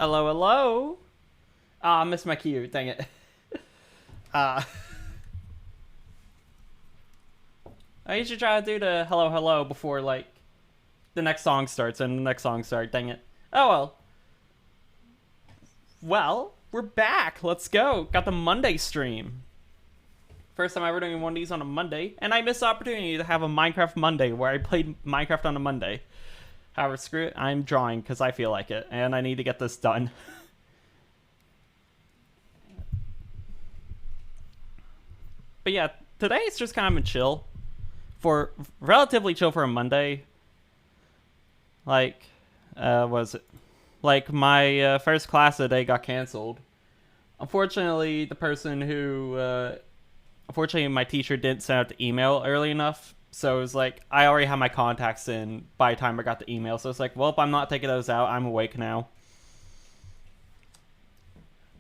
Hello, hello. Ah, I missed my cue. Dang it. I usually try to do the hello, hello before like the next song starts, and the next song starts. Dang it. Oh well. Well, we're back. Let's go. Got the Monday stream. First time ever doing one of these on a Monday, and I missed the opportunity to have a Minecraft Monday where I played Minecraft on a Monday. However, screw it. I'm drawing because I feel like it, and I need to get this done. But yeah, today it's just kind of chill. Relatively chill for a Monday. Like, was it? Like, my first class today got canceled. Unfortunately, unfortunately, my teacher didn't send out the email early enough. So it was like, I already had my contacts in by the time I got the email. So it's like, well, if I'm not taking those out, I'm awake now.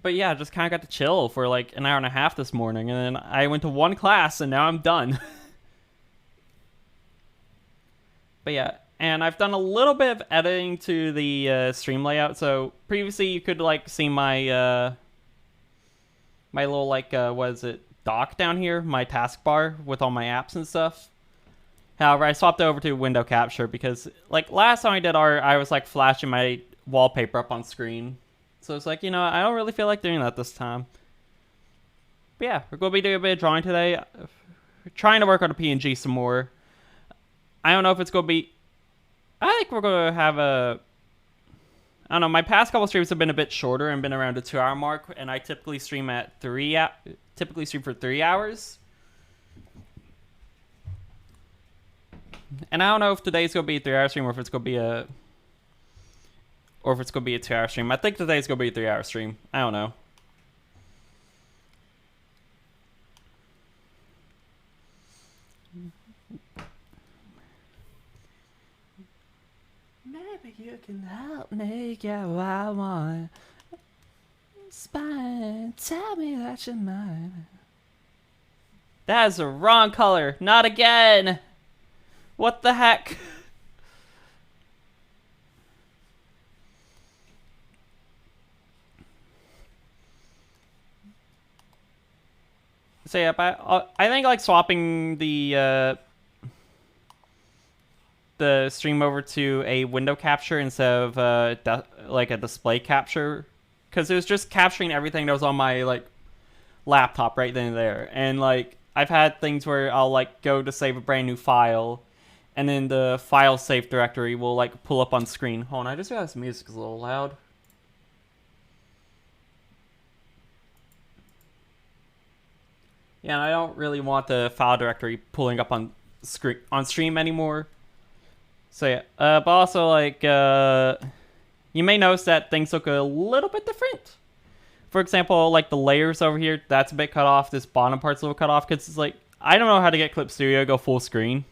But yeah, just kind of got to chill for like an hour and a half this morning. And then I went to one class and now I'm done. But yeah, and I've done a little bit of editing to the stream layout. So previously you could like see my my little like what is it, dock down here, my taskbar with all my apps and stuff. However, I swapped over to window capture because like last time I did art, I was like flashing my wallpaper up on screen. So it's like, I don't really feel like doing that this time. But yeah, we're going to be doing a bit of drawing today. We're trying to work on a PNG some more. I don't know if it's going to be... I think we're going to have a... I don't know, my past couple streams have been a bit shorter and been around the 2-hour mark, and I typically stream at typically stream for 3 hours. And I don't know if today's going to be a 3-hour stream or if it's going to be a... Or if it's going to be a 2-hour stream. I think today's going to be a 3-hour stream. I don't know. Maybe you can help me get what I want. Spine, tell me that you're mine. That is the wrong color. Not again. What the heck? So yeah, I think like swapping the stream over to a window capture instead of like a display capture, because it was just capturing everything that was on my like laptop right then and there. And like I've had things where I'll like go to save a brand new file, and then the file save directory will like pull up on screen. Hold on, I just realized the music is a little loud. Yeah, and I don't really want the file directory pulling up on stream anymore. So yeah, but also like you may notice that things look a little bit different. For example, like the layers over here, that's a bit cut off. This bottom part's a little cut off because it's like I don't know how to get Clip Studio to go full screen.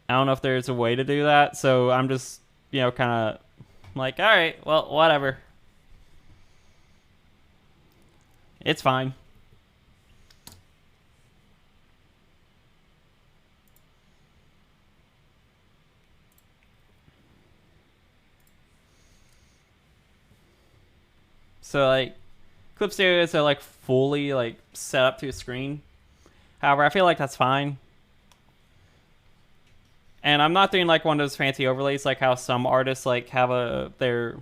I don't know if there's a way to do that, so I'm just kind of like, all right, well, whatever. It's fine. So like Clip Studios are like fully like set up to a screen. However, I feel like that's fine. And I'm not doing like one of those fancy overlays like how some artists like have their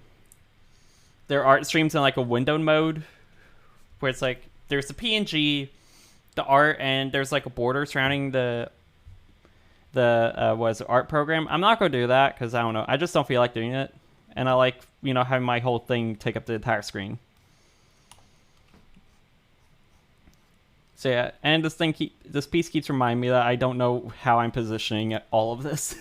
art streams in like a windowed mode, where it's like there's the PNG, the art, and there's like a border surrounding the art program. I'm not gonna do that because I don't know. I just don't feel like doing it. And I like, having my whole thing take up the entire screen. So yeah, and this piece keeps reminding me that I don't know how I'm positioning all of this.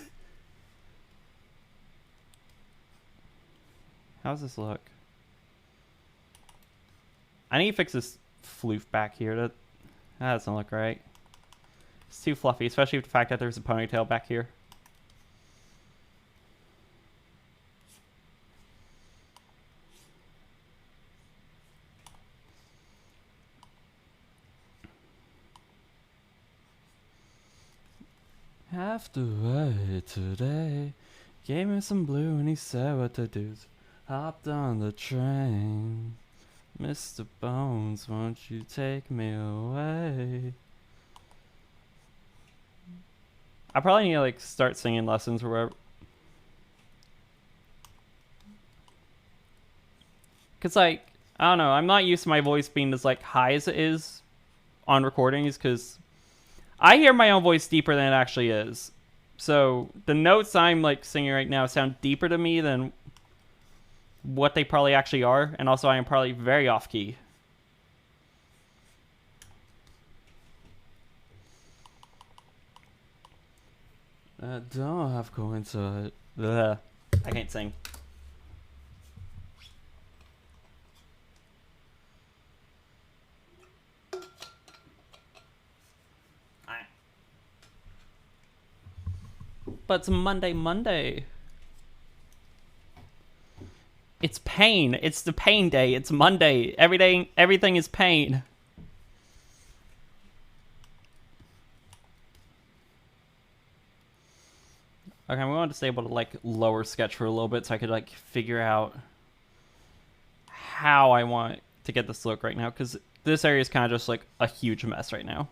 How does this look? I need to fix this floof back here. That doesn't look right. It's too fluffy, especially with the fact that there's a ponytail back here. Have to wait today. Gave me some blue and he said what to do. Hopped on the train. Mr. Bones, won't you take me away? I probably need to like start singing lessons or whatever. Cause like, I don't know, I'm not used to my voice being as like high as it is on recordings, cause I hear my own voice deeper than it actually is. So the notes I'm like singing right now sound deeper to me than what they probably actually are, and also I am probably very off key. Don't have go into it. Ugh. I can't sing. But it's Monday. It's pain. It's the pain day. It's Monday. Everything is pain. Okay, I'm going to disable to like lower sketch for a little bit so I could like figure out how I want to get this look right now, because this area is kind of just like a huge mess right now.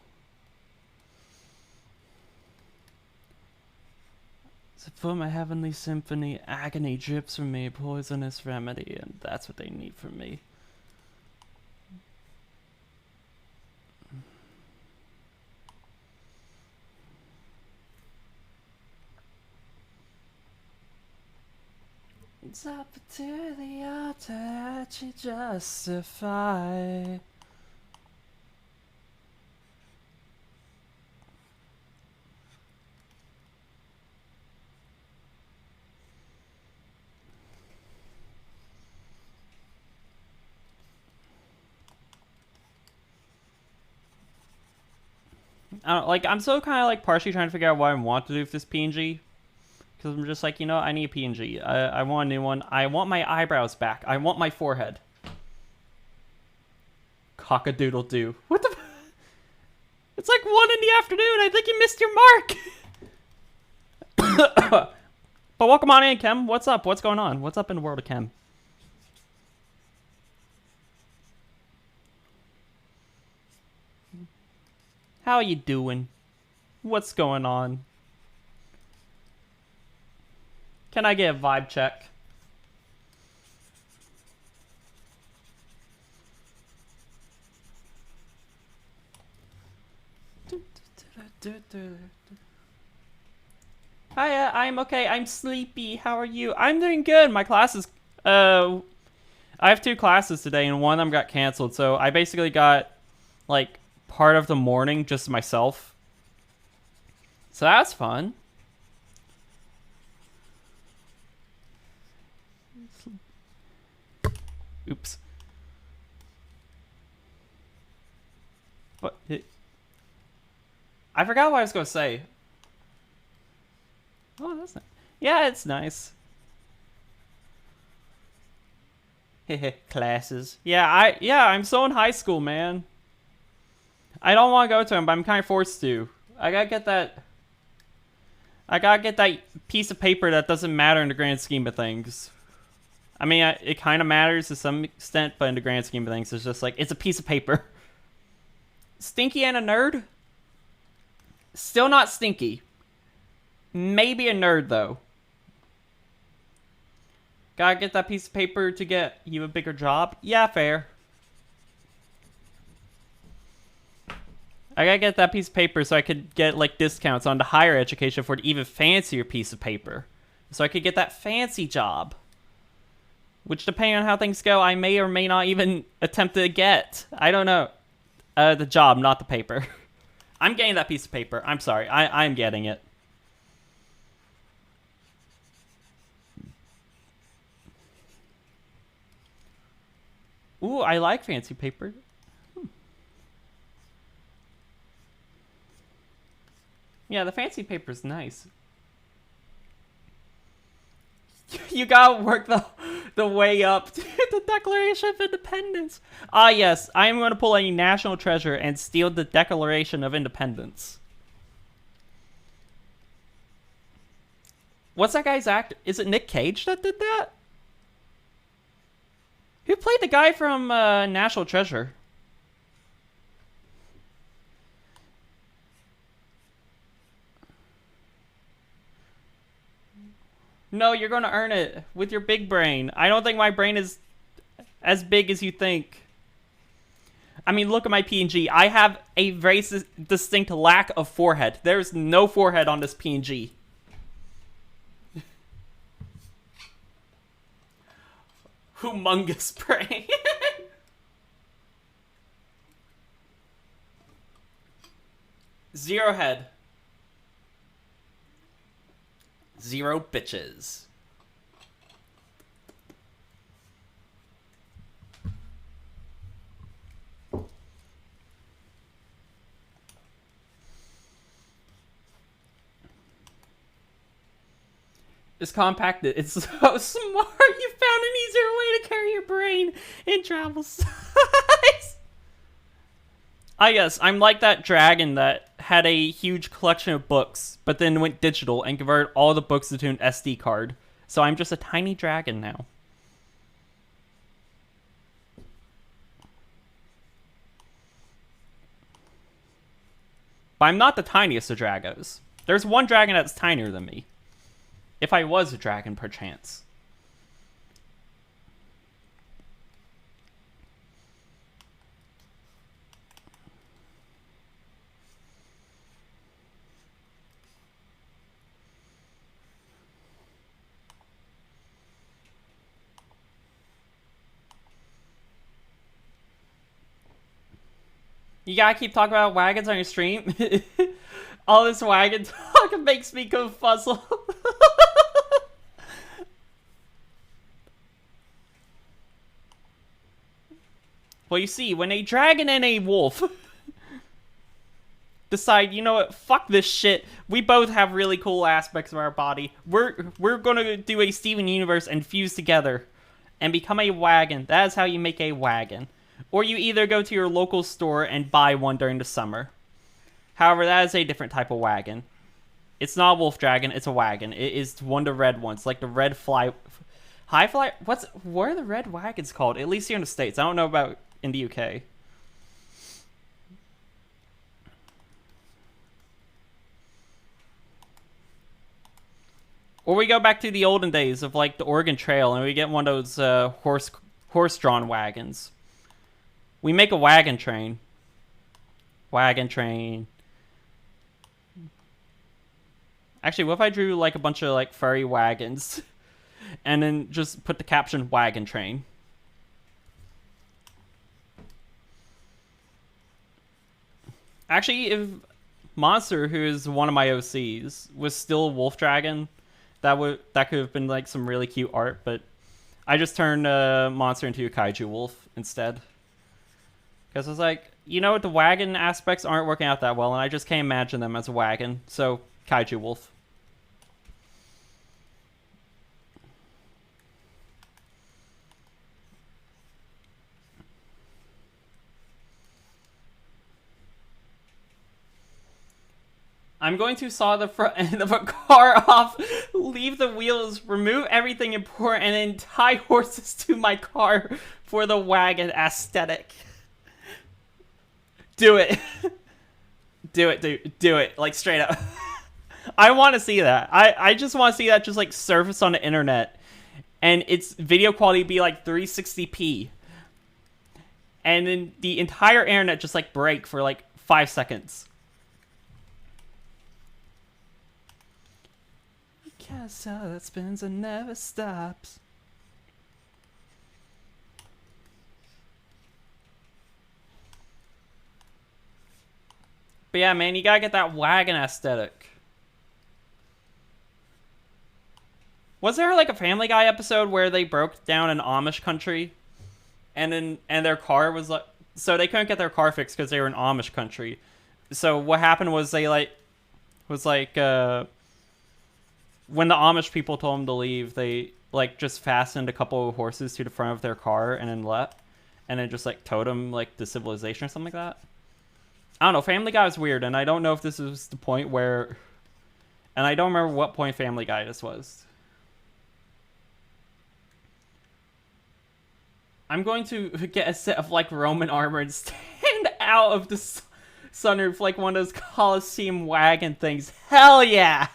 So for my heavenly symphony, agony drips from me, poisonous remedy, and that's what they need from me. It's up to the altar to justify. I don't, like, I'm still kind of like partially trying to figure out what I want to do with this PNG. Because I'm just like, you know, I need a PNG. I want a new one. I want my eyebrows back. I want my forehead. Cock-a-doodle-doo. What the... It's like 1 in the afternoon. I think you missed your mark. But welcome on in, Kem. What's up? What's going on? What's up in the world of Kem? How are you doing? What's going on? Can I get a vibe check? Hiya, I'm okay. I'm sleepy. How are you? I'm doing good. My classes, I have 2 classes today, and one of them got canceled. So I basically got like part of the morning just myself. So that's fun. Oops. But I forgot what I was going to say. Oh, that's nice. Yeah, it's nice. Hehe, classes. Yeah, I'm still in high school, man. I don't want to go to them, but I'm kind of forced to. I gotta get that piece of paper that doesn't matter in the grand scheme of things. I mean, it kind of matters to some extent, but in the grand scheme of things, it's just like, it's a piece of paper. Stinky and a nerd? Still not stinky. Maybe a nerd, though. Gotta get that piece of paper to get you a bigger job? Yeah, fair. I gotta get that piece of paper so I could get, like, discounts on the higher education for an even fancier piece of paper. So I could get that fancy job. Which, depending on how things go, I may or may not even attempt to get. I don't know. The job, not the paper. I'm getting that piece of paper. I'm sorry. I'm getting it. Ooh, I like fancy paper. Yeah, the fancy paper's nice. You gotta work the way up to the Declaration of Independence. Ah, yes. I am going to pull a national treasure and steal the Declaration of Independence. What's that guy's act? Is it Nick Cage that did that? Who played the guy from National Treasure? No, you're going to earn it with your big brain. I don't think my brain is as big as you think. I mean, look at my PNG. I have a very distinct lack of forehead. There's no forehead on this PNG. Humongous brain. Zero head. Zero bitches. It's compacted. It's so smart. You found an easier way to carry your brain in travel size. I guess I'm like that dragon that had a huge collection of books, but then went digital and converted all the books into an SD card. So I'm just a tiny dragon now. But I'm not the tiniest of dragos. There's one dragon that's tinier than me. If I was a dragon, perchance. You gotta keep talking about wagons on your stream. All this wagon talk makes me confuzzle. Well, you see, when a dragon and a wolf decide, you know what, fuck this shit. We both have really cool aspects of our body. We're gonna do a Steven Universe and fuse together and become a wagon. That is how you make a wagon. Or you either go to your local store and buy one during the summer. However, that is a different type of wagon. It's not a wolf dragon, it's a wagon. It is one of the red ones, like the red fly... High fly... What are the red wagons called? At least here in the States. I don't know about in the UK. Or we go back to the olden days of like the Oregon Trail and we get one of those horse-drawn wagons. We make a wagon train. Wagon train. Actually, what if I drew like a bunch of like furry wagons and then just put the caption wagon train? Actually, if Monster, who is one of my OCs, was still a wolf dragon, that could have been like some really cute art, but I just turned Monster into a kaiju wolf instead. Because I was like, you know what, the wagon aspects aren't working out that well, and I just can't imagine them as a wagon, so kaiju wolf. I'm going to saw the front end of a car off, leave the wheels, remove everything important, and then tie horses to my car for the wagon aesthetic. Do it. Do it, dude. Do it. Like, straight up. I want to see that. I just want to see that just, like, surface on the internet. And its video quality be, like, 360p. And then the entire internet just, like, break for, like, 5 seconds. Carousel that spins and never stops. But yeah, man, you gotta get that wagon aesthetic. Was there like a Family Guy episode where they broke down an Amish country, and their car was like, so they couldn't get their car fixed because they were in Amish country. So what happened was they when the Amish people told them to leave, they like just fastened a couple of horses to the front of their car and then left, and then just like towed them like to civilization or something like that. I don't know. Family Guy was weird, and I don't know if this was the point where... And I don't remember what point Family Guy this was. I'm going to get a set of like Roman armor and stand out of the sunroof like one of those Coliseum wagon things. Hell yeah!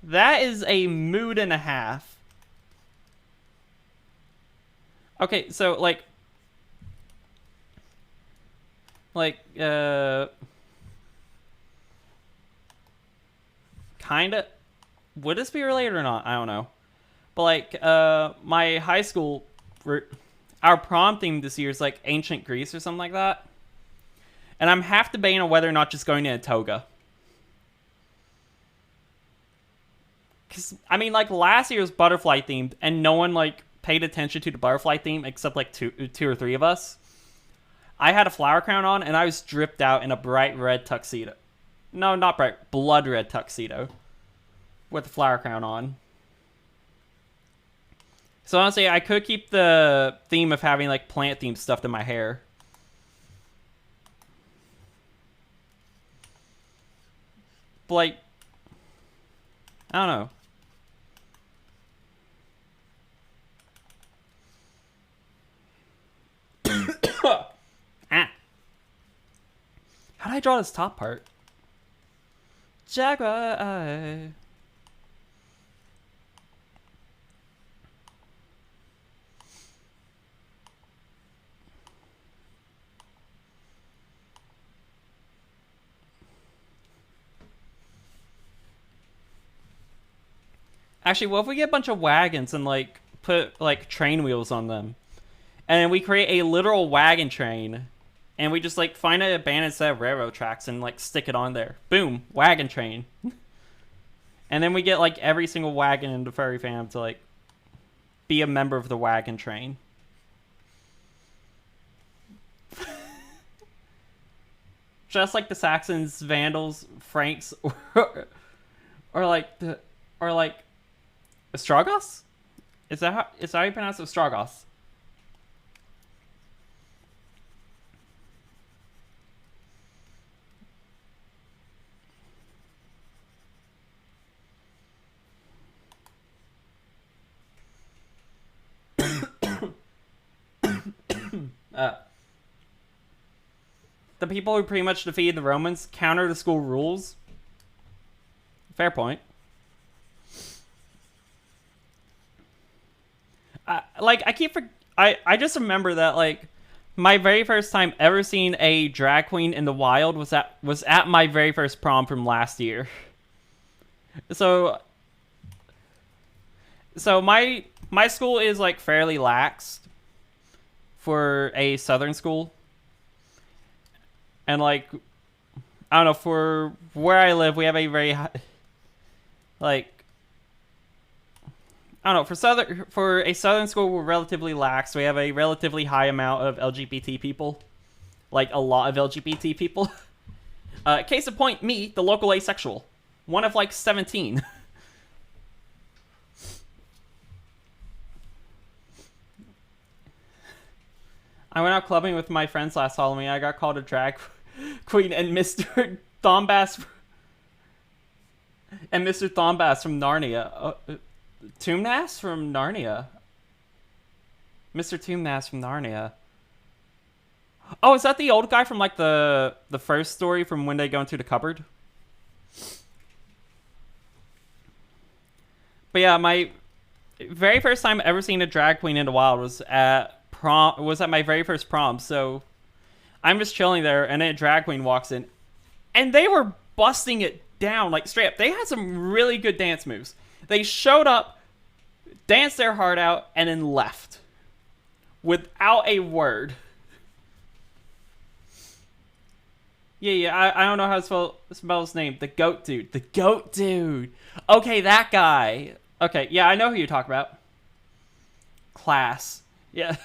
That is a mood and a half. Okay, so kinda. Would this be related or not? I don't know. But like, my high school, our prom theme this year is like ancient Greece or something like that. And I'm half debating on whether or not just going in a toga. Because, I mean, like, last year was butterfly themed, and no one, like, paid attention to the butterfly theme except, like, two or three of us. I had a flower crown on, and I was dripped out in a bright red tuxedo. No, not bright. Blood red tuxedo. With a flower crown on. So, honestly, I could keep the theme of having, like, plant-themed stuff in my hair. But, like, I don't know. Ah. How did I draw this top part? Jaguar. Actually, what if we get a bunch of wagons and like put like train wheels on them, and then we create a literal wagon train, and we just like find an abandoned set of railroad tracks and like stick it on there. Boom, wagon train. And then we get like every single wagon in the furry fam to like be a member of the wagon train. Just like the Saxons, Vandals, Franks, or like Ostrogos? Is that how you pronounce Ostrogos? The people who pretty much defeated the Romans counter the school rules. Fair point. I just remember that like my very first time ever seeing a drag queen in the wild was at my very first prom from last year. So my school is like fairly lax for a southern school. And like I don't know, for where I live, we have a very high, like I don't know, for a southern school, we're relatively lax. We have a relatively high amount of LGBT people, like a lot of LGBT people. Case in point, me, the local asexual, one of like 17. I went out clubbing with my friends last Halloween. I got called a drag queen, and Mr. Thombass from Narnia. Toomnass from Narnia. Mr. Toomnass from Narnia. Oh, is that the old guy from like the first story from when they go into the cupboard? But yeah, my very first time ever seeing a drag queen in the wild was at my very first prom. So I'm just chilling there, and then a drag queen walks in, and they were busting it down like straight up. They had some really good dance moves. They showed up, danced their heart out, and then left without a word. Yeah, I don't know how to spell his name. The goat dude. Okay, that guy. Okay, yeah, I know who you're talking about. Class. Yeah.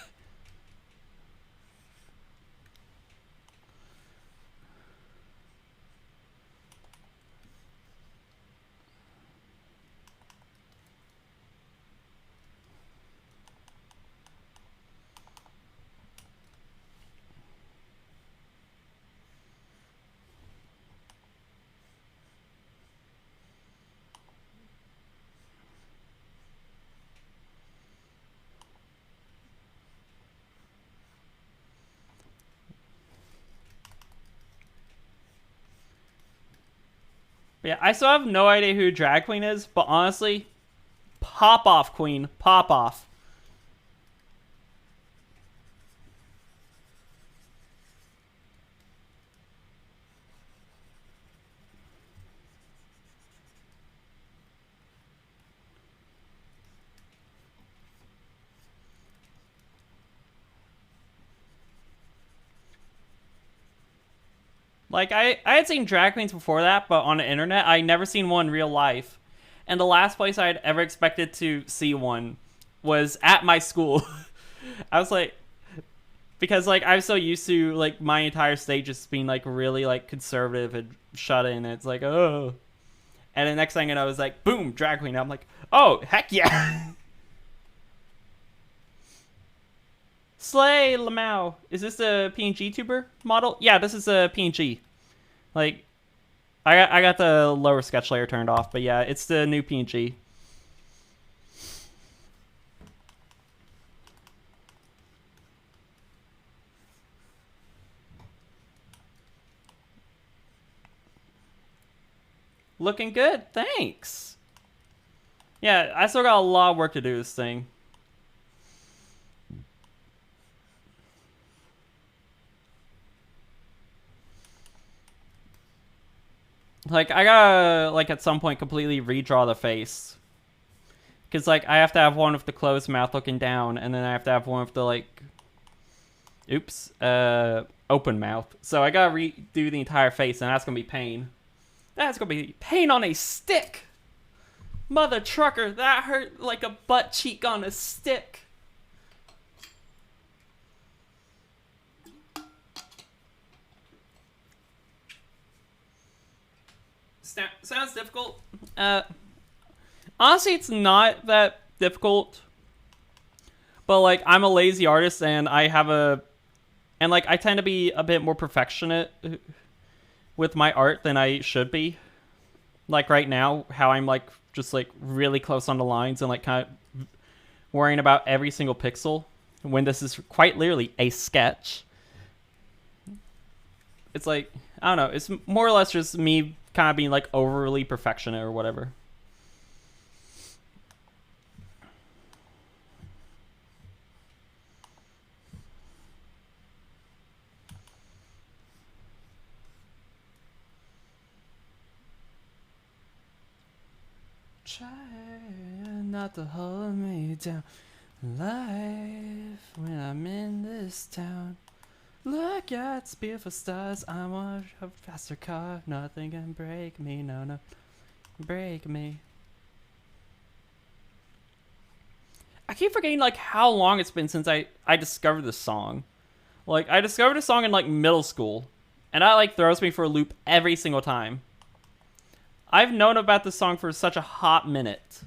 But yeah, I still have no idea who Drag Queen is, but honestly, pop off, Queen. Pop off. Like, I had seen drag queens before that, but on the internet, I never seen one in real life. And the last place I'd ever expected to see one was at my school. I was like, because like I'm so used to like my entire stage just being like really like conservative and shut in. And it's like, oh. And the next thing I know is like, boom, drag queen. I'm like, oh, heck yeah. Slay Lamau. Is this a PNG Tuber model? Yeah, this is a PNG. Like, I got the lower sketch layer turned off, but yeah, it's the new PNG. Looking good, thanks. Yeah, I still got a lot of work to do this thing. Like, I gotta, like, at some point completely redraw the face. Because, like, I have to have one with the closed mouth looking down, and then I have to have one with the, like, oops, open mouth. So I gotta redo the entire face, and that's gonna be pain. That's gonna be pain on a stick! Mother trucker, that hurt like a butt cheek on a stick. Sounds difficult. Honestly, it's not that difficult. But like, I'm a lazy artist, and I have and like, I tend to be a bit more perfectionist with my art than I should be. Like right now, how I'm like just like really close on the lines and like kind of worrying about every single pixel when this is quite literally a sketch. It's like, I don't know, it's more or less just me kind of being like overly perfectionist or whatever. Try not to hold me down, life when I'm in this town. Look at beautiful stars, I want a faster car. Nothing can break me, no, break me. I keep forgetting like how long it's been since I discovered this song. Like, I discovered this song in like middle school, and that like throws me for a loop every single time. I've known about this song for such a hot minute,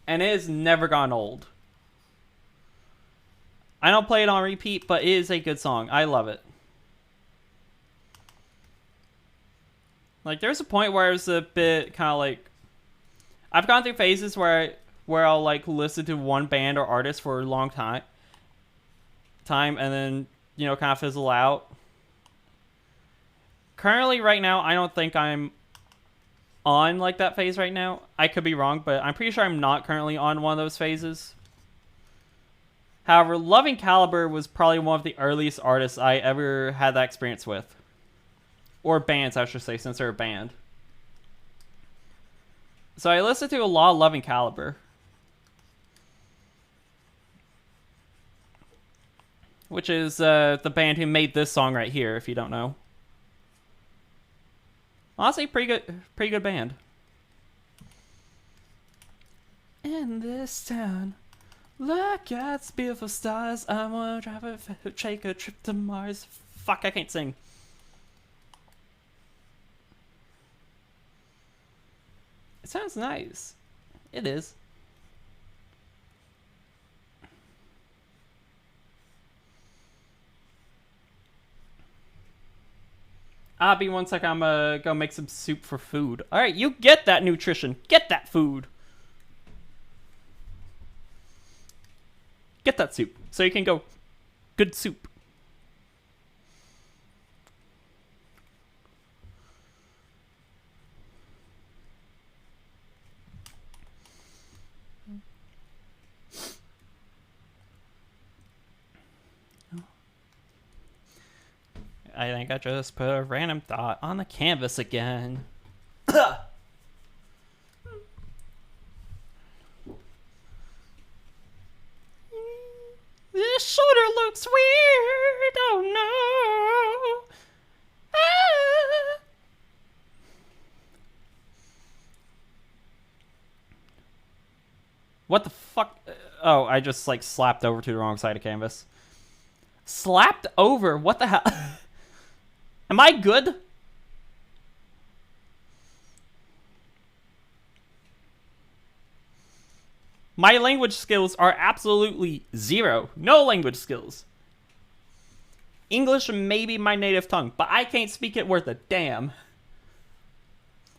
and it has never gone old. I don't play it on repeat, but it is a good song. I love it. Like, there's a point where it's a bit kind of like, I've gone through phases where I'll like listen to one band or artist for a long time, and then, you know, kind of fizzle out. Currently, right now, I don't think I'm on like that phase right now. I could be wrong, but I'm pretty sure I'm not currently on one of those phases. However, Loving Caliber was probably one of the earliest artists I ever had that experience with. Or bands, I should say, since they're a band. So I listened to a lot of Loving Caliber. Which is the band who made this song right here, if you don't know. Honestly, pretty good band. In this town, look at beautiful stars. I wanna take a trip to Mars. Fuck, I can't sing. It sounds nice. It is. I'll be 1 second. I'm gonna go make some soup for food. All right, you get that nutrition. Get that food. Get that soup so you can go. Good soup. I think I just put a random thought on the canvas again. This shoulder looks weird. Oh no. Ah. What the fuck? Oh, I just like slapped over to the wrong side of canvas. Slapped over? What the hell? Am I good? My language skills are absolutely zero. No language skills. English may be my native tongue, but I can't speak it worth a damn.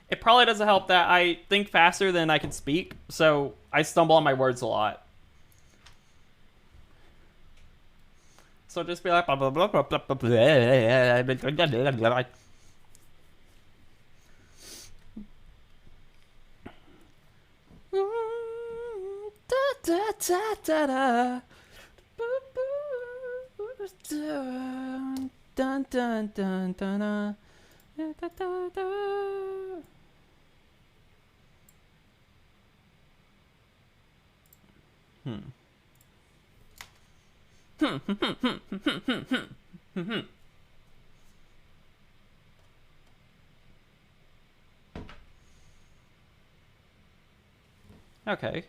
It probably doesn't help that I think faster than I can speak, so I stumble on my words a lot. So just be like blah blah blah blah blah blah blah. Da, da, da, da. Dun, dun, dun, dun, dun. Da, da, da, da. Okay.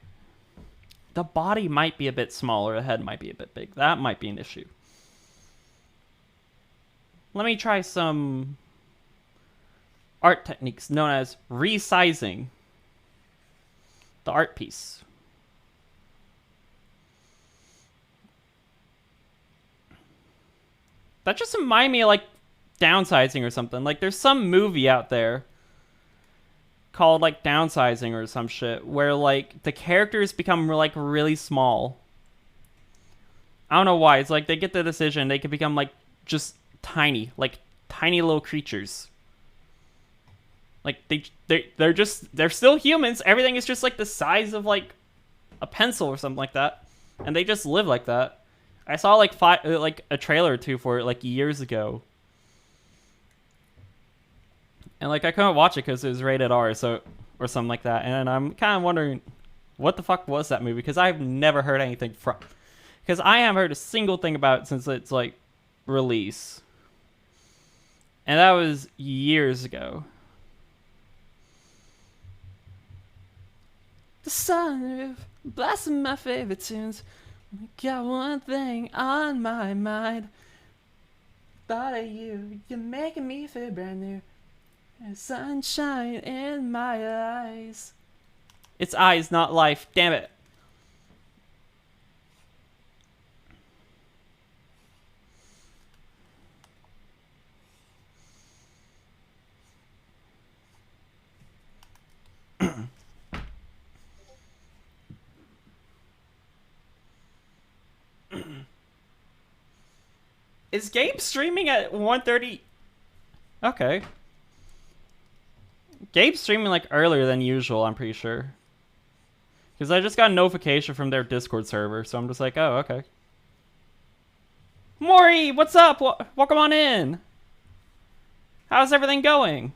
The body might be a bit smaller, the head might be a bit big. That might be an issue. Let me try some art techniques known as resizing the art piece. That just reminded me of like downsizing or something. Like there's some movie out there called like Downsizing or some shit where like the characters become like really small. I don't know why. It's like they get the decision they can become like just tiny, like tiny little creatures. Like they're still humans. Everything is just like the size of like a pencil or something like that, and they just live like that. I saw like a trailer or two for it like years ago. And like I couldn't watch it because it was rated R, so or something like that. And I'm kind of wondering, what the fuck was that movie? Because I've never heard anything from. Because I haven't heard a single thing about it since its like release. And that was years ago. The sunroof, blasting my favorite tunes. Got one thing on my mind. Thought of you, you're making me feel brand new. Sunshine in my eyes. It's eyes, not life. Damn it. Is Gabe streaming at 1:30? Okay. Gabe's streaming like earlier than usual, I'm pretty sure. Because I just got a notification from their Discord server, so I'm just like, oh, okay. Maury, what's up? Welcome on in. How's everything going?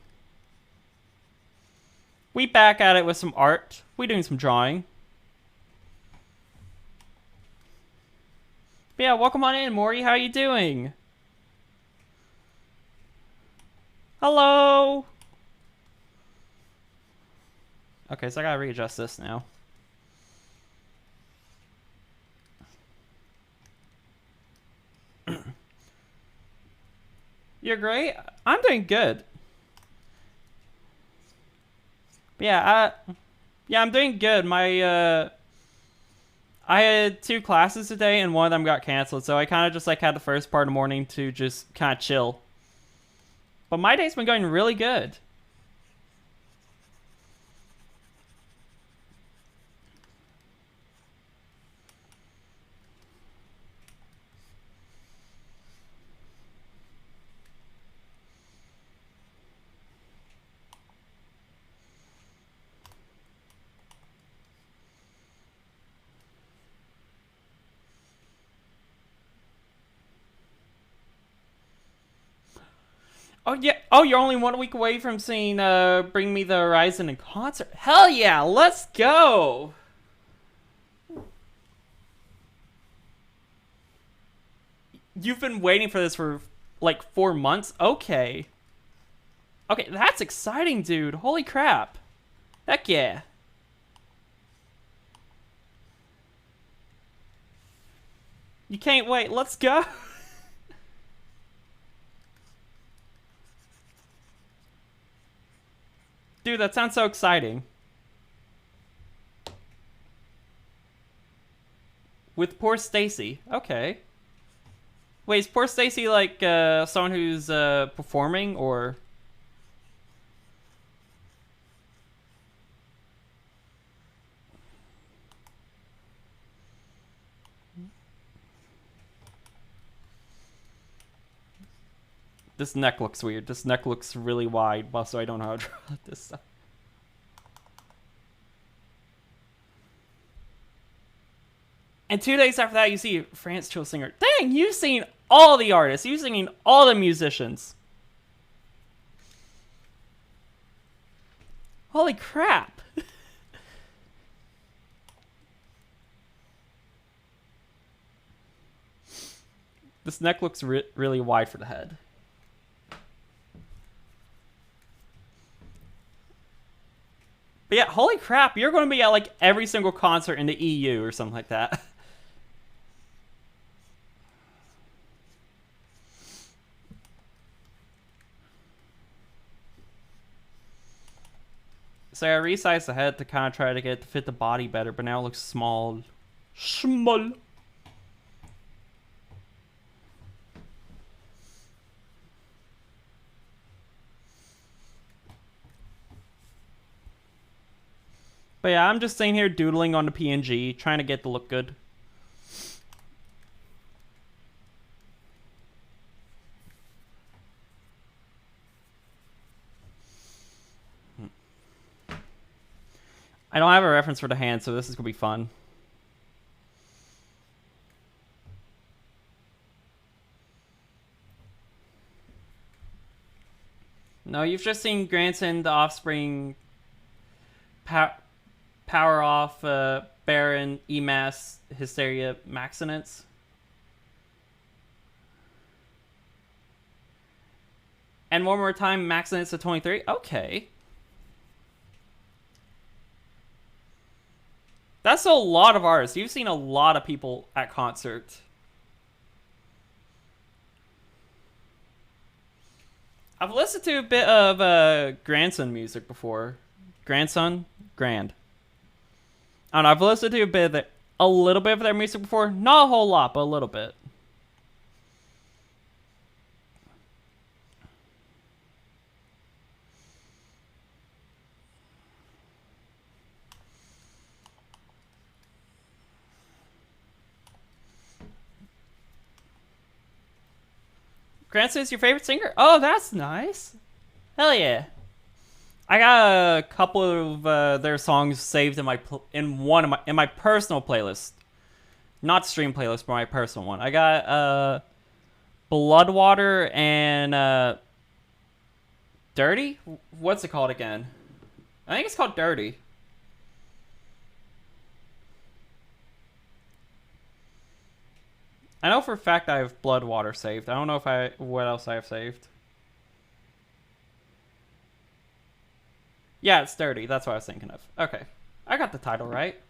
We back at it with some art. We doing some drawing. But yeah, welcome on in, Maury. How you doing? Hello. Okay, so I gotta readjust this now. You're great. I'm doing good. But yeah, I'm doing good. I had 2 classes today, and one of them got canceled, so I kind of just like had the first part of the morning to just kind of chill. But my day's been going really good. Oh yeah. Oh, you're only 1 week away from seeing Bring Me the Horizon in concert. Hell yeah, let's go. You've been waiting for this for like 4 months? Okay. Okay, that's exciting, dude. Holy crap. Heck yeah. You can't wait. Let's go. Dude, that sounds so exciting. With poor Stacy. Okay. Wait, is poor Stacy like someone who's performing or? This neck looks weird. This neck looks really wide, so I don't know how to draw this stuff. And 2 days after that, you see France Chill Singer. Dang, you've seen all the artists. You've seen all the musicians. Holy crap. This neck looks really wide for the head. But yeah, holy crap, you're going to be at like every single concert in the EU or something like that. So I resized the head to kind of try to get it to fit the body better, but now it looks small. Small. But yeah, I'm just sitting here doodling on the PNG, trying to get the look good. I don't have a reference for the hand, so this is going to be fun. No, you've just seen Grandson, the Offspring, Power Off, Baron, EMAS, Hysteria, Maxinance. And one more time, Maxinance to 23. Okay. That's a lot of artists. You've seen a lot of people at concerts. I've listened to a bit of Grandson music before. Grandson? Grand. I don't know, I've listened to a little bit of their music before. Not a whole lot, but a little bit. Grandson is your favorite singer? Oh, that's nice. Hell yeah. I got a couple of their songs saved in my personal playlist, not stream playlist, but my personal one. I got Bloodwater and Dirty. What's it called again? I think it's called Dirty. I know for a fact I have Bloodwater saved. I don't know what else I have saved. Yeah, it's Dirty. That's what I was thinking of. Okay. I got the title right.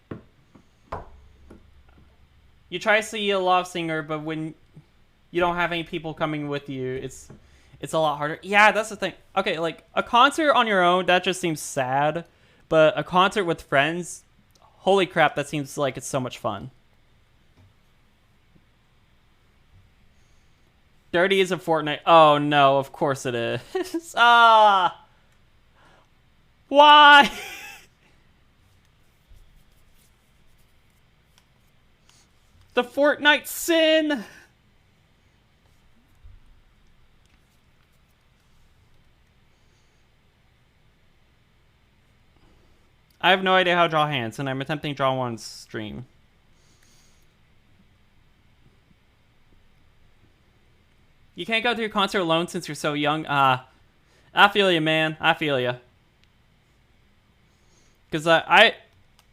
You try to see a love singer, but when you don't have any people coming with you, it's a lot harder. Yeah, that's the thing. Okay, like, a concert on your own, that just seems sad. But a concert with friends, holy crap, that seems like it's so much fun. Dirty is a Fortnite. Oh, no, of course it is. Ah! Why? The Fortnite sin! I have no idea how to draw hands, and I'm attempting to draw one on stream. You can't go to your concert alone since you're so young. I feel you, man. I feel you. Because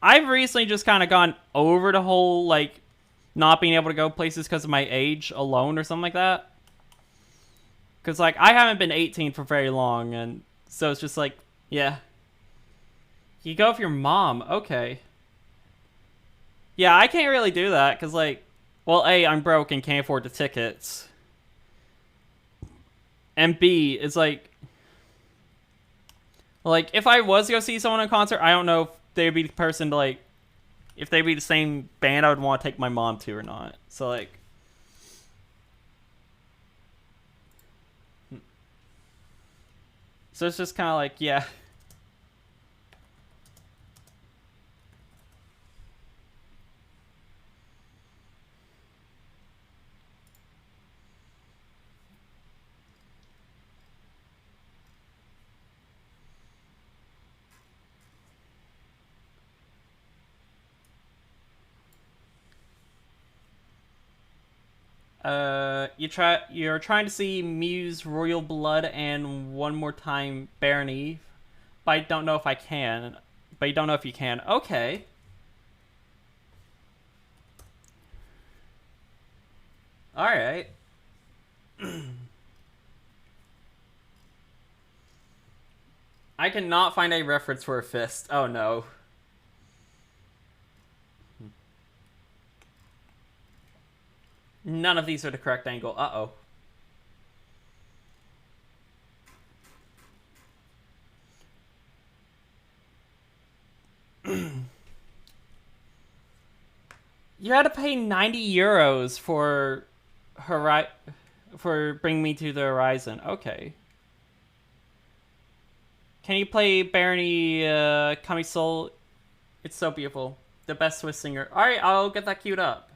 I've recently just kind of gone over the whole, like, not being able to go places because of my age alone or something like that. Because, like, I haven't been 18 for very long, and so it's just like, yeah. You go with your mom. Okay. Yeah, I can't really do that, because, like, well, A, I'm broke and can't afford the tickets. And B, it's like, if I was to go see someone in concert, I don't know if they'd be the person to, like, if they'd be the same band I would want to take my mom to or not. So, like, so it's just kind of like, yeah. You're trying to see Muse Royal Blood and one more time Barony, but I don't know if I can. But you don't know if you can. Okay. All right. I cannot find a reference for a fist. Oh no. None of these are the correct angle. Uh-oh. You had to pay 90 euros for for Bring Me to the Horizon. Okay. Can you play Barony Camisole? It's so beautiful. The best Swiss singer. Alright, I'll get that queued up.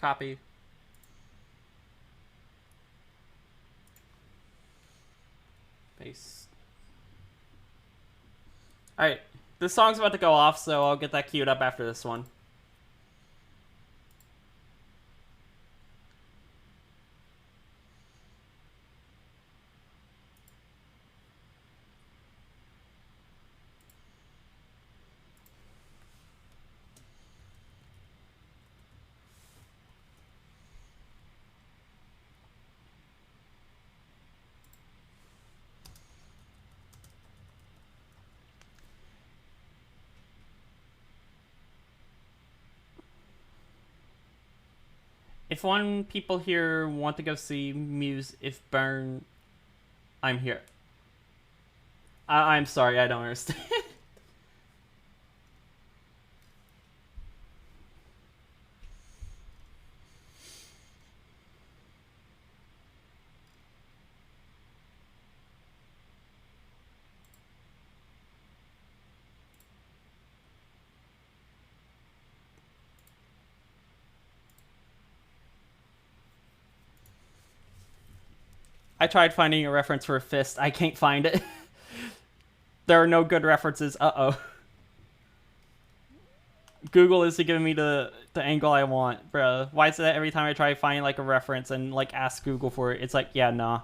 Copy. Paste. Alright. This song's about to go off, so I'll get that queued up after this one. If one people here want to go see Muse, if Burn, I'm here. I'm sorry, I don't understand. I tried finding a reference for a fist. I can't find it. There are no good references. Uh-oh. Google isn't giving me the angle I want, bruh. Why is it that every time I try to find, like, a reference and, like, ask Google for it, it's like, yeah, nah.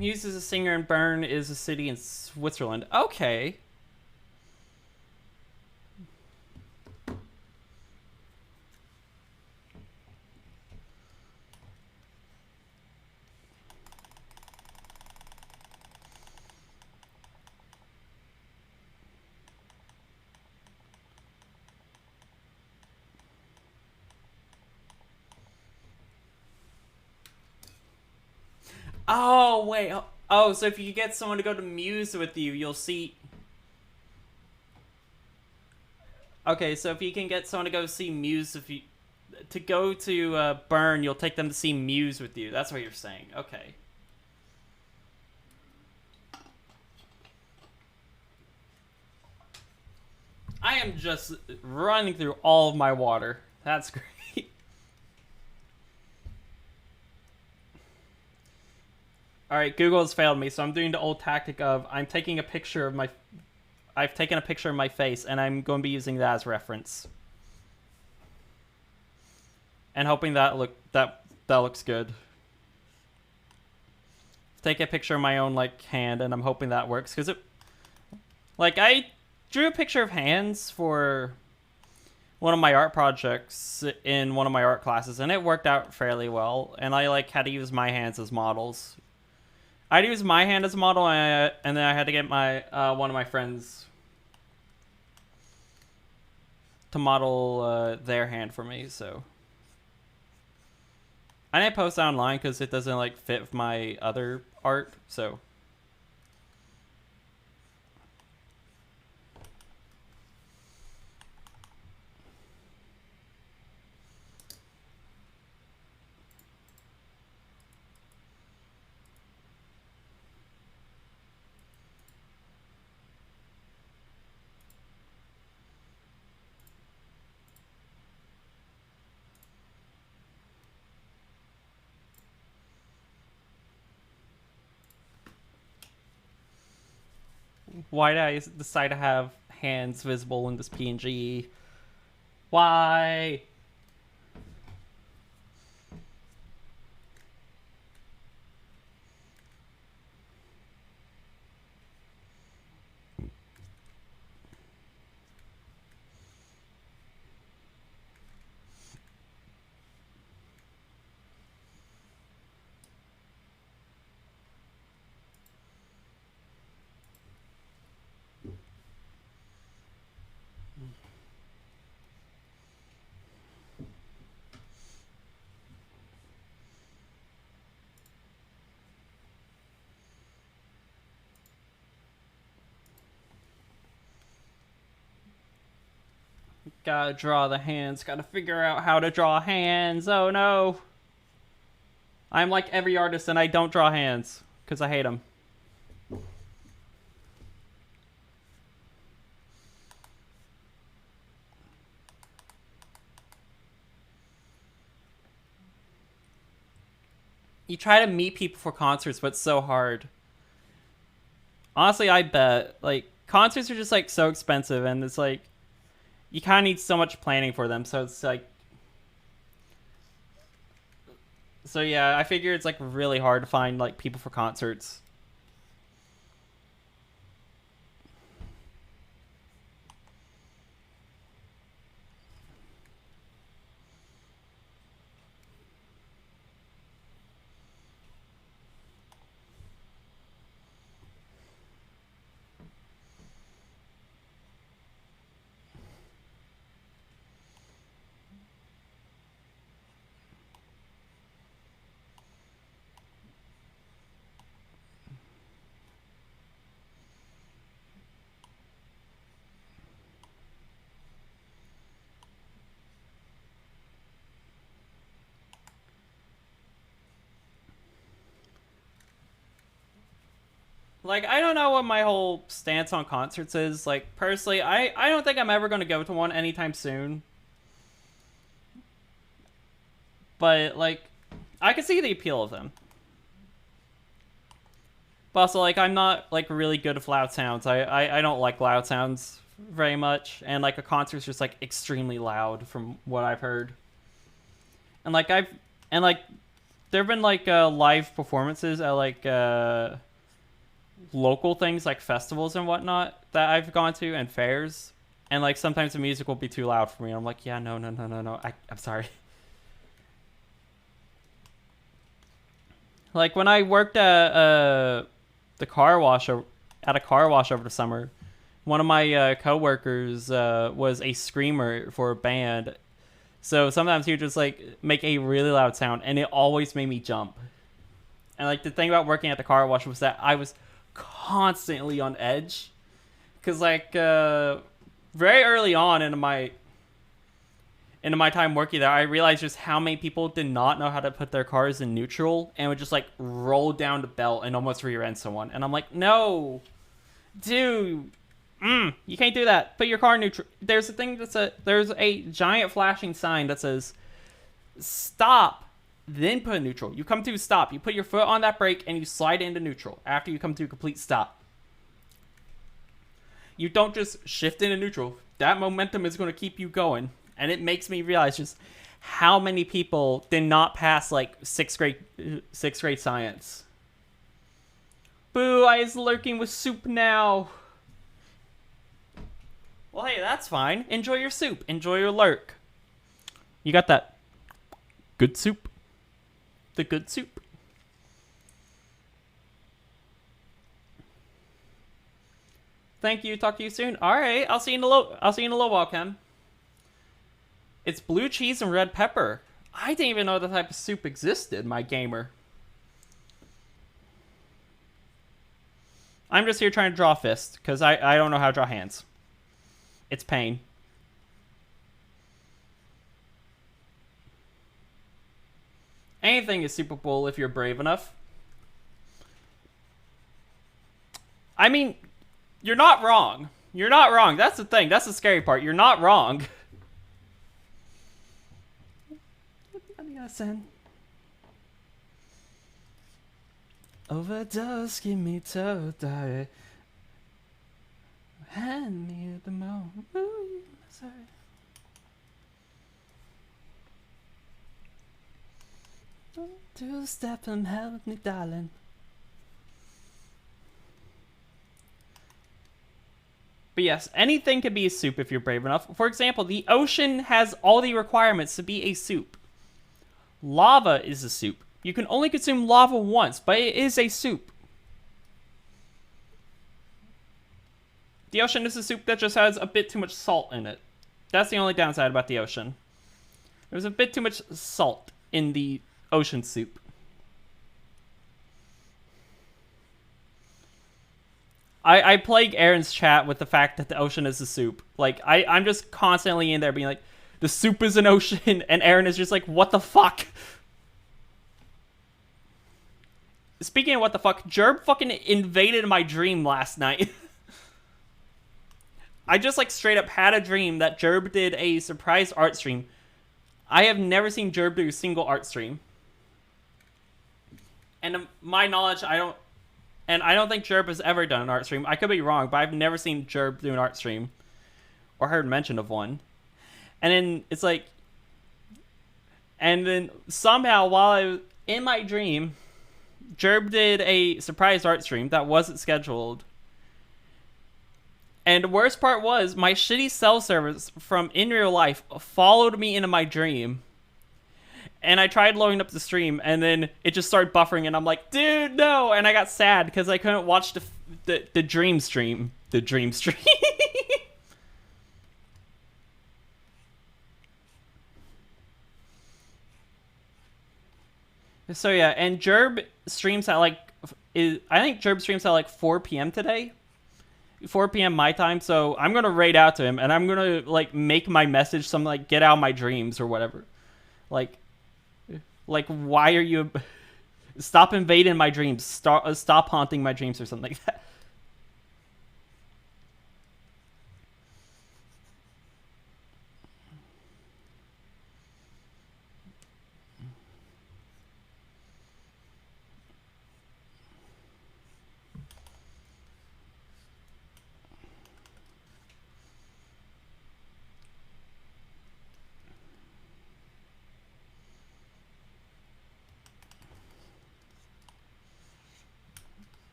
Muse is a singer and Bern is a city in Switzerland. Okay. Oh, wait. Oh, so if you get someone to go to Muse with you, you'll see... Okay, so if you can get someone to go see Muse, if you... To go to Burn, you'll take them to see Muse with you. That's what you're saying. Okay. I am just running through all of my water. That's great. Alright, Google has failed me, so I'm doing the old tactic of I've taken a picture of my face, and I'm going to be using that as reference. And hoping that looks good. Take a picture of my own hand, and I'm hoping that works, because I drew a picture of hands for one of my art projects in one of my art classes, and it worked out fairly well. And I had to use my hands as models. I'd use my hand as a model, and then I had to get my one of my friends to model their hand for me. So I didn't post it online because it doesn't fit with my other art. So. Why did I decide to have hands visible in this PNG? Why? Gotta draw the hands. Gotta figure out how to draw hands. Oh no. I'm like every artist and I don't draw hands. Because I hate them. You try to meet people for concerts, but it's so hard. Honestly, I bet. Concerts are just, so expensive, and it's, you kind of need so much planning for them, so it's, So, yeah, I figure it's, really hard to find, people for concerts. I don't know what my whole stance on concerts is. Personally, I don't think I'm ever going to go to one anytime soon. But, I can see the appeal of them. But also, I'm not, really good with loud sounds. I don't like loud sounds very much. And, a concert's just, extremely loud from what I've heard. And, there have been, live performances at, local things like festivals and whatnot that I've gone to and fairs, and sometimes the music will be too loud for me. I'm like, yeah, no, I'm sorry. When I worked at a car wash over the summer, one of my coworkers was a screamer for a band, so sometimes he would just make a really loud sound, and it always made me jump. And like the thing about working at the car wash was that I was constantly on edge, because like very early on into my time working there, I realized just how many people did not know how to put their cars in neutral and would just like roll down the belt and almost rear end someone. And I'm like, no, dude, you can't do that. Put your car in neutral. There's there's a giant flashing sign that says stop, then put in neutral. You come to a stop, you put your foot on that brake and you slide into neutral after you come to a complete stop. You don't just shift into neutral. That momentum is going to keep you going. And it makes me realize just how many people did not pass like sixth grade science. Boo, I is lurking with soup now. Well, hey, that's fine. Enjoy your soup. Enjoy your lurk. You got that good soup? The good soup? Thank you. Talk to you soon. All right, I'll see you in a little while, Ken. It's blue cheese and red pepper. I didn't even know the type of soup existed, my gamer. I'm just here trying to draw fists, because I don't know how to draw hands. It's pain. Anything is Super Bowl if you're brave enough. I mean, you're not wrong. You're not wrong. That's the thing. That's the scary part. You're not wrong. Overdose, give me toe diet. Hand me the moment. Sorry. Two step and help me, darling. But yes, anything can be a soup if you're brave enough. For example, the ocean has all the requirements to be a soup. Lava is a soup. You can only consume lava once, but it is a soup. The ocean is a soup that just has a bit too much salt in it. That's the only downside about the ocean. There's a bit too much salt in the ocean soup. I plague Aaron's chat with the fact that the ocean is a soup. Like, I'm just constantly in there being like, the soup is an ocean, and Aaron is just like, what the fuck? Speaking of what the fuck, Jerb fucking invaded my dream last night. I just like straight up had a dream that Jerb did a surprise art stream. I have never seen Jerb do a single art stream. And to my knowledge, I don't think Jerb has ever done an art stream. I could be wrong, but I've never seen Jerb do an art stream. Or heard mention of one. And then it's like... And then somehow while I was in my dream, Jerb did a surprise art stream that wasn't scheduled. And the worst part was, my shitty cell service from in real life followed me into my dream. And I tried loading up the stream, and then it just started buffering, and I'm like, dude, no! And I got sad, because I couldn't watch the dream stream. The dream stream. So yeah, and Jerb streams at like... I think Jerb streams at like 4 p.m. today. 4 p.m. my time, so I'm gonna raid out to him, and I'm gonna like make my message something like, get out of my dreams or whatever. Like why are you... Stop invading my dreams. Stop haunting my dreams or something like that.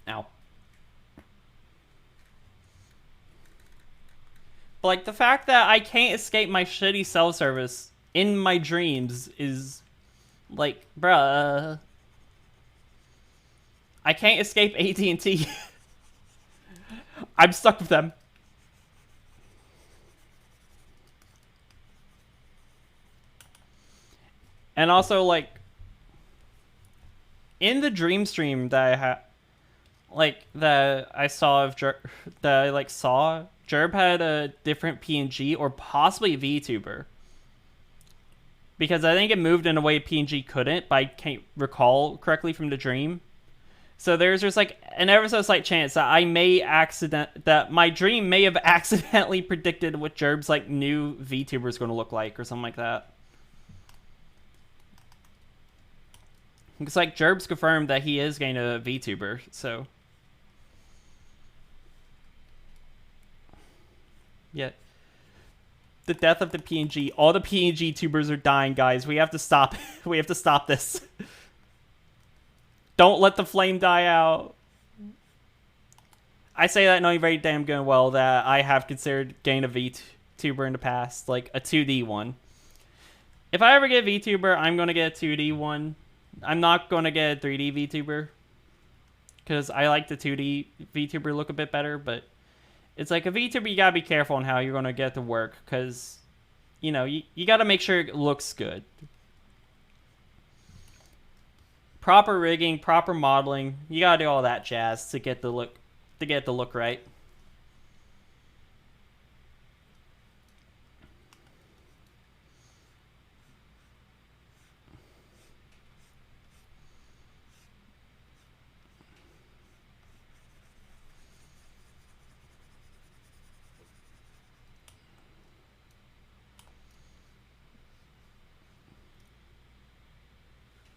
Ow. But like the fact that I can't escape my shitty cell service in my dreams is like, bruh. I can't escape AT&T. I'm stuck with them. And also, like, in the dream stream that I had, like, that I saw of that I like saw, Jerb had a different PNG or possibly VTuber. Because I think it moved in a way PNG couldn't, but I can't recall correctly from the dream. So there's just like an ever so slight chance that that my dream may have accidentally predicted what Jerb's like new VTuber is going to look like or something like that. It's like Jerb's confirmed that he is getting a VTuber, so yeah. The death of the PNG. All the PNG tubers are dying, guys. We have to stop. We have to stop this. Don't let the flame die out. I say that knowing very damn good and well that I have considered getting a VTuber in the past, like a 2D one. If I ever get a VTuber, I'm going to get a 2D one. I'm not going to get a 3D VTuber. Because I like the 2D VTuber look a bit better, but it's like a VTuber, you gotta be careful on how you're going to get to work. Because, you know, you gotta make sure it looks good. Proper rigging, proper modeling. You gotta do all that jazz to get the look right.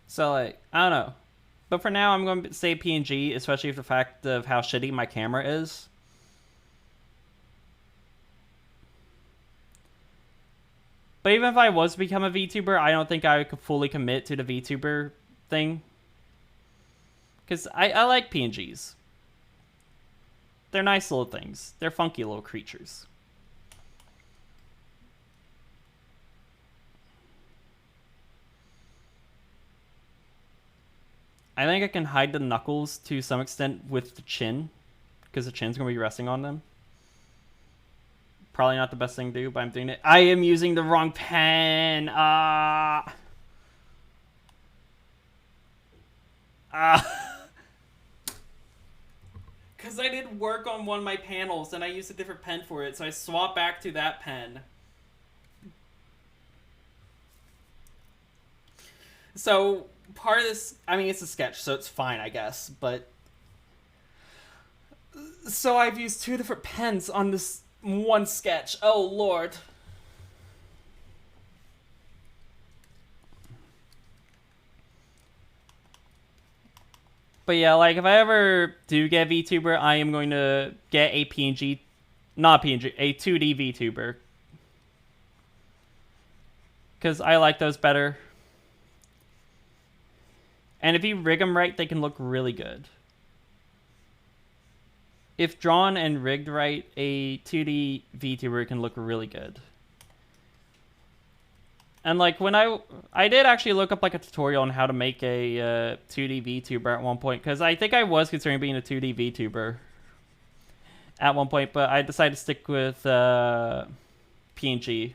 So, like, I don't know. But for now, I'm going to say PNG, especially for the fact of how shitty my camera is. But even if I was to become a VTuber, I don't think I could fully commit to the VTuber thing. Because I like PNGs. They're nice little things. They're funky little creatures. I think I can hide the knuckles to some extent with the chin, because the chin's going to be resting on them. Probably not the best thing to do, but I'm doing it. I am using the wrong pen. Because I did work on one of my panels, and I used a different pen for it, so I swapped back to that pen. So, part of this, I mean, it's a sketch, so it's fine, I guess, but... So I've used two different pens on this one sketch. Oh, Lord. But yeah, like, if I ever do get a VTuber, I am going to get a PNG... Not PNG, a 2D VTuber. Because I like those better. And if you rig them right, they can look really good. If drawn and rigged right, a 2D VTuber can look really good. And like when I did actually look up like a tutorial on how to make a 2D VTuber at one point, because I think I was considering being a 2D VTuber at one point, but I decided to stick with PNG.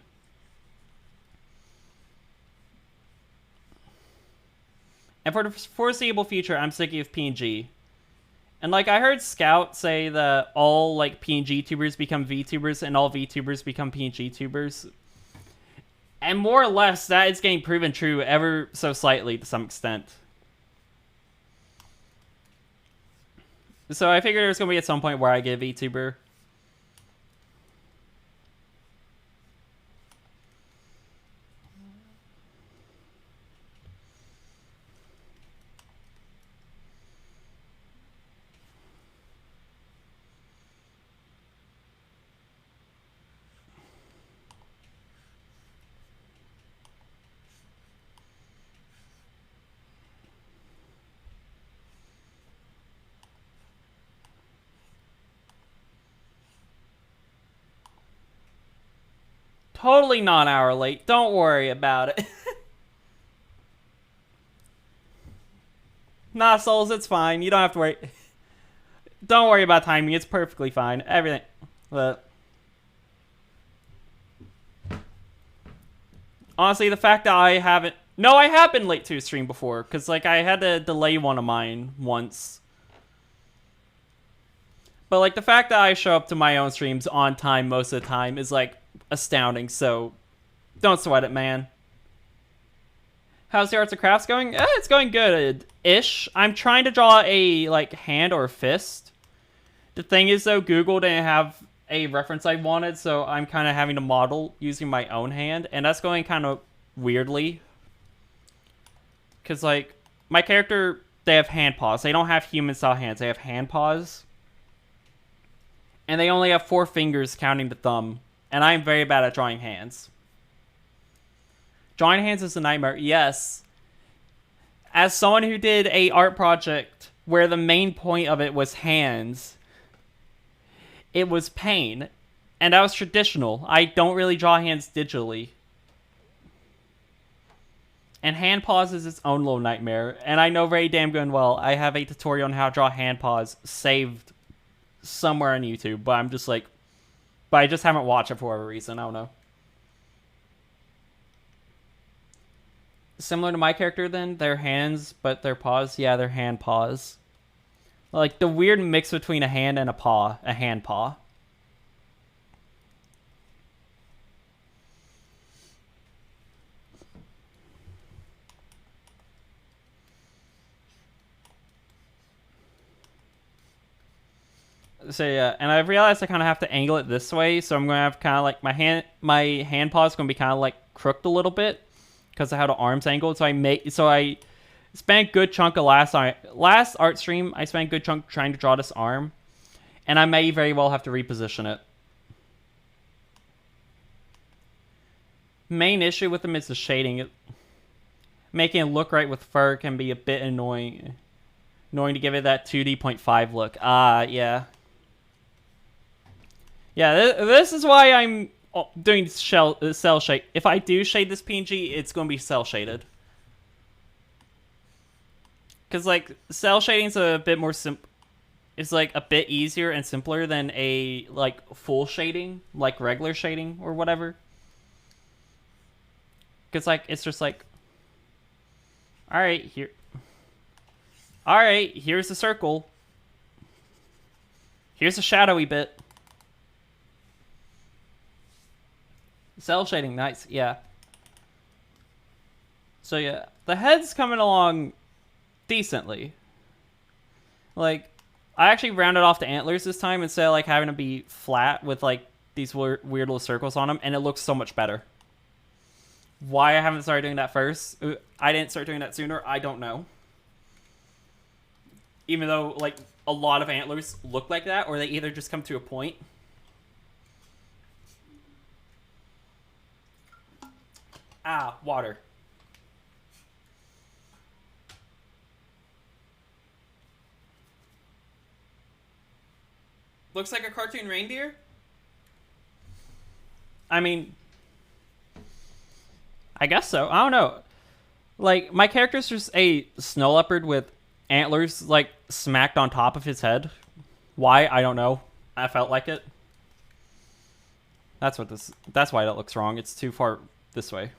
And for the foreseeable future, I'm sticking with PNG. And like I heard Scout say that all like PNG tubers become VTubers and all VTubers become PNG tubers. And more or less, that is getting proven true ever so slightly to some extent. So I figured there's going to be at some point where I get a VTuber. Totally not an hour late. Don't worry about it. Nah, Souls, it's fine. You don't have to worry. Don't worry about timing. It's perfectly fine. Everything. But honestly, the fact that I haven't... No, I have been late to a stream before. Because, like, I had to delay one of mine once. But, like, the fact that I show up to my own streams on time most of the time is, like, astounding. So, don't sweat it, man. How's the arts and crafts going? It's going good-ish. I'm trying to draw a, like, hand or fist. The thing is, though, Google didn't have a reference I wanted, so I'm kind of having to model using my own hand, and that's going kind of weirdly. Because, like, my character, they have hand paws. They don't have human-style hands. They have hand paws. And they only have 4 fingers counting the thumb. And I'm very bad at drawing hands. Drawing hands is a nightmare, yes. As someone who did a art project where the main point of it was hands, it was pain. And that was traditional. I don't really draw hands digitally. And hand paws is its own little nightmare. And I know very damn good and well, I have a tutorial on how to draw hand paws saved somewhere on YouTube. But I'm just like... But I just haven't watched it for whatever reason. I don't know. Similar to my character then, their hands, but their paws. Yeah, they're hand paws. Like the weird mix between a hand and a paw. A hand paw. So yeah, and I've realized I kind of have to angle it this way, so I'm going to have kind of like my hand paw is going to be kind of like crooked a little bit. Because of how the arm's angled, so I spent a good chunk of last art stream. I spent a good chunk trying to draw this arm, and I may very well have to reposition it. Main issue with them is the shading. Making it look right with fur can be a bit annoying. Annoying to give it that 2D.5 look. Yeah. Yeah, this is why I'm doing cell shade. If I do shade this PNG, it's going to be cell shaded. Because, like, cell shading's a bit more it's, like, a bit easier and simpler than a, like, full shading. Like, regular shading or whatever. Because, like, it's just like... Alright, here... Alright, here's the circle. Here's a shadowy bit. Cell shading, nice, yeah. So yeah, the head's coming along decently. Like, I actually rounded off the antlers this time instead of like having to be flat with like these weird little circles on them, and it looks so much better. Why I haven't started doing that first, I didn't start doing that sooner, I don't know. Even though like a lot of antlers look like that, or they either just come to a point. Water. Looks like a cartoon reindeer? I mean... I guess so. I don't know. Like, my character's just a snow leopard with antlers, like, smacked on top of his head. Why? I don't know. I felt like it. That's why that looks wrong. It's too far this way.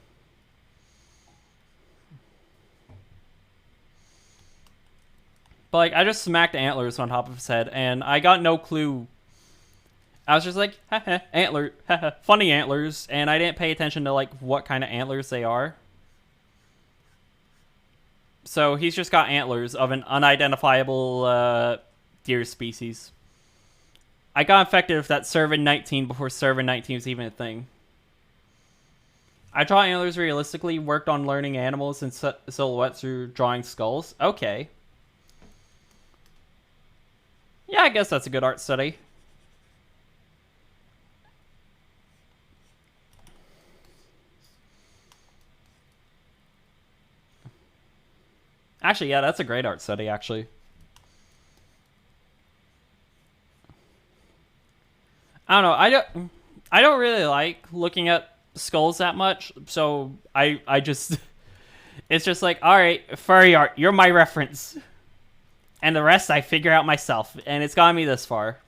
But, like, I just smacked antlers on top of his head, and I got no clue. I was just like, haha, funny antlers, and I didn't pay attention to, like, what kind of antlers they are. So, he's just got antlers of an unidentifiable, deer species. I got infected with that Servant 19 before Servant 19 was even a thing. I draw antlers realistically, worked on learning animals and silhouettes through drawing skulls. Okay. Yeah, I guess that's a good art study. Actually, yeah, that's a great art study, actually. I don't know, I don't really like looking at skulls that much, so I just... It's just like, alright, furry art, you're my reference. And the rest I figure out myself. And it's gotten me this far.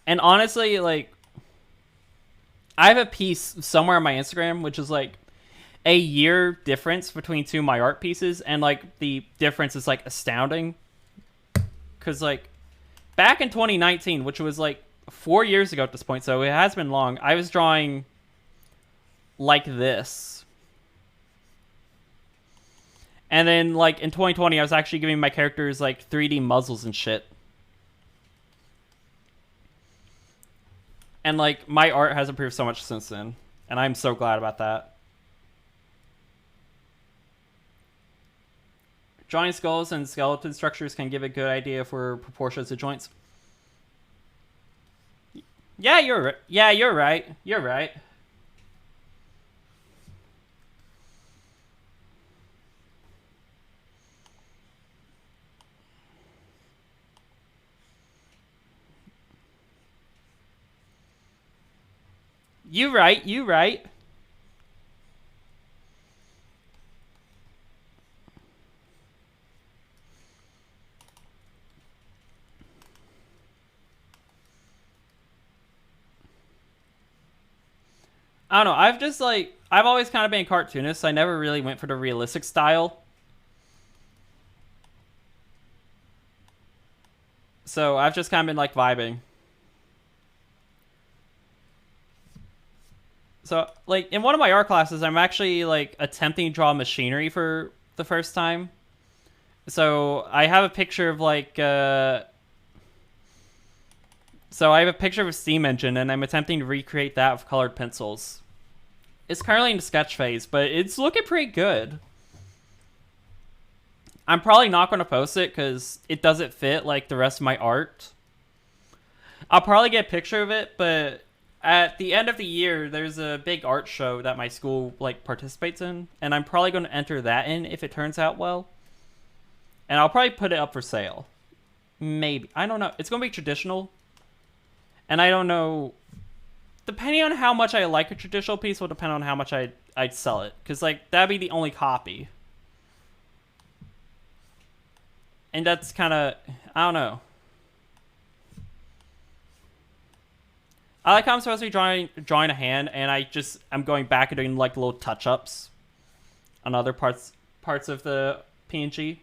And honestly, like, I have a piece somewhere on my Instagram, which is like a year difference between two of my art pieces. And like the difference is like astounding. Because like back in 2019, which was like 4 years ago at this point, so it has been long, I was drawing like this. And then like in 2020, I was actually giving my characters like 3D muzzles and shit. And like my art has improved so much since then. And I'm so glad about that. Drawing skulls and skeleton structures can give a good idea for proportions of joints. Yeah, you're right. Yeah, you're right. You're right. You right. You right. I don't know. I've always kind of been a cartoonist. I never really went for the realistic style. So I've just kind of been like vibing. So like in one of my art classes, I'm actually like attempting to draw machinery for the first time. So I have a picture of like so I have a picture of a steam engine, and I'm attempting to recreate that with colored pencils. It's currently in the sketch phase, but it's looking pretty good. I'm probably not going to post it because it doesn't fit like the rest of my art. I'll probably get a picture of it, but at the end of the year, there's a big art show that my school like participates in, and I'm probably going to enter that in if it turns out well. And I'll probably put it up for sale. Maybe. I don't know. It's going to be traditional. And I don't know. Depending on how much I like a traditional piece will depend on how much I'd sell it. Because, like, that'd be the only copy. And that's kind of... I don't know. I like how I'm supposed to be drawing a hand, and I'm going back and doing, like, little touch-ups on other parts of the PNG.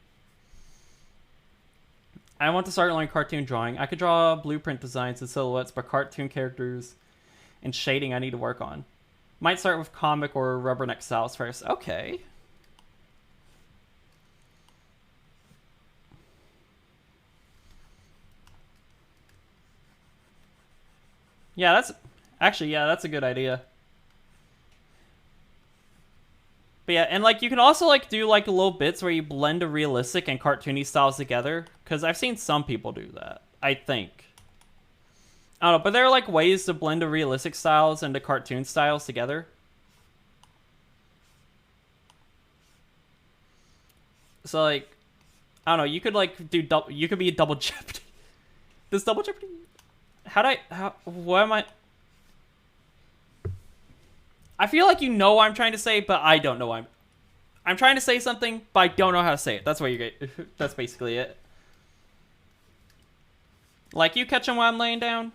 I want to start learning cartoon drawing. I could draw blueprint designs and silhouettes, but cartoon characters and shading I need to work on. Might start with comic or rubberneck styles first. Okay. Yeah, that's a good idea. But yeah, and like you can also like do like little bits where you blend the realistic and cartoony styles together, because I've seen some people do that. I think. I don't know, but there are like ways to blend the realistic styles and the cartoon styles together. So like, I don't know, you could like do you could be a double jeopardy. This double jeopardy? What am I? I feel like you know what I'm trying to say, but I don't know what I'm trying to say something, but I don't know how to say it. That's what you get. That's basically it. Like, you catching what I'm laying down?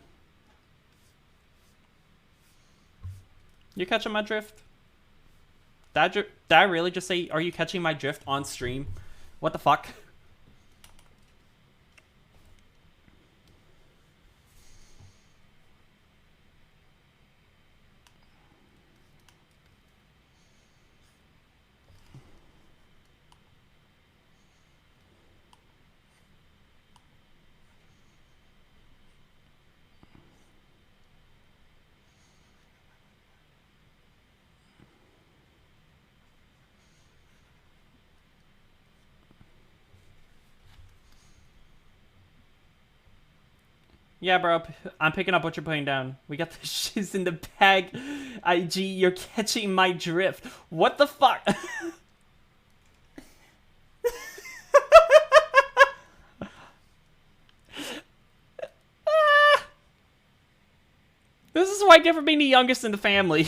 You catching my drift? Did I really just say, are you catching my drift on stream? What the fuck? Yeah, bro, I'm picking up what you're putting down. We got the shiz in the bag. IG, you're catching my drift. What the fuck? This is what I get for being the youngest in the family.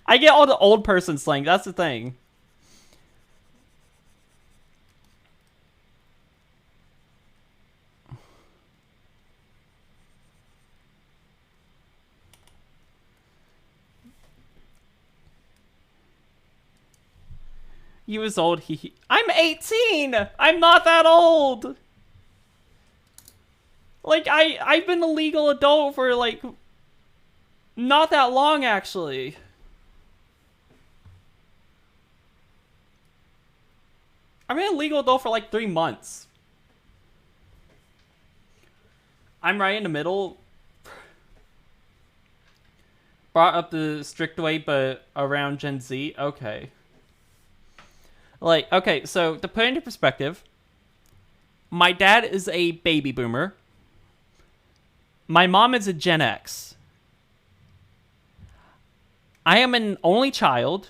I get all the old person slang. That's the thing. He was old. I'm 18. I'm not that old. Like, I've been a legal adult for, like, not that long, actually. I've been a legal adult for, like, 3 months. I'm right in the middle. Brought up the strict way, but around Gen Z? Okay. Like, okay, so to put into perspective, my dad is a baby boomer. My mom is a Gen X. I am an only child,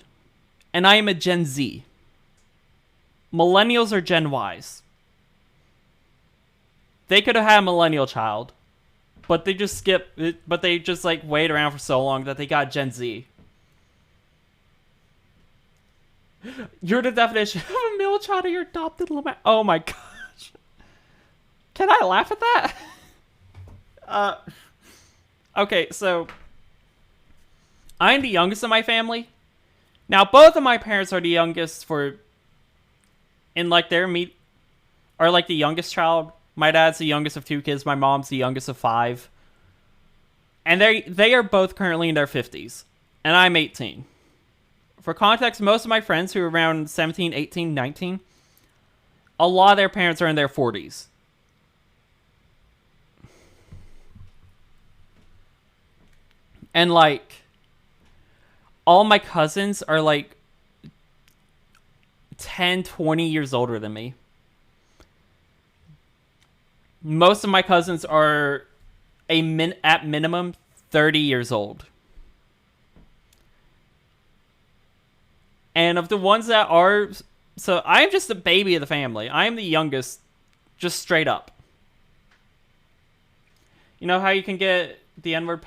and I am a Gen Z. Millennials are Gen Ys. They could have had a millennial child, but they just like wait around for so long that they got Gen Z. You're the definition of a middle child of your adopted limit. Oh my gosh. Can I laugh at that? Okay, so I'm the youngest of my family. Now, both of my parents are the youngest in like their are like the youngest child. My dad's the youngest of 2 kids. My mom's the youngest of 5. And they are both currently in their 50s. And I'm 18. For context, most of my friends who are around 17, 18, 19, a lot of their parents are in their 40s. And, like, all my cousins are, like, 10, 20 years older than me. Most of my cousins are at minimum 30 years old. And of the ones that are... So, I am just the baby of the family. I am the youngest, just straight up. You know how you can get the N-word...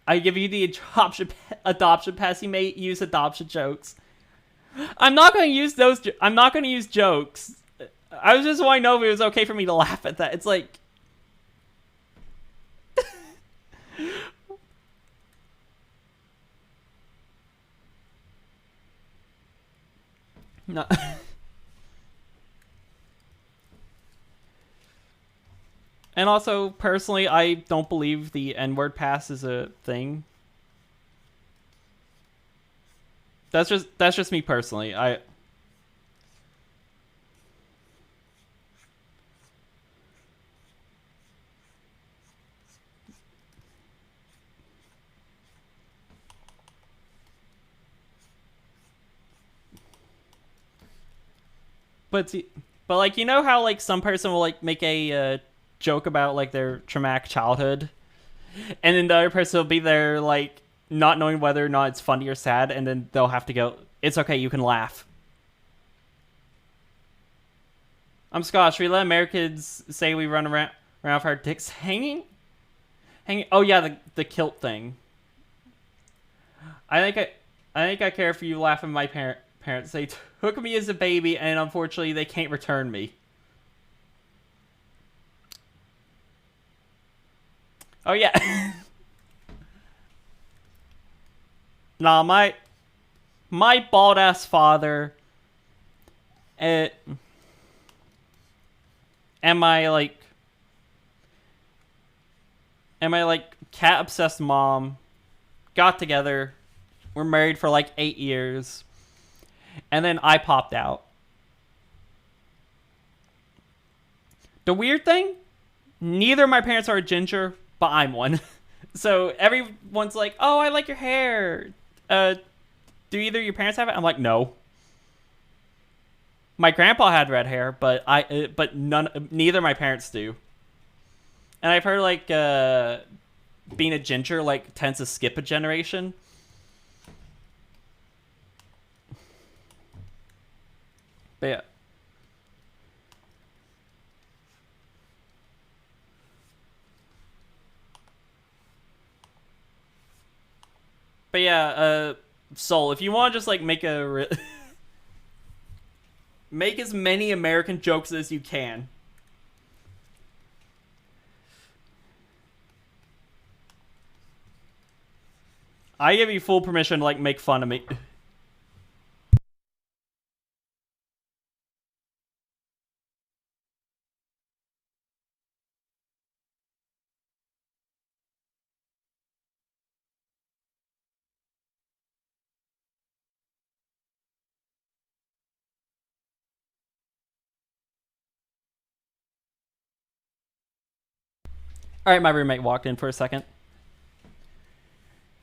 I give you the adoption pass. You may use adoption jokes. I'm not going to use those. I'm not going to use jokes. I was just wanting to know if it was okay for me to laugh at that. It's like... No. And also, personally, I don't believe the N-word pass is a thing. That's just me personally. But like, you know how like some person will like make a joke about like their traumatic childhood, and then the other person will be there like not knowing whether or not it's funny or sad, and then they'll have to go, it's okay, you can laugh. I'm Scottish. We let Americans say we run around with our dicks hanging. Oh yeah, the kilt thing. I think I care for you laughing. My parents, they took me as a baby, and unfortunately they can't return me. Oh yeah. Nah, my bald ass father, and my cat obsessed mom got together. We're married for like 8 years, and then I popped out. The weird thing, neither of my parents are a ginger, but I'm one. So everyone's like, "Oh, I like your hair. Do either of your parents have it?" I'm like, "No." My grandpa had red hair, but neither of my parents do. And I've heard like being a ginger like tends to skip a generation. But yeah. But yeah, Soul, if you want to just like make make as many American jokes as you can. I give you full permission to like make fun of me. All right, my roommate walked in for a second.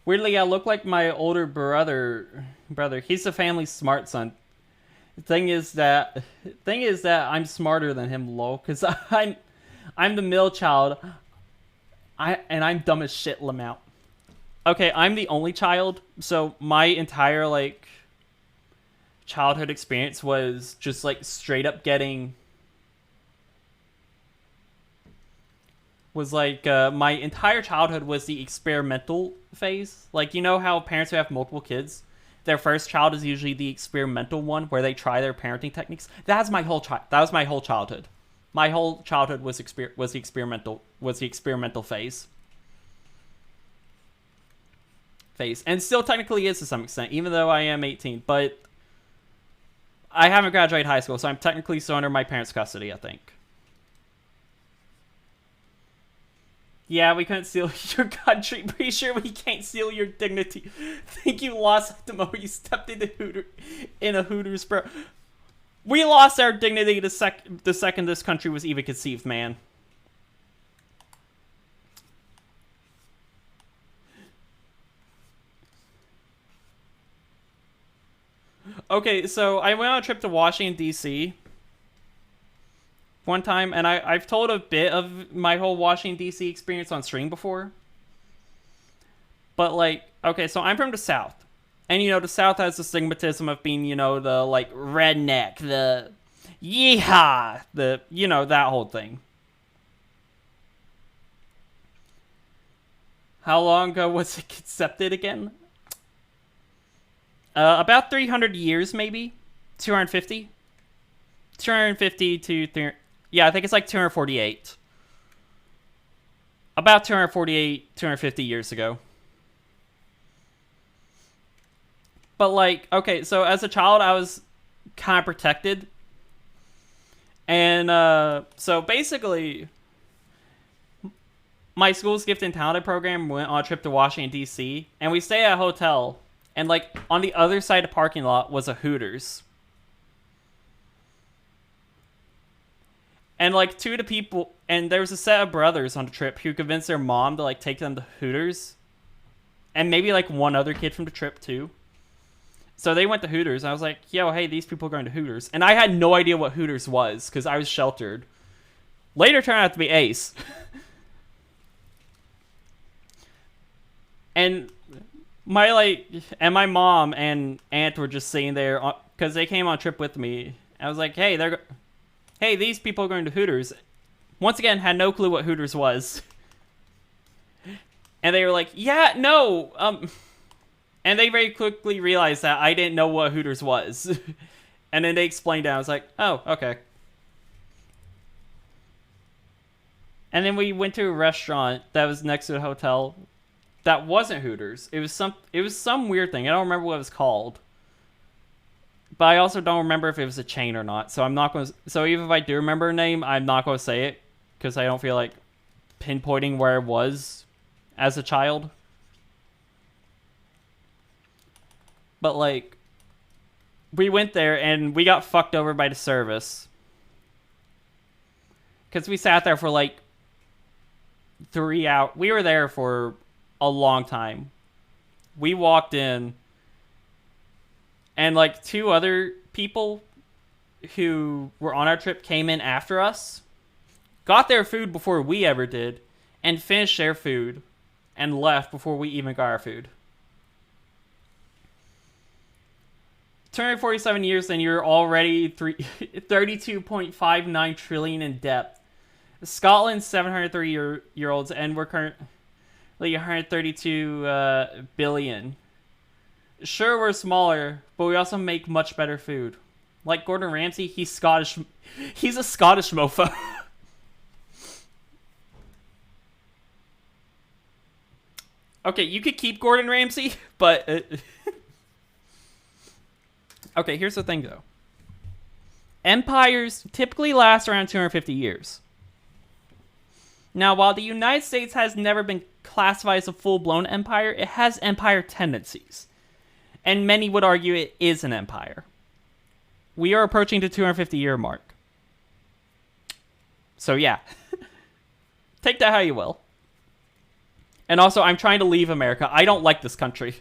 Weirdly, I look like my older brother. He's the family's smart son. Thing is that I'm smarter than him, lol. Cause I'm the middle child. I'm dumb as shit, Lamount. Okay, I'm the only child, so my entire like childhood experience was just like straight up getting. Was like my entire childhood was the experimental phase. Like, you know how parents who have multiple kids, their first child is usually the experimental one where they try their parenting techniques. That was my whole childhood. My whole childhood was the experimental phase. And still technically is to some extent, even though I am 18. But I haven't graduated high school, so I'm technically still under my parents' custody, I think. Yeah, we couldn't steal your country. Pretty sure we can't steal your dignity. Think you lost the moment you stepped in a Hooters, bro. We lost our dignity the second this country was even conceived, man. Okay, so I went on a trip to Washington, D.C. one time, and I've told a bit of my whole Washington, D.C. experience on stream before. But, like, okay, so I'm from the South. And, you know, the South has the stigmatism of being, you know, the, like, redneck, the yeehaw, the, you know, that whole thing. How long ago was it accepted again? About 300 years, maybe? 250? 250 to 300. Yeah, I think it's like 248. About 248, 250 years ago. But, like, okay, so as a child, I was kind of protected. And, so basically, my school's Gifted and Talented program went on a trip to Washington, D.C., and we stayed at a hotel, and, like, on the other side of the parking lot was a Hooters. And, like, two of the people, and there was a set of brothers on the trip who convinced their mom to, like, take them to Hooters. And maybe, like, one other kid from the trip, too. So they went to Hooters, and I was like, yo, hey, these people are going to Hooters. And I had no idea what Hooters was, because I was sheltered. Later turned out to be Ace. And my mom and aunt were just sitting there, because they came on a trip with me. I was like, hey, these people are going to Hooters. Once again, had no clue what Hooters was. And they were like, yeah, no. And they very quickly realized that I didn't know what Hooters was. And then they explained it. I was like, oh, okay. And then we went to a restaurant that was next to a hotel that wasn't Hooters. It was some weird thing. I don't remember what it was called. But I also don't remember if it was a chain or not. So I'm not going to... So even if I do remember a name, I'm not going to say it. Because I don't feel like pinpointing where it was as a child. But, like, we went there and we got fucked over by the service. Because we sat there for, like, 3 hours. We were there for a long time. We walked in, and, like, 2 other people who were on our trip came in after us, got their food before we ever did, and finished their food, and left before we even got our food. 247 years, and you're already 32.59 trillion in debt. Scotland's 703-year-olds, and we're currently 132 billion. Sure, we're smaller, but we also make much better food. Like Gordon Ramsay, he's Scottish. He's a Scottish mofo. Okay, you could keep Gordon Ramsay, but... Okay, here's the thing, though. Empires typically last around 250 years. Now, while the United States has never been classified as a full-blown empire, it has empire tendencies. And many would argue it is an empire. We are approaching the 250-year mark. So, yeah. Take that how you will. And also, I'm trying to leave America. I don't like this country.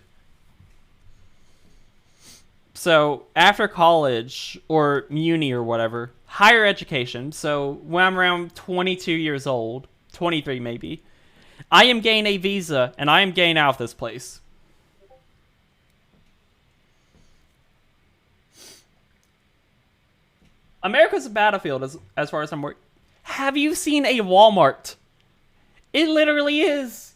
So, after college, or uni or whatever, higher education. So, when I'm around 22 years old, 23 maybe, I am getting a visa, and I am getting out of this place. America's a battlefield as far as I'm worried. Have you seen a Walmart? It literally is.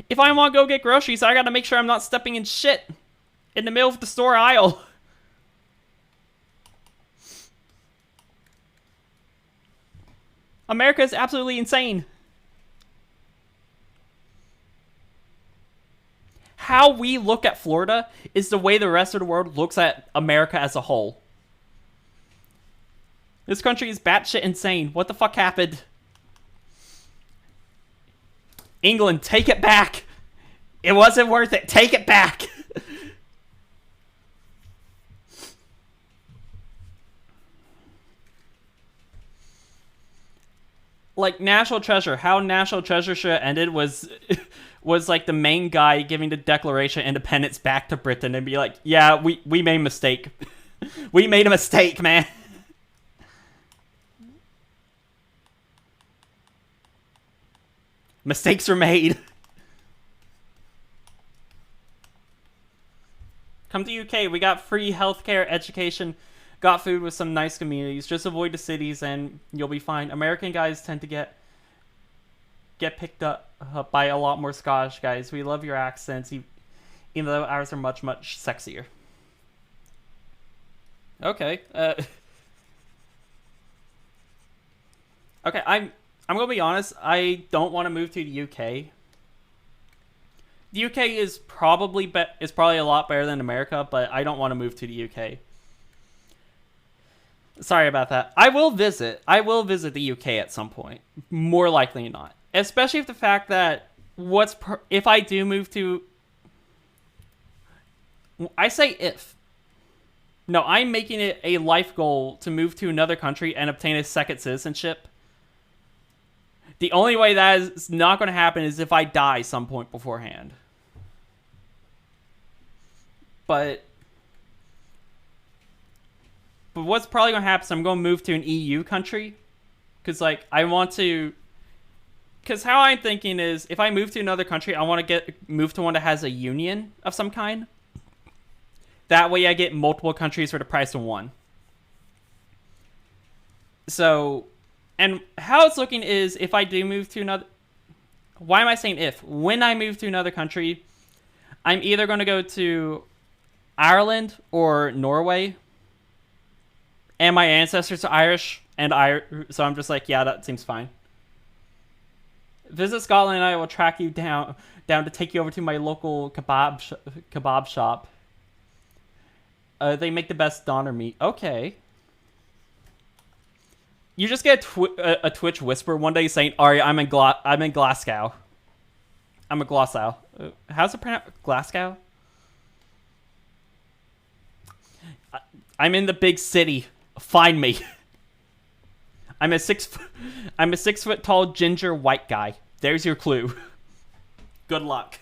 If I want to go get groceries, I gotta make sure I'm not stepping in shit in the middle of the store aisle. America is absolutely insane. How we look at Florida is the way the rest of the world looks at America as a whole. This country is batshit insane. What the fuck happened? England, take it back. It wasn't worth it. Take it back. Like National Treasure, how National Treasure should have ended was like the main guy giving the Declaration of Independence back to Britain and be like, yeah, we made a mistake. We made a mistake, man. Mistakes were made. Come to UK. We got free healthcare, education, got food with some nice communities. Just avoid the cities and you'll be fine. American guys tend to get picked up by a lot more Scottish guys. We love your accents, even though ours are much, much sexier. Okay. Okay, I'm gonna be honest. I don't want to move to the UK. The UK is probably a lot better than America, but I don't want to move to the UK. Sorry about that. I will visit. I will visit the UK at some point. More likely not. Especially if the fact that if I do move to... I say if. No, I'm making it a life goal to move to another country and obtain a second citizenship. The only way that is not going to happen is if I die some point beforehand. But what's probably going to happen is I'm going to move to an EU country. Because, like, I want to... Because how I'm thinking is, if I move to another country, I want to move to one that has a union of some kind. That way I get multiple countries for the price of one. So... And how it's looking is, if I do move to another... Why am I saying if? When I move to another country, I'm either going to go to Ireland or Norway. And my ancestors are Irish, so I'm just like, yeah, that seems fine. Visit Scotland and I will track you down to take you over to my local kebab shop. They make the best doner meat. Okay. You just get a Twitch whisper one day saying, "Ari, I'm in Glasgow. I'm a Glasgow. How's it pronounced? Glasgow? I'm in the big city. Find me. I'm a 6 foot tall ginger white guy. There's your clue. Good luck."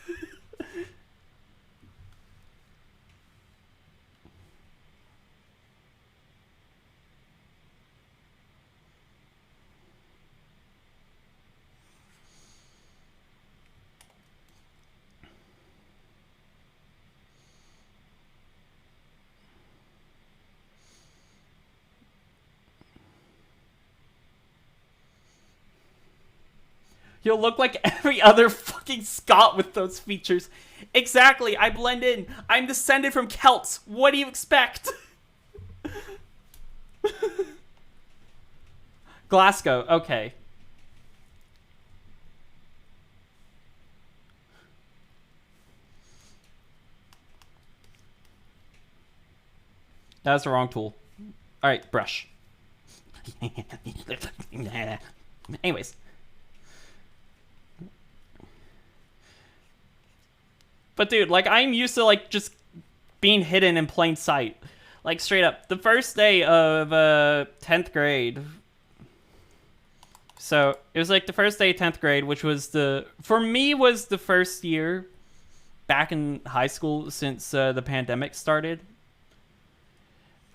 You'll look like every other fucking Scot with those features. Exactly, I blend in. I'm descended from Celts. What do you expect? Glasgow, okay. That was the wrong tool. Alright, brush. Anyways. But dude, like, I'm used to, like, just being hidden in plain sight. Like, straight up. The first day of 10th grade, So it was like the first day of 10th grade, which was for me was the first year back in high school since the pandemic started.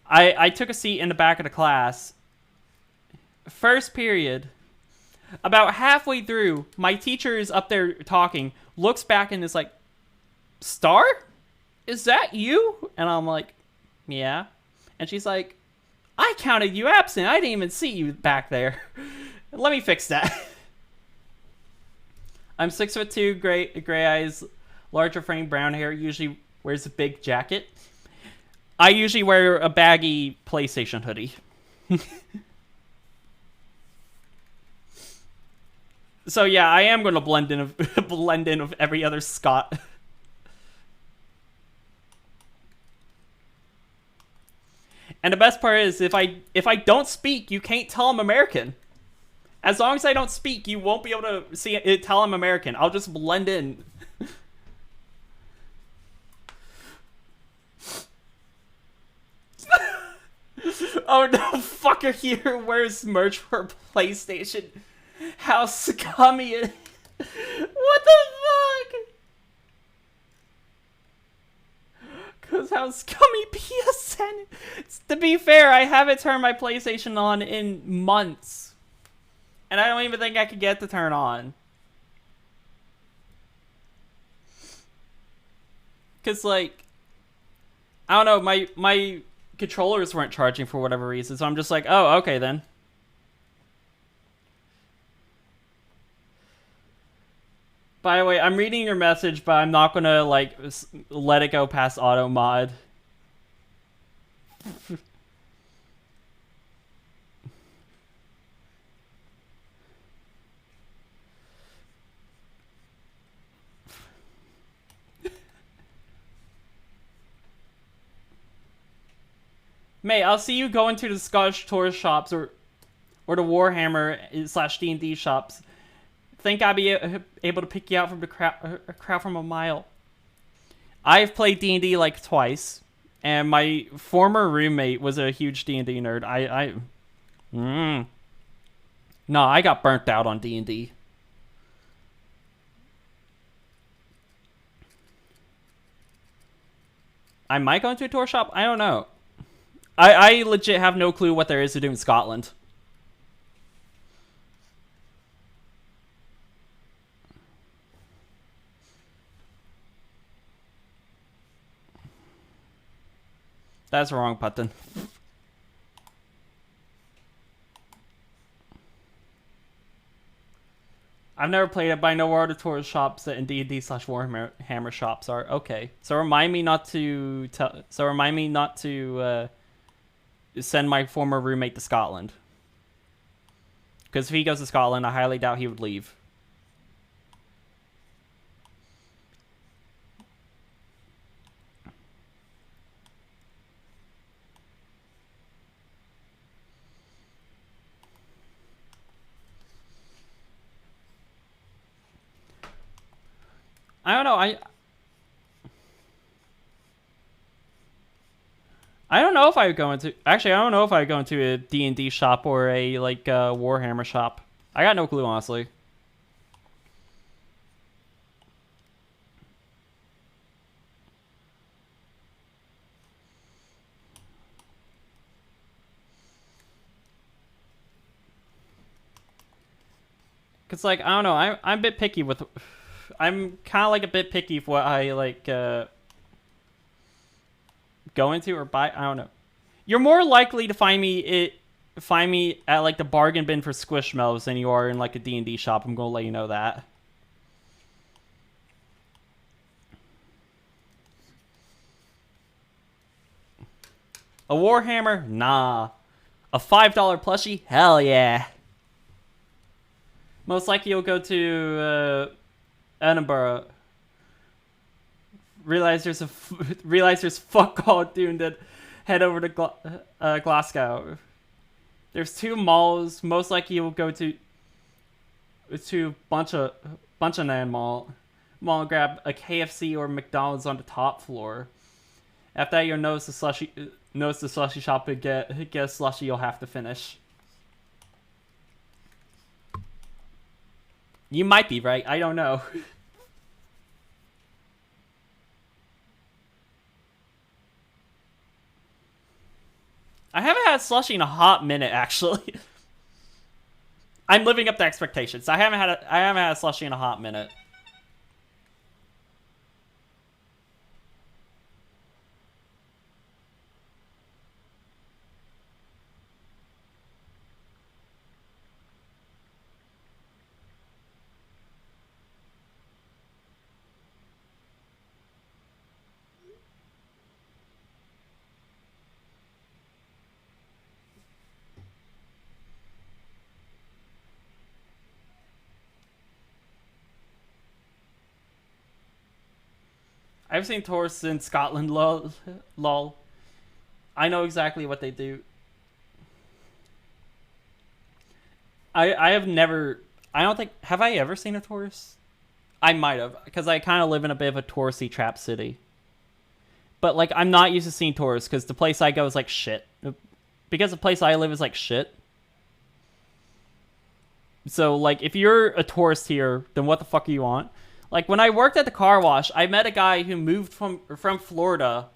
I took a seat in the back of the class. First period, about halfway through, my teacher is up there talking, looks back and is like, Star? Is that you? And I'm like, yeah. And she's like, I counted you absent. I didn't even see you back there. Let me fix that. I'm 6'2", gray eyes, larger frame, brown hair, usually wears a big jacket. I usually wear a baggy PlayStation hoodie. So yeah, I am going to blend in with every other Scot. And the best part is, if I don't speak, you can't tell I'm American. As long as I don't speak, you won't be able to see it, tell I'm American. I'll just blend in. Oh no, fucker here wears merch for PlayStation. How scummy it is. What the fuck? Cause how scummy PSN. To be fair, I haven't turned my PlayStation on in months. And I don't even think I could get to turn on. Cause like, I don't know, my controllers weren't charging for whatever reason, so I'm just like, oh, okay then. By the way, I'm reading your message, but I'm not gonna like let it go past auto mod. Mate, I'll see you go into the Scottish tourist shops or the Warhammer / D&D shops. Think I'd be able to pick you out from the crowd from a mile. I've played D&D like twice, and my former roommate was a huge D&D nerd. No, I got burnt out on D&D. I might go into a tour shop. I don't know. I legit have no clue what there is to do in Scotland. That's the wrong button. I've never played it, but I know where the tourist shops and D&D / Warhammer shops are. Okay, so remind me not to send my former roommate to Scotland. Because if he goes to Scotland, I highly doubt he would leave. I don't know. I don't know if I would go into... Actually, I don't know if I would go into a D&D shop or a, like, Warhammer shop. I got no clue, honestly. Because, like, I don't know. I'm a bit picky with... I'm kind of, like, a bit picky for what I, like, go into or buy. I don't know. You're more likely to find me at like the bargain bin for Squishmallows than you are in like a D&D shop. I'm gonna let you know that. A Warhammer? Nah. A $5 plushie? Hell yeah. Most likely you'll go to Edinburgh. Realize there's fuck all doomed and head over to Glasgow. There's 2 malls. Most likely you'll go to bunch of Nan Mall and grab a KFC or McDonald's on the top floor. After that, you'll notice the slushy shop and get a slushy you'll have to finish. You might be right. I don't know. I haven't had slushy in a hot minute, actually. I'm living up to expectations. I haven't had a slushy in a hot minute. I've seen tourists in Scotland, lol. I know exactly what they do. I have never... I don't think... Have I ever seen a tourist? I might have, because I kind of live in a bit of a touristy trap city. But, like, I'm not used to seeing tourists, because the place I go is, like, shit. Because the place I live is, like, shit. So, like, if you're a tourist here, then what the fuck do you want? Like, when I worked at the car wash, I met a guy who moved from Florida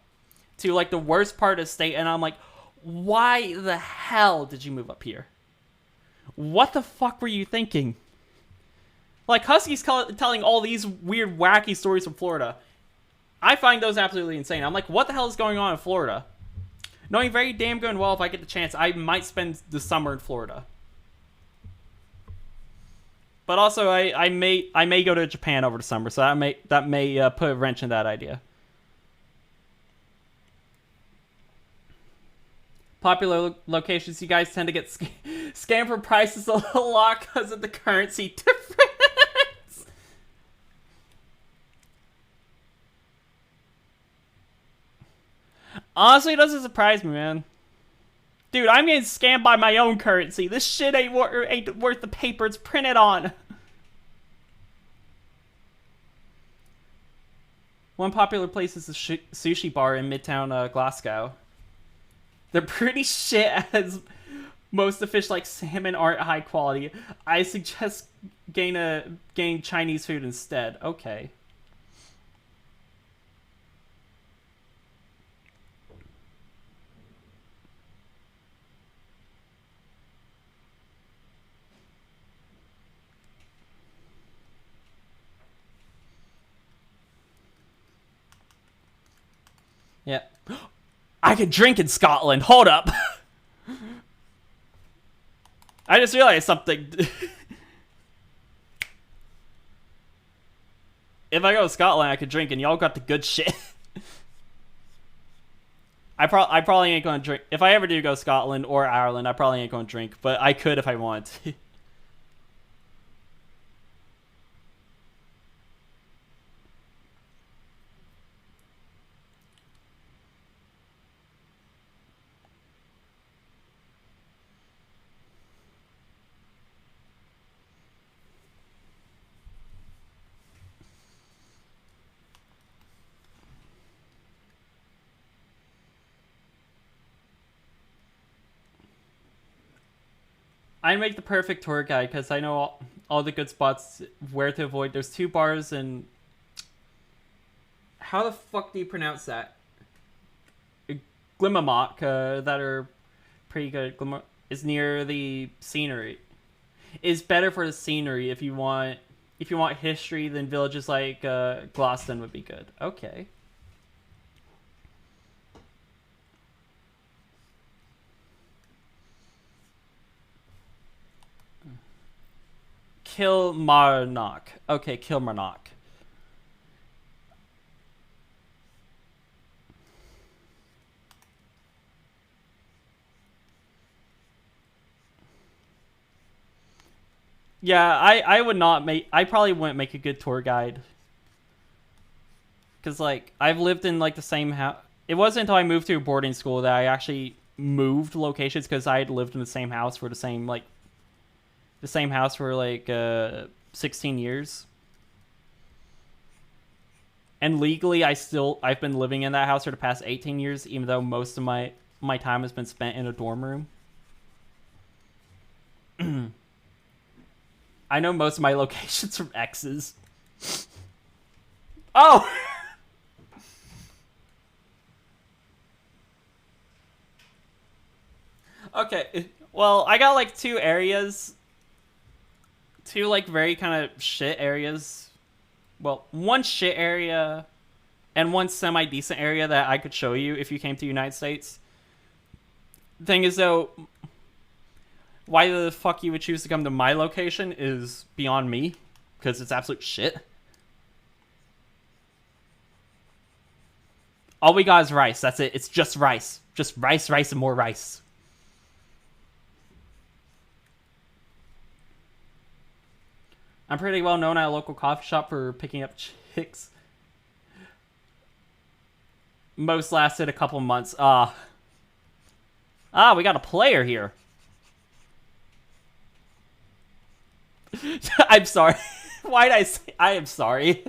to, like, the worst part of the state, and I'm like, why the hell did you move up here? What the fuck were you thinking? Like, Husky's telling all these weird, wacky stories from Florida. I find those absolutely insane. I'm like, what the hell is going on in Florida? Knowing very damn good and well, if I get the chance, I might spend the summer in Florida. But also, I may go to Japan over the summer, so that may put a wrench in that idea. Popular locations, you guys tend to get scammed for prices a lot because of the currency difference. Honestly, it doesn't surprise me, man. Dude, I'm getting scammed by my own currency. This shit ain't worth the paper it's printed on. One popular place is the sushi bar in Midtown Glasgow. They're pretty shit, as most of the fish like salmon aren't high quality. I suggest getting Chinese food instead. Okay. Yeah. I could drink in Scotland. Hold up. I just realized something. If I go to Scotland, I could drink, and y'all got the good shit. I probably ain't gonna drink. If I ever do go to Scotland or Ireland, I probably ain't gonna drink, but I could if I wanted to. I make the perfect tour guide because I know all the good spots where to avoid. There's 2 bars and... How the fuck do you pronounce that? Glimmermock, that are pretty good. Glimmer is near the scenery. Is better for the scenery if you want history, then villages like Glaston would be good. Okay. Kilmarnock. Okay, Kilmarnock. Yeah, I would not make... I probably wouldn't make a good tour guide. Because, like, I've lived in, like, the same house... It wasn't until I moved to a boarding school that I actually moved locations, because I had lived in the same house for the same house for, like, 16 years. And legally, I've been living in that house for the past 18 years, even though most of my time has been spent in a dorm room. I know most of my locations from exes. Oh! Okay, well, I got like two areas. Two like very kind of shit areas. Well, one shit area and one semi-decent area that I could show you if you came to the United States. Thing is, though, why the fuck you would choose to come to my location is beyond me, because it's absolute shit. All we got is rice. That's it. It's just rice. Just rice, rice, and more rice. I'm pretty well known at a local coffee shop for picking up chicks. Most lasted a couple months. We got a player here. I'm sorry. Why did I say I am sorry?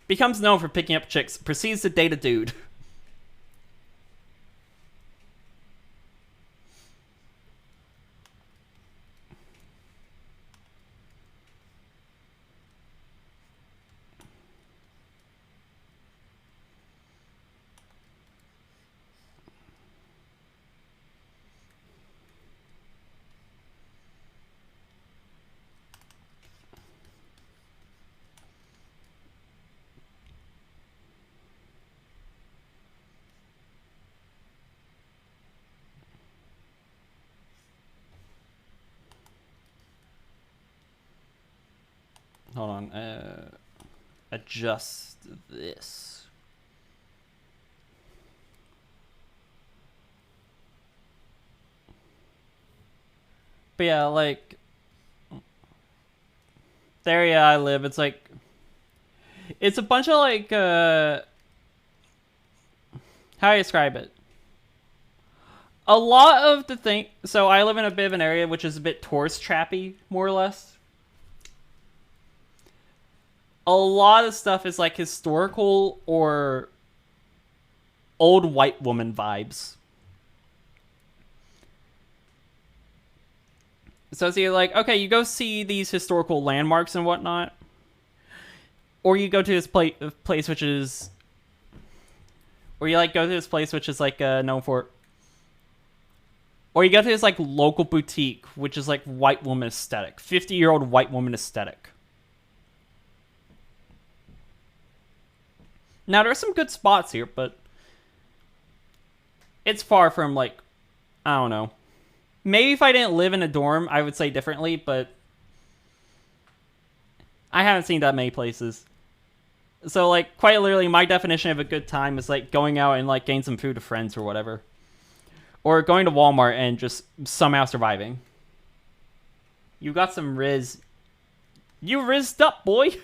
Becomes known for picking up chicks. Proceeds to date a dude. Hold on. Adjust this. But yeah, like, the area I live, it's like, it's a bunch of like, how do I describe it? A lot of the thing, so I live in a bit of an area which is a bit tourist trappy, more or less. A lot of stuff is like historical or old white woman vibes. So it's either like, okay, you go see these historical landmarks and whatnot, or you go to this place which is, or you like go to this place which is like known for, or you go to this like local boutique which is like white woman aesthetic, 50-year-old white woman aesthetic. Now there's some good spots here, but it's far from like, I don't know. Maybe if I didn't live in a dorm, I would say differently, but I haven't seen that many places. So, like, quite literally, my definition of a good time is, like, going out and, like, getting some food with friends or whatever. Or going to Walmart and just somehow surviving. You got some Riz. You rizzed up, boy!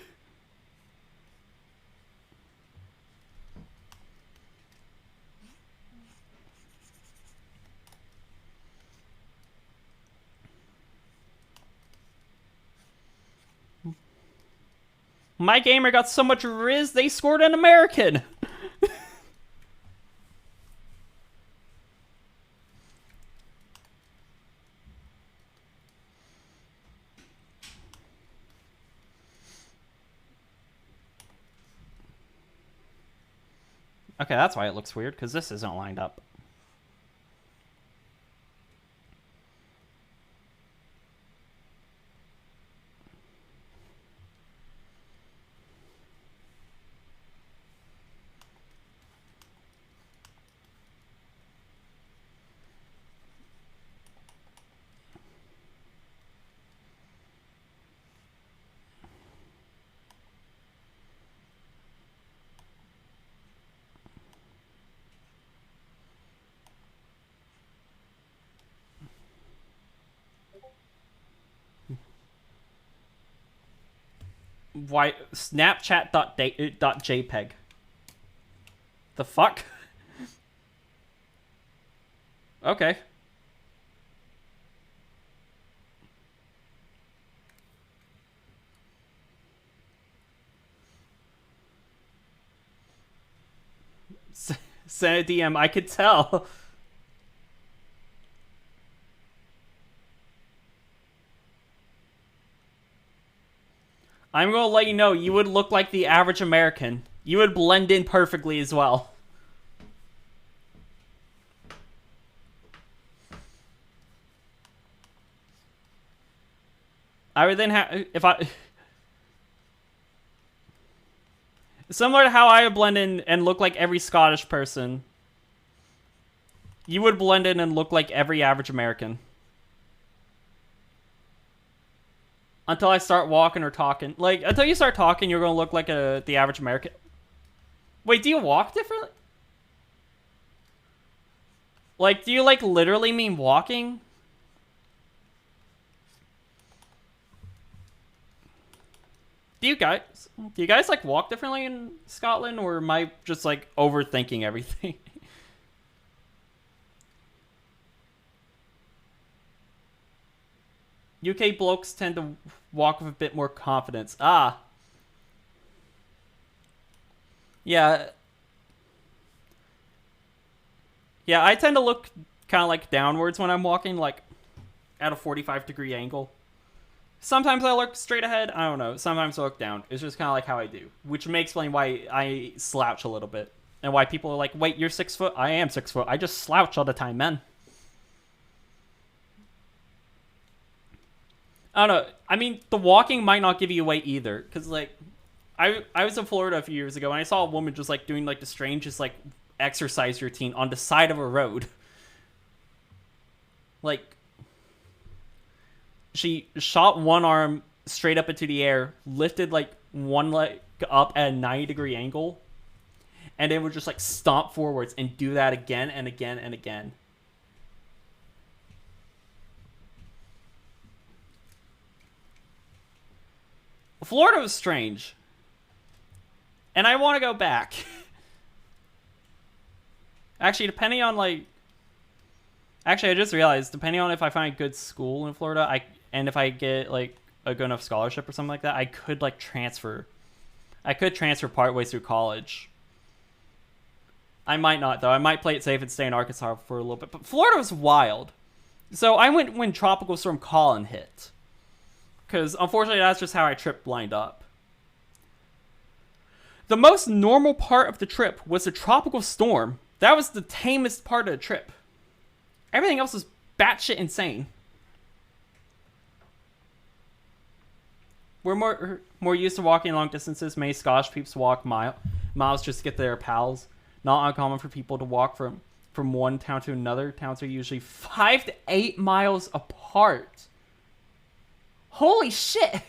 My gamer got so much Riz, they scored an American. Okay, that's why it looks weird, because this isn't lined up. Why Snapchat.jpg? The fuck? Okay. Send a DM. I could tell. I'm gonna let you know, you would look like the average American. You would blend in perfectly as well. I would then have, if I, similar to how I would blend in and look like every Scottish person, you would blend in and look like every average American. Until I start walking or talking. Like, until you start talking, you're going to look like the average American. Wait, do you walk differently? Like, do you, like, literally mean walking? Do you guys, like, walk differently in Scotland? Or am I just, like, overthinking everything? UK blokes tend to walk with a bit more confidence. Ah. Yeah. Yeah, I tend to look kind of like downwards when I'm walking, like at a 45-degree angle. Sometimes I look straight ahead. I don't know. Sometimes I look down. It's just kind of like how I do, which may explain why I slouch a little bit and why people are like, "Wait, you're 6 foot?" I am 6 foot. I just slouch all the time, man. I don't know. I mean, the walking might not give you away either, because like, I was in Florida a few years ago and I saw a woman just like doing like the strangest like exercise routine on the side of a road. Like, she shot one arm straight up into the air, lifted like one leg up at a 90-degree angle, and then would just like stomp forwards and do that again and again and again. Florida was strange. And I want to go back. Actually, depending on like... Actually, I just realized, depending on if I find a good school in Florida, and if I get like a good enough scholarship or something like that, I could like transfer. I could transfer partway through college. I might not, though. I might play it safe and stay in Arkansas for a little bit. But Florida was wild. So I went when Tropical Storm Colin hit. Because, unfortunately, that's just how I trip lined up. The most normal part of the trip was the tropical storm. That was the tamest part of the trip. Everything else was batshit insane. We're more used to walking long distances. Many Scottish peeps walk miles just to get to their pals. Not uncommon for people to walk from one town to another. Towns are usually 5 to 8 miles apart. Holy shit!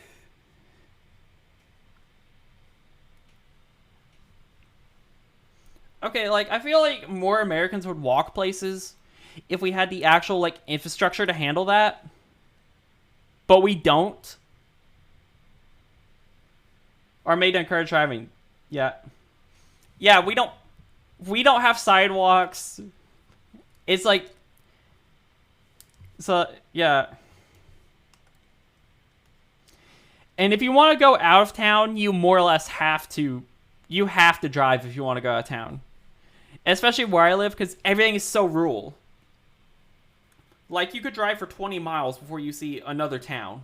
Okay, like, I feel like more Americans would walk places if we had the actual, like, infrastructure to handle that. But we don't. Or made to encourage driving. Yeah. Yeah, we don't have sidewalks. It's like... So, yeah. And if you want to go out of town, you more or less have to... You have to drive if you want to go out of town. Especially where I live, because everything is so rural. Like, you could drive for 20 miles before you see another town.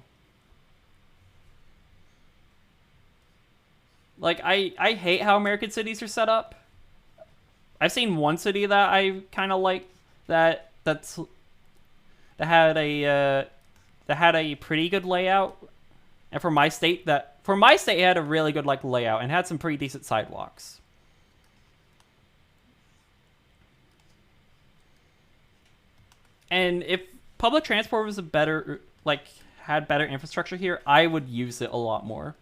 Like, I hate how American cities are set up. I've seen one city that I kind of like that had a pretty good layout, and for my state it had a really good like layout and had some pretty decent sidewalks. And if public transport was had better infrastructure here, I would use it a lot more.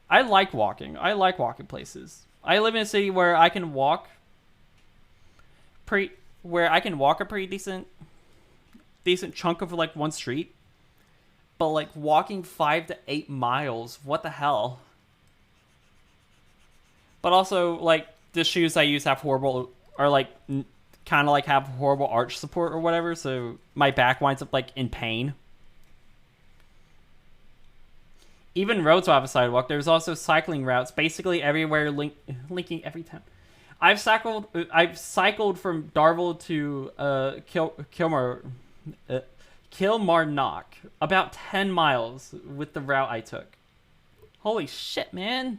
I like walking. I like walking places. I live in a city where I can walk a pretty decent chunk of like one street. But like walking 5 to 8 miles, what the hell? But also like the shoes I use have horrible arch support or whatever, so my back winds up like in pain. Even roads will have a sidewalk. There's also cycling routes basically everywhere linking every town. I've cycled from Darvel to Kilmarnock, about 10 miles with the route I took. Holy shit, man.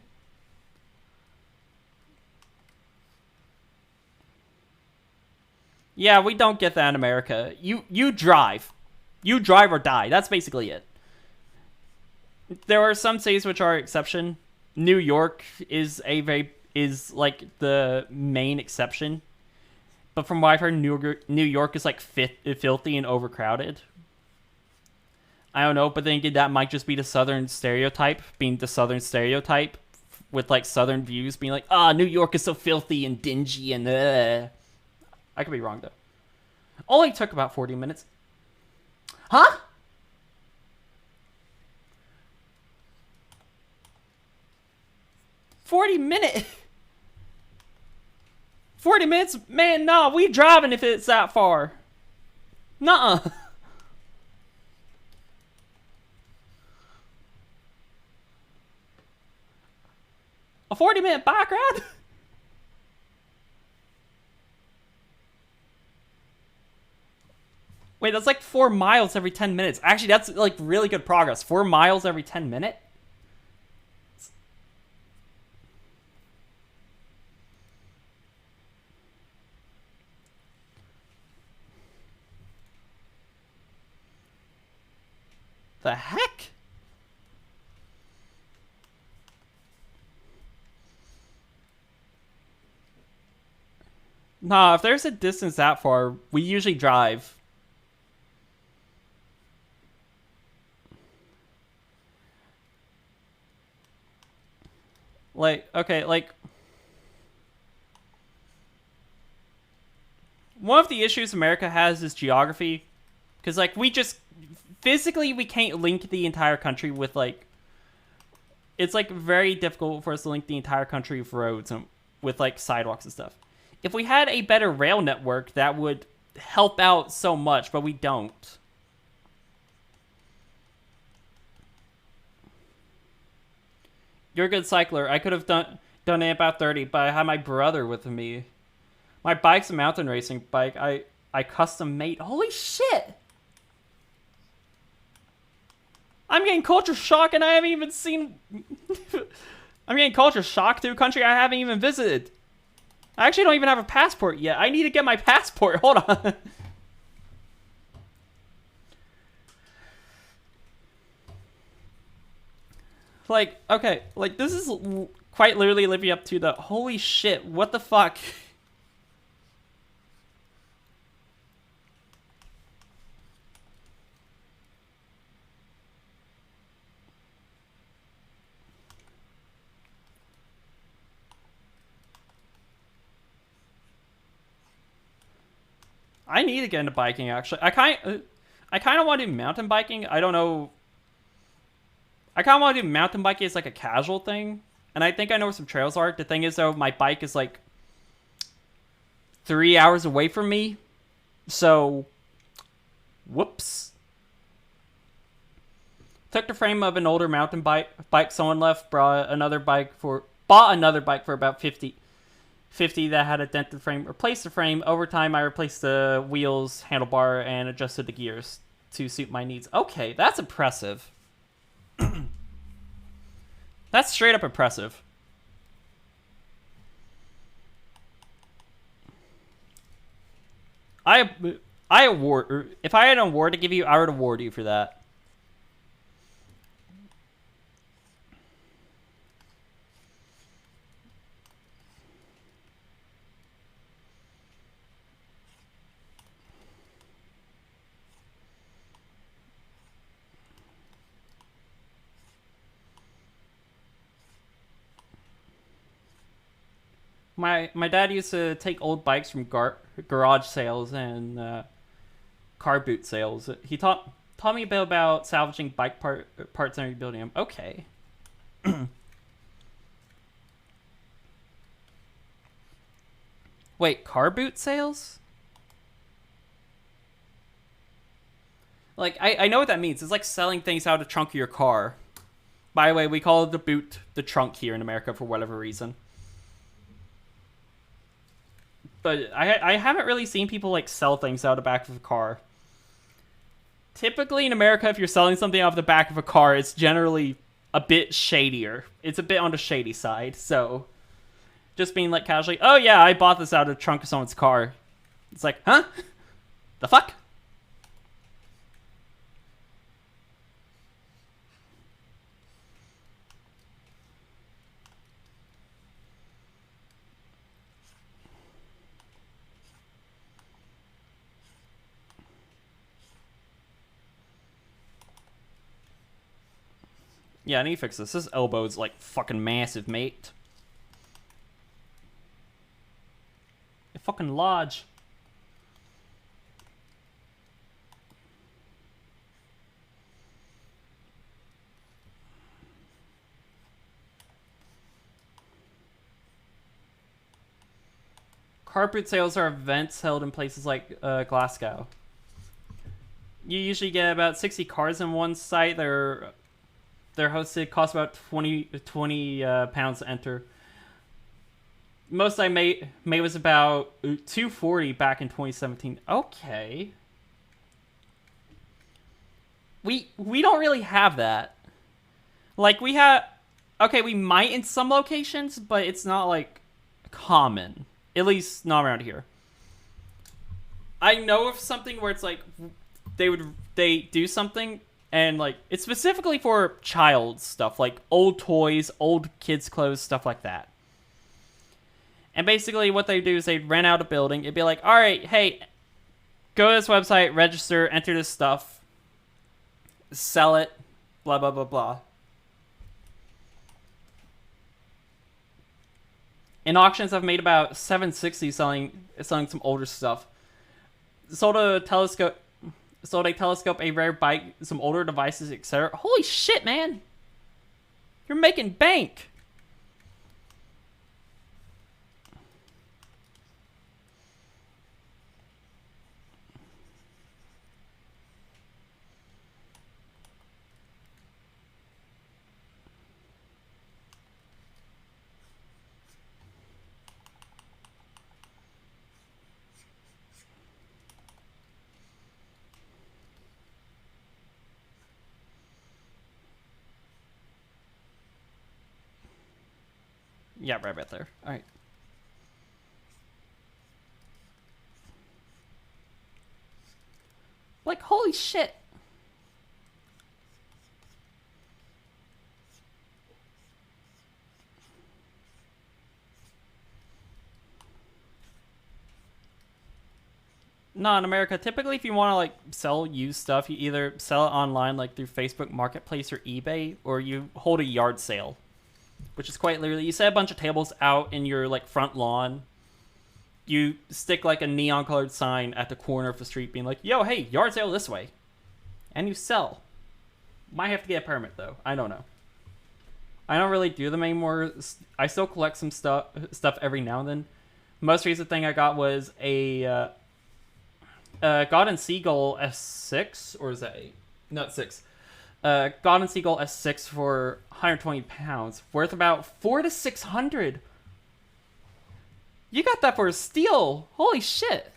Yeah, we don't get that in America. You drive. You drive or die. That's basically it. There are some cities which are exception. New York is is like the main exception. But from what I've heard, New York is like filthy and overcrowded. I don't know, but then again, that might just be the Southern stereotype, being the Southern stereotype, with like Southern views being like, New York is so filthy and dingy and I could be wrong though. Only took about 40 minutes. Huh? $40 minutes? Man, nah, we driving if it's that far. Nuh-uh. A 40-minute bike ride? Wait, that's like 4 miles every 10 minutes. Actually, that's like really good progress. 4 miles every 10 minutes? The heck? Nah, if there's a distance that far, we usually drive. Like, okay, like... One of the issues America has is geography. Because, like, we just... Physically, we can't link the entire country with, like... It's, like, very difficult for us to link the entire country with roads and with, like, sidewalks and stuff. If we had a better rail network, that would help out so much, but we don't. You're a good cycler. I could have done it about 30, but I had my brother with me. My bike's a mountain racing bike. I custom made. Holy shit! I'm getting culture shock and I haven't even seen... I'm getting culture shock to a country I haven't even visited. I actually don't even have a passport yet. I need to get my passport. Hold on. Like, okay. Like, this is quite literally living up to the... Holy shit, what the fuck? I need to get into biking, actually. I kind of want to do mountain biking. I don't know. I kind of want to do mountain biking as like a casual thing. And I think I know where some trails are. The thing is, though, my bike is like 3 hours away from me. So, whoops. Took the frame of an older mountain bike someone left, bought another bike for about 50 that had a dented frame, replaced the frame. Over time, I replaced the wheels, handlebar, and adjusted the gears to suit my needs. Okay, that's impressive. That's straight up impressive. If I had an award to give you, I would award you for that. My dad used to take old bikes from garage sales and car boot sales. He taught me a bit about salvaging bike parts and rebuilding them. Okay. Wait, car boot sales? Like, I know what that means. It's like selling things out of the trunk of your car. By the way, we call the boot the trunk here in America for whatever reason. But I haven't really seen people like sell things out of the back of a car. Typically in America, if you're selling something out of the back of a car, it's generally a bit shadier. It's a bit on the shady side. So just being like casually, oh yeah, I bought this out of the trunk of someone's car. It's like, huh? The fuck? Yeah, I need to fix this. This elbow's like fucking massive, mate. It's fucking large. Carpet sales are events held in places like Glasgow. You usually get about 60 cars in one site. They're hosted. Cost about 20 pounds to enter. Most I made was about $240 back in 2017. Okay. We don't really have that. Like we have, okay, we might in some locations, but it's not like common. At least not around here. I know of something where it's like they do something and like it's specifically for child stuff, like old toys, old kids' clothes, stuff like that. And basically what they do is they rent out a building. It'd be like, all right, hey, go to this website, register, enter this stuff, sell it, blah, blah, blah, blah. In auctions, I've made about $760 selling some older stuff. Sold a telescope, a rare bike, some older devices, etc. Holy shit, man! You're making bank! Yeah, right there. Alright. Like, holy shit! No, in America, typically if you want to like sell used stuff, you either sell it online like through Facebook Marketplace or eBay, or you hold a yard sale. Which is quite literally, you set a bunch of tables out in your like front lawn. You stick like a neon colored sign at the corner of the street being like, yo, hey, yard sale this way. And you sell. Might have to get a permit though. I don't know. I don't really do them anymore. I still collect some stuff every now and then. Most recent thing I got was a God and Seagull S6, or is that 8? No, it's 6. God and Seagull S6 for 120 pounds, worth about 400 to 600. You got that for a steal. Holy shit.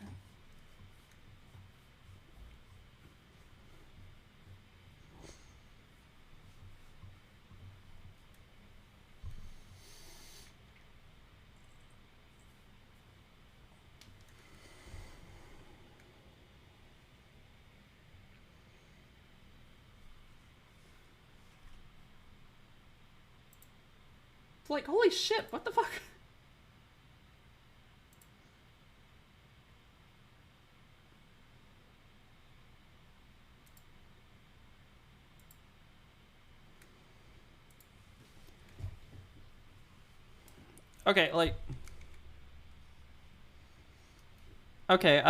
Like, holy shit, what the fuck? Okay, like... Okay,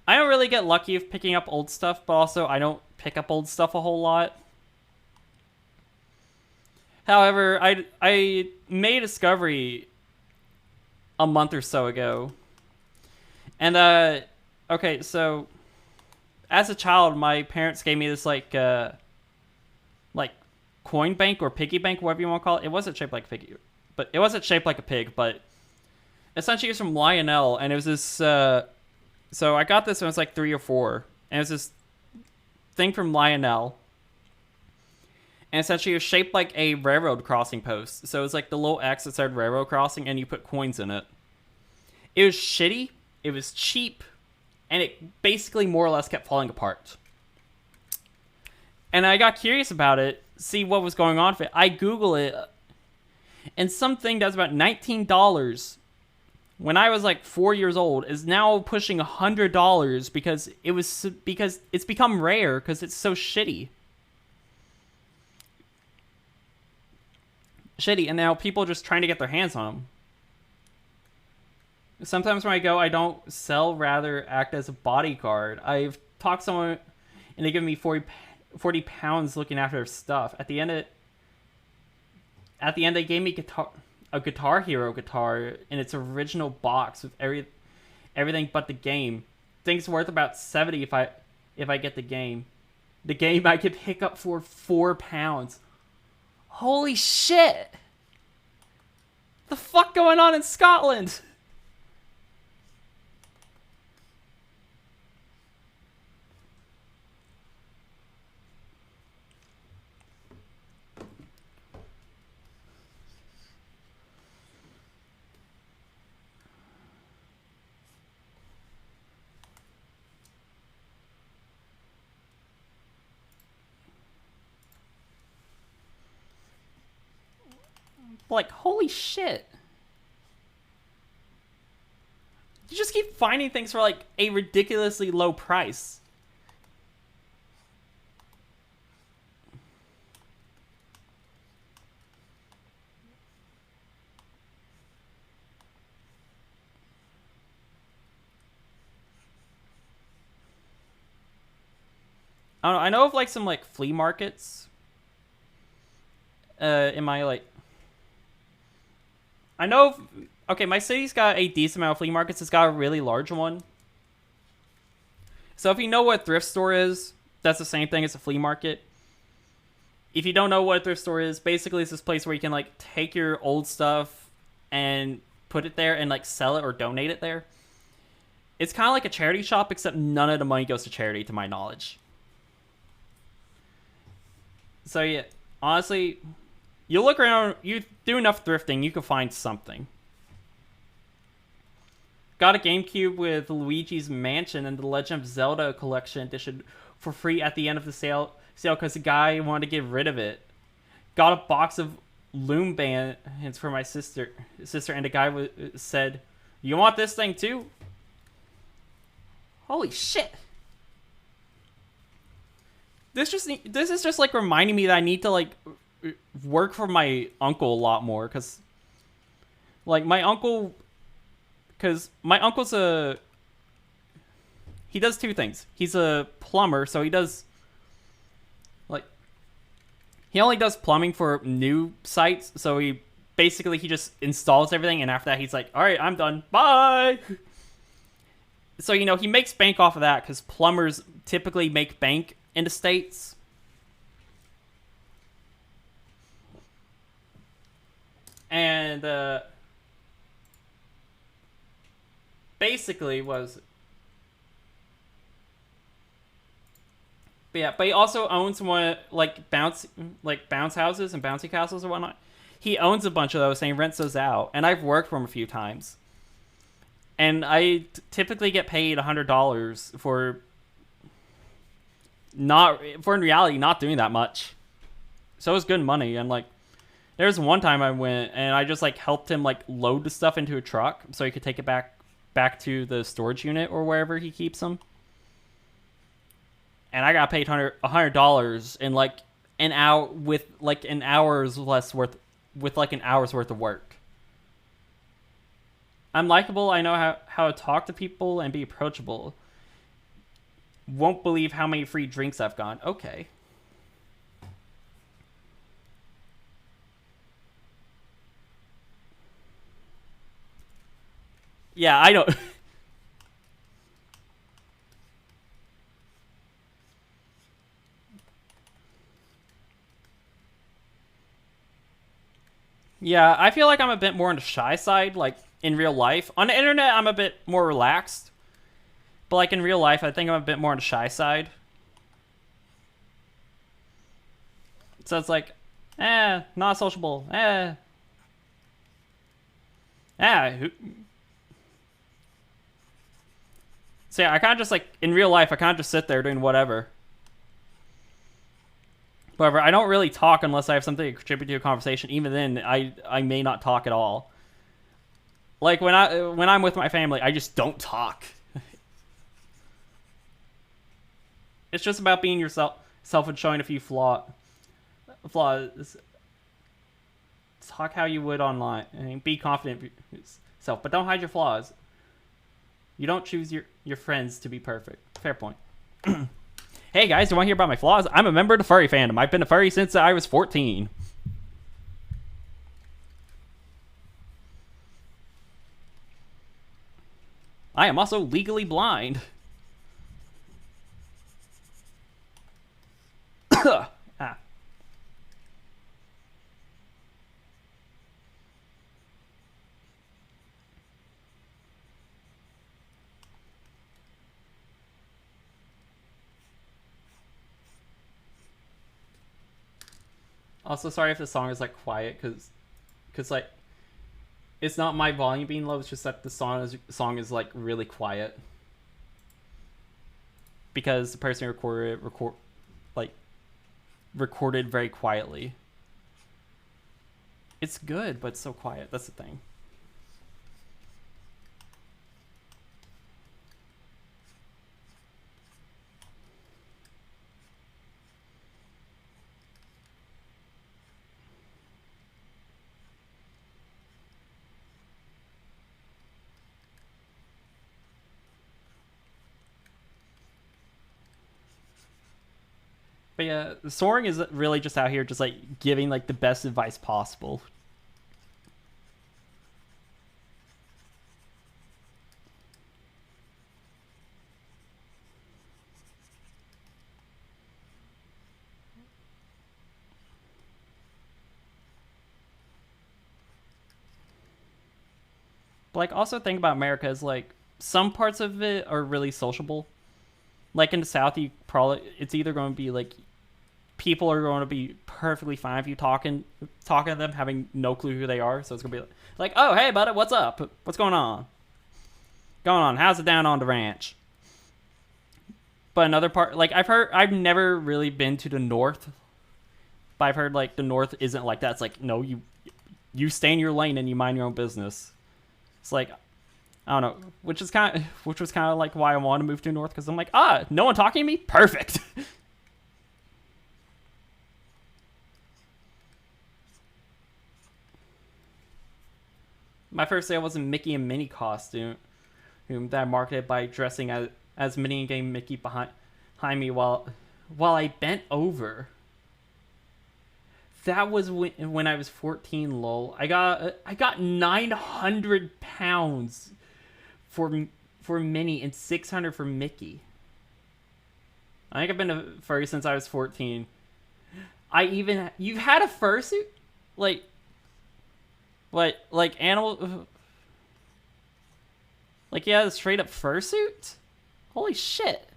I don't really get lucky of picking up old stuff, but also I don't pick up old stuff a whole lot. However, I made a discovery a month or so ago. And, okay, so as a child, my parents gave me this, like coin bank or piggy bank, whatever you want to call it. It wasn't shaped like a piggy, but it wasn't shaped like a pig, but essentially it's from Lionel, and it was this. So I got this when I was like 3 or 4, and it was this thing from Lionel, and essentially it was shaped like a railroad crossing post. So it was like the little X that said railroad crossing, and you put coins in it. It was shitty. It was cheap, and it basically more or less kept falling apart. And I got curious about it, see what was going on with it. I Google it, and something that's about $19 when I was like 4 years old is now pushing $100 because it's become rare because it's so shitty. And now people are just trying to get their hands on them. Sometimes when I go, I don't sell, rather act as a bodyguard. I've talked to someone, and they give me 40 pounds looking after their stuff. At the end, they gave me a Guitar Hero guitar in its original box with everything but the game. Thing's worth about $70 if I get the game. The game I could pick up for £4. Holy shit! The fuck going on in Scotland? Like, holy shit. You just keep finding things for, like, a ridiculously low price. I don't know. I know of, like, some, like, flea markets. In my, like... I know... Okay, my city's got a decent amount of flea markets. It's got a really large one. So if you know what a thrift store is, that's the same thing as a flea market. If you don't know what a thrift store is, basically it's this place where you can, like, take your old stuff and put it there and, like, sell it or donate it there. It's kind of like a charity shop, except none of the money goes to charity, to my knowledge. So yeah, honestly... You look around, you do enough thrifting, you can find something. Got a GameCube with Luigi's Mansion and the Legend of Zelda Collection Edition for free at the end of the sale because the guy wanted to get rid of it. Got a box of Loom bands for my sister, and the guy said, "You want this thing too?" Holy shit! This is just like reminding me that I need to like work for my uncle a lot more, because like my uncle's he does two things. He's a plumber, so he only does plumbing for new sites, so he just installs everything, and after that he's like, all right, I'm done, bye. So he makes bank off of that, because plumbers typically make bank in the States. And basically was, but he also owns one like bounce houses and bouncy castles or whatnot. He owns a bunch of those and he rents those out. And I've worked for him a few times, and I typically get paid $100 for in reality not doing that much. So it's good money. And like, there was one time I went and I just like helped him like load the stuff into a truck so he could take it back to the storage unit or wherever he keeps them. And I got paid $100 in like an hour with like an hour's worth of work. I'm likable. I know how to talk to people and be approachable. Won't believe how many free drinks I've gotten. Okay. Yeah, I don't... Yeah, I feel like I'm a bit more on the shy side. Like, in real life. On the internet, I'm a bit more relaxed. But like in real life, I think I'm a bit more on the shy side. So it's like, not sociable. So yeah, I kind of just like, in real life, I kind of just sit there doing whatever. However, I don't really talk unless I have something to contribute to a conversation. Even then, I may not talk at all. Like when I'm with my family, I just don't talk. It's just about being yourself and showing a few flaws. Talk how you would online and be confident in yourself, but don't hide your flaws. You don't choose your friends to be perfect. Fair point. Hey guys, do you want to hear about my flaws? I'm a member of the furry fandom. I've been a furry since I was 14. I am also legally blind. Also, sorry if the song is like quiet, because like it's not my volume being low. It's just that the song is like really quiet because the person who recorded very quietly. It's good, but it's so quiet. That's the thing. But yeah, Soaring is really just out here just like giving like the best advice possible. But like also think about America is like some parts of it are really sociable. Like in the South, it's either going to be like people are going to be perfectly fine if you talking to them, having no clue who they are. So it's going to be like, oh, hey, buddy, what's up? What's going on? How's it down on the ranch? But another part, like I've never really been to the North, but I've heard like the North isn't like that. It's like, no, you stay in your lane and you mind your own business. It's like, I don't know, which was kind of like why I want to move to North, because I'm like, no one talking to me? Perfect. My first sale was a Mickey and Minnie costume that I marketed by dressing as Minnie and getting Mickey behind me while I bent over. That was when I was 14, lol. I got 900 pounds for Minnie and 600 for Mickey. I think I've been a furry since I was 14. You've had a fursuit? Like animal, like you had a straight up fursuit? Holy shit.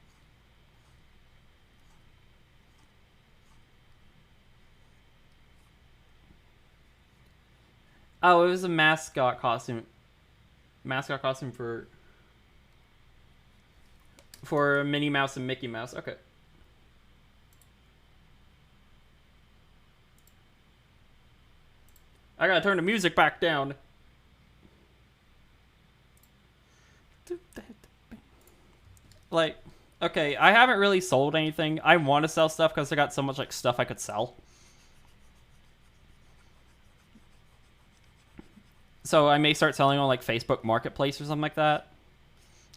Oh, it was a mascot costume. Mascot costume for Minnie Mouse and Mickey Mouse. Okay. I gotta turn the music back down. Like, okay, I haven't really sold anything. I want to sell stuff because I got so much like stuff I could sell. So I may start selling on like Facebook Marketplace or something like that,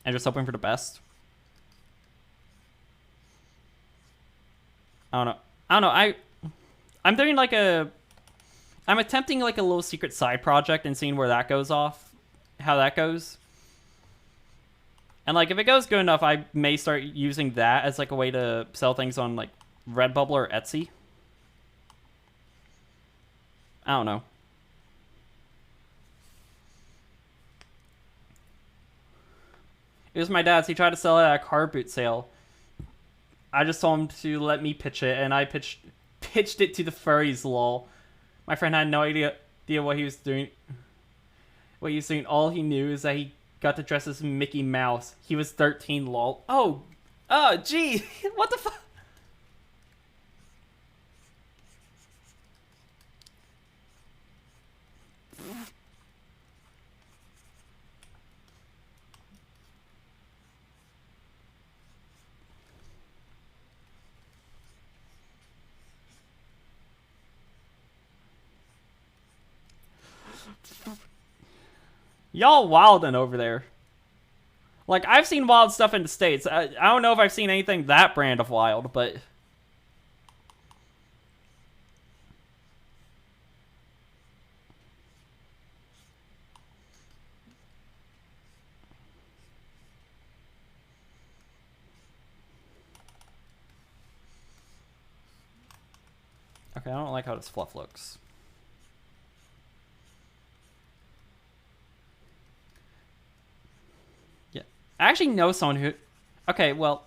and just hoping for the best. I don't know. I'm doing like I'm attempting like a little secret side project and seeing where that goes off, how that goes. And like if it goes good enough, I may start using that as like a way to sell things on like Redbubble or Etsy. I don't know. It was my dad's. He tried to sell it at a car boot sale. I just told him to let me pitch it, and I pitched it to the furries, lol. My friend had no idea what he was doing. What he was doing. All he knew is that he got to dress as Mickey Mouse. He was 13, lol. Oh, gee, what the fuck? Y'all wildin' over there. Like, I've seen wild stuff in the States. I don't know if I've seen anything that brand of wild, but... Okay, I don't like how this fluff looks. I actually know someone who... Okay, well...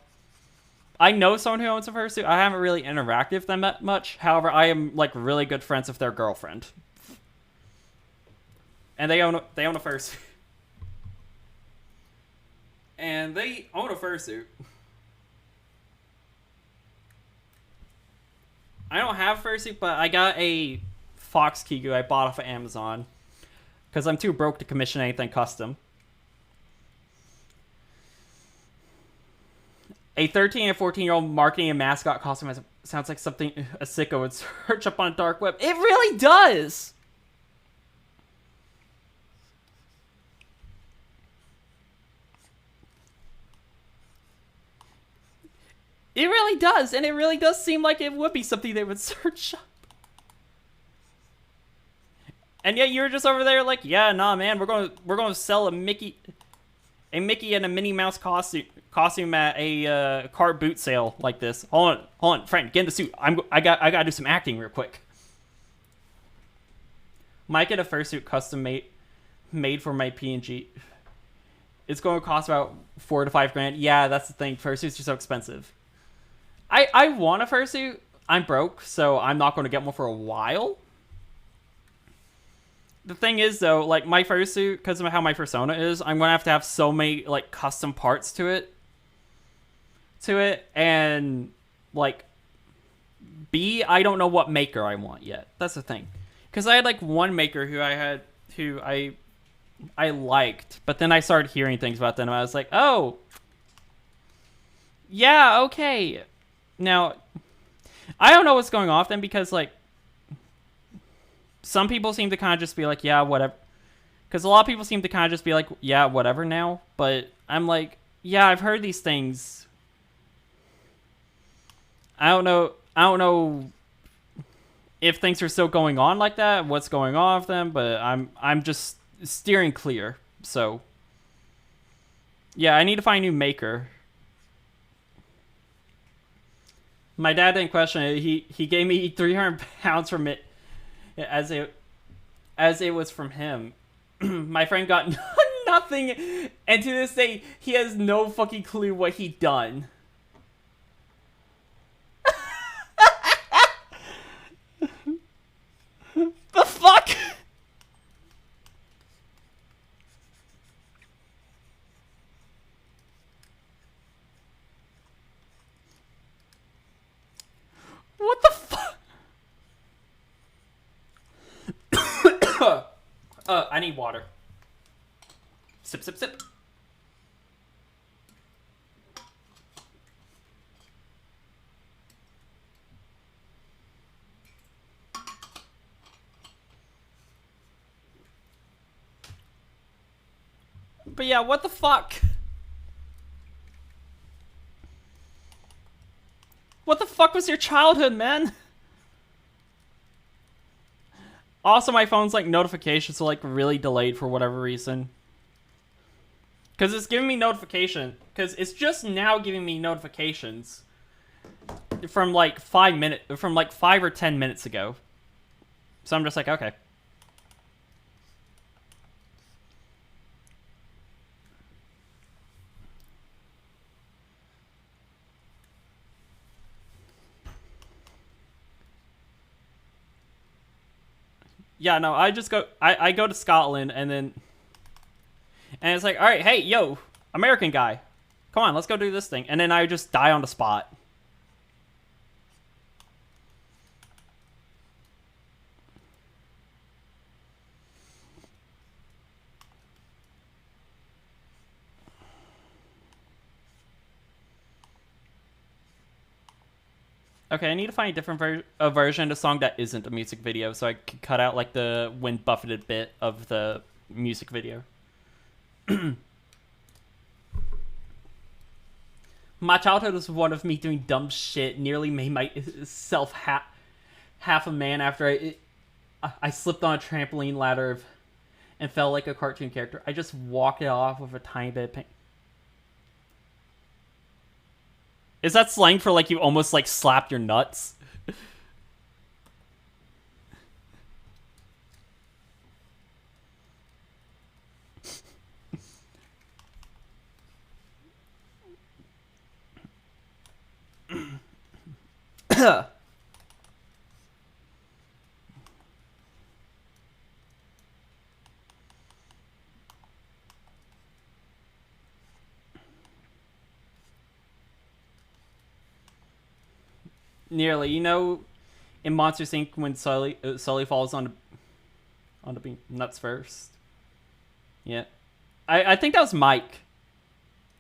I know someone who owns a fursuit. I haven't really interacted with them that much. However, I am, like, really good friends with their girlfriend. And they own a fursuit. And they own a fursuit. I don't have a fursuit, but I got a Fox Kigu I bought off of Amazon. Because I'm too broke to commission anything custom. A 13 and 14-year-old marketing a mascot costume sounds like something a sicko would search up on a dark web. It really does! It really does, and it really does seem like it would be something they would search up. And yet you're just over there like, yeah, nah, man, we're gonna sell a Mickey and a Minnie Mouse costume at a car boot sale like this. Hold on, friend, get in the suit. I gotta do some acting real quick. Might get a fursuit custom made for my PNG. It's going to cost about $4 to $5 grand. Yeah, that's the thing. Fursuits are so expensive. I want a fursuit. I'm broke, so I'm not going to get one for a while. The thing is, though, like, my fursuit, because of how my persona is, I'm going to have so many, like, custom parts to it. And, like, I don't know what maker I want yet. That's the thing. Because I had, like, one maker who I liked, but then I started hearing things about them, and I was like, oh, yeah, okay. Now, I don't know what's going off then, because, like, some people seem to kind of just be like, yeah, whatever. Because a lot of people seem to kind of just be like, yeah, whatever now. But I'm like, yeah, I've heard these things. I don't know if things are still going on like that, what's going on with them, but I'm just steering clear. So, yeah, I need to find a new maker. My dad didn't question it. He gave me 300 pounds from it as it was from him. My friend got nothing, and to this day, he has no fucking clue what he done. The fuck? What the fuck? I need water. Sip, sip, sip. But yeah, what the fuck? What the fuck was your childhood, man? Also, my phone's, like, notifications are, like, really delayed for whatever reason. Because it's giving me notification. Because it's just now giving me notifications. From, like, 5 or 10 minutes ago. So I'm just like, okay. Yeah, no, I just go. I go to Scotland and then, and it's like, all right, hey, yo, American guy, come on, let's go do this thing, and then I just die on the spot. Okay, I need to find a different version of the song that isn't a music video, so I can cut out like the wind buffeted bit of the music video. My childhood was one of me doing dumb shit, nearly made myself half a man after I slipped on a trampoline ladder and fell like a cartoon character. I just walked it off with a tiny bit of pain. Is that slang for like you almost like slapped your nuts? Nearly, you know, in Monsters Inc. when Sully falls on the nuts first. Yeah, I think that was Mike.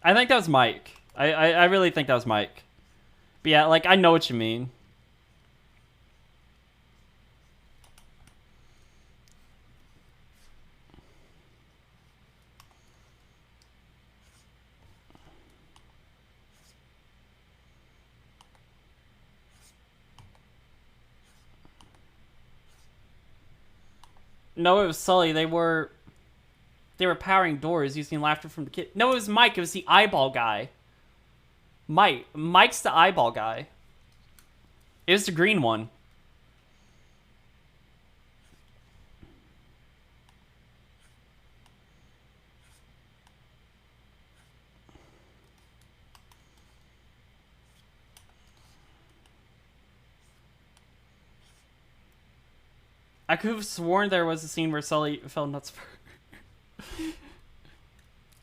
I think that was Mike. I really think that was Mike. But yeah, like I know what you mean. No, it was Sully. They were powering doors using laughter from the kid. No, it was Mike. It was the eyeball guy. Mike's the eyeball guy. It was the green one. I could have sworn there was a scene where Sully fell nuts for.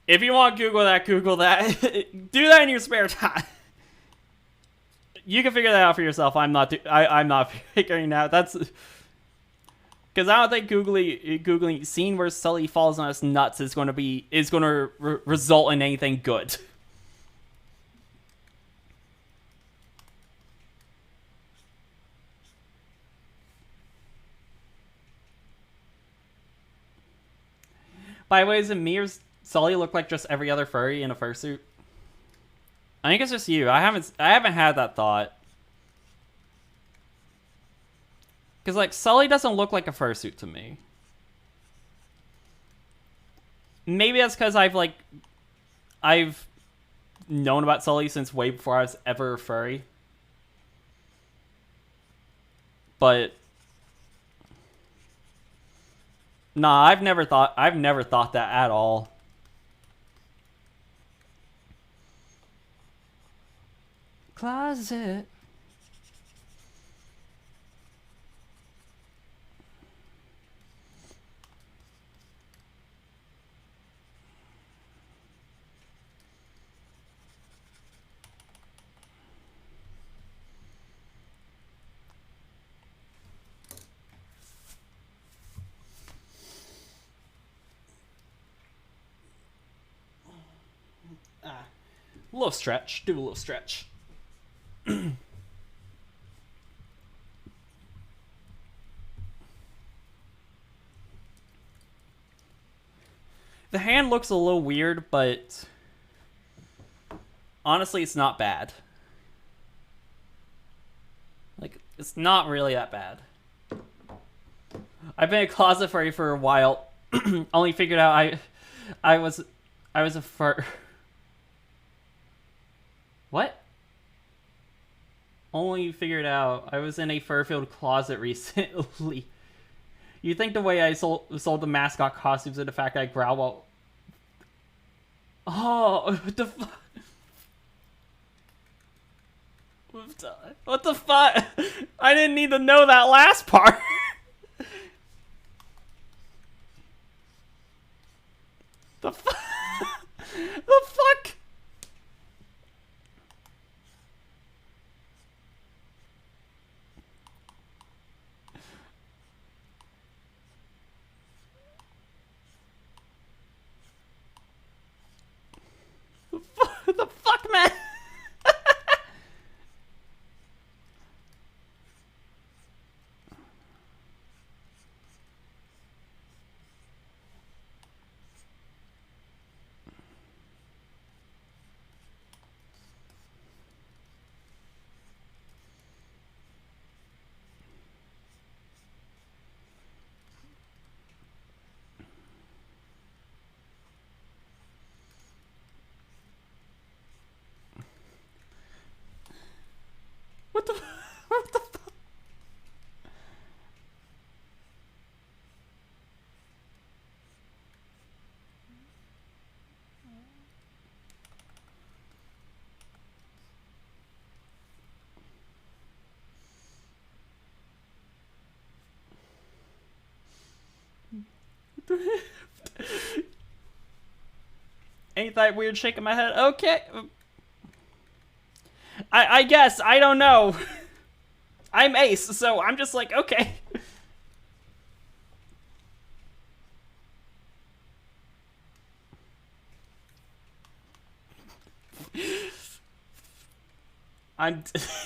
If you want to Google that, Google that. Do that in your spare time. You can figure that out for yourself. I'm not figuring it out. That's because I don't think googling scene where Sully falls on his nuts is going to result in anything good. By the way, is it me or Sully look like just every other furry in a fursuit? I think it's just you. I haven't had that thought. Because like Sully doesn't look like a fursuit to me. Maybe that's because I've known about Sully since way before I was ever a furry. But nah, I've never thought that at all. Closet. A little stretch. Do a little stretch. The hand looks a little weird, but honestly, it's not bad. Like, it's not really that bad. I've been a closet furry for a while. Only figured out I was a fur. What? Only figured out I was in a fur-filled closet recently. You think the way I sold the mascot costumes and the fact that I growl while... Oh, what the fuck? What the fuck? I didn't need to know that last part. The fuck? The fuck? The fuck, man? What the? What the fuck? Ain't that weird shaking my head? Okay. I guess. I don't know. I'm Ace, so I'm just like, okay.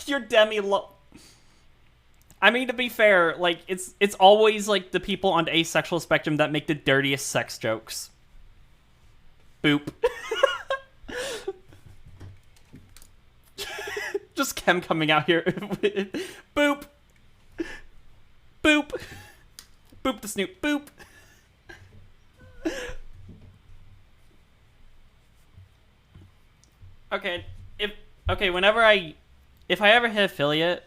You're demi-lo... I mean, to be fair, like, it's always, like, the people on the asexual spectrum that make the dirtiest sex jokes. Boop. Just Chem coming out here. Boop. Boop. Boop the snoop. Boop. Okay, if I ever hit affiliate,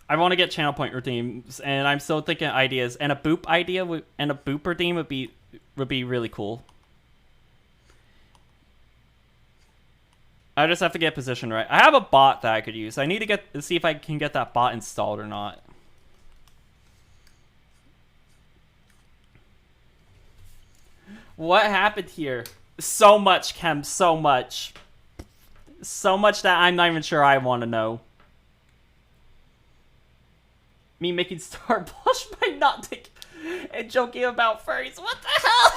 I want to get channel point redeems, and I'm still thinking ideas. And a boop idea and a boop redeem would be really cool. I just have to get position right. I have a bot that I could use. I need to see if I can get that bot installed or not. What happened here? So much, Chem. So much. So much that I'm not even sure I want to know. Me making Star blush by not taking and joking about furries. What the hell?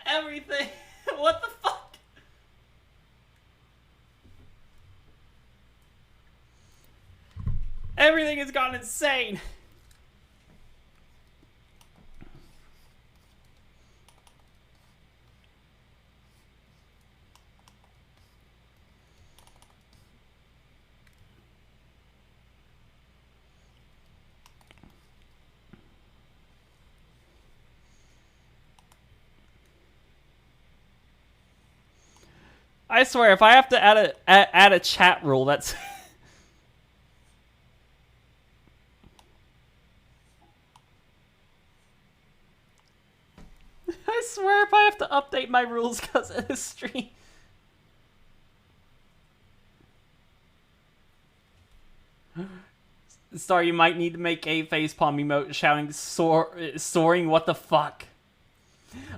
Everything. What the fuck? Everything has gone insane. I swear, if I have to add a chat rule, that's... I swear, if I have to update my rules because of this stream... Sorry, you might need to make a facepalm emote shouting soaring, what the fuck?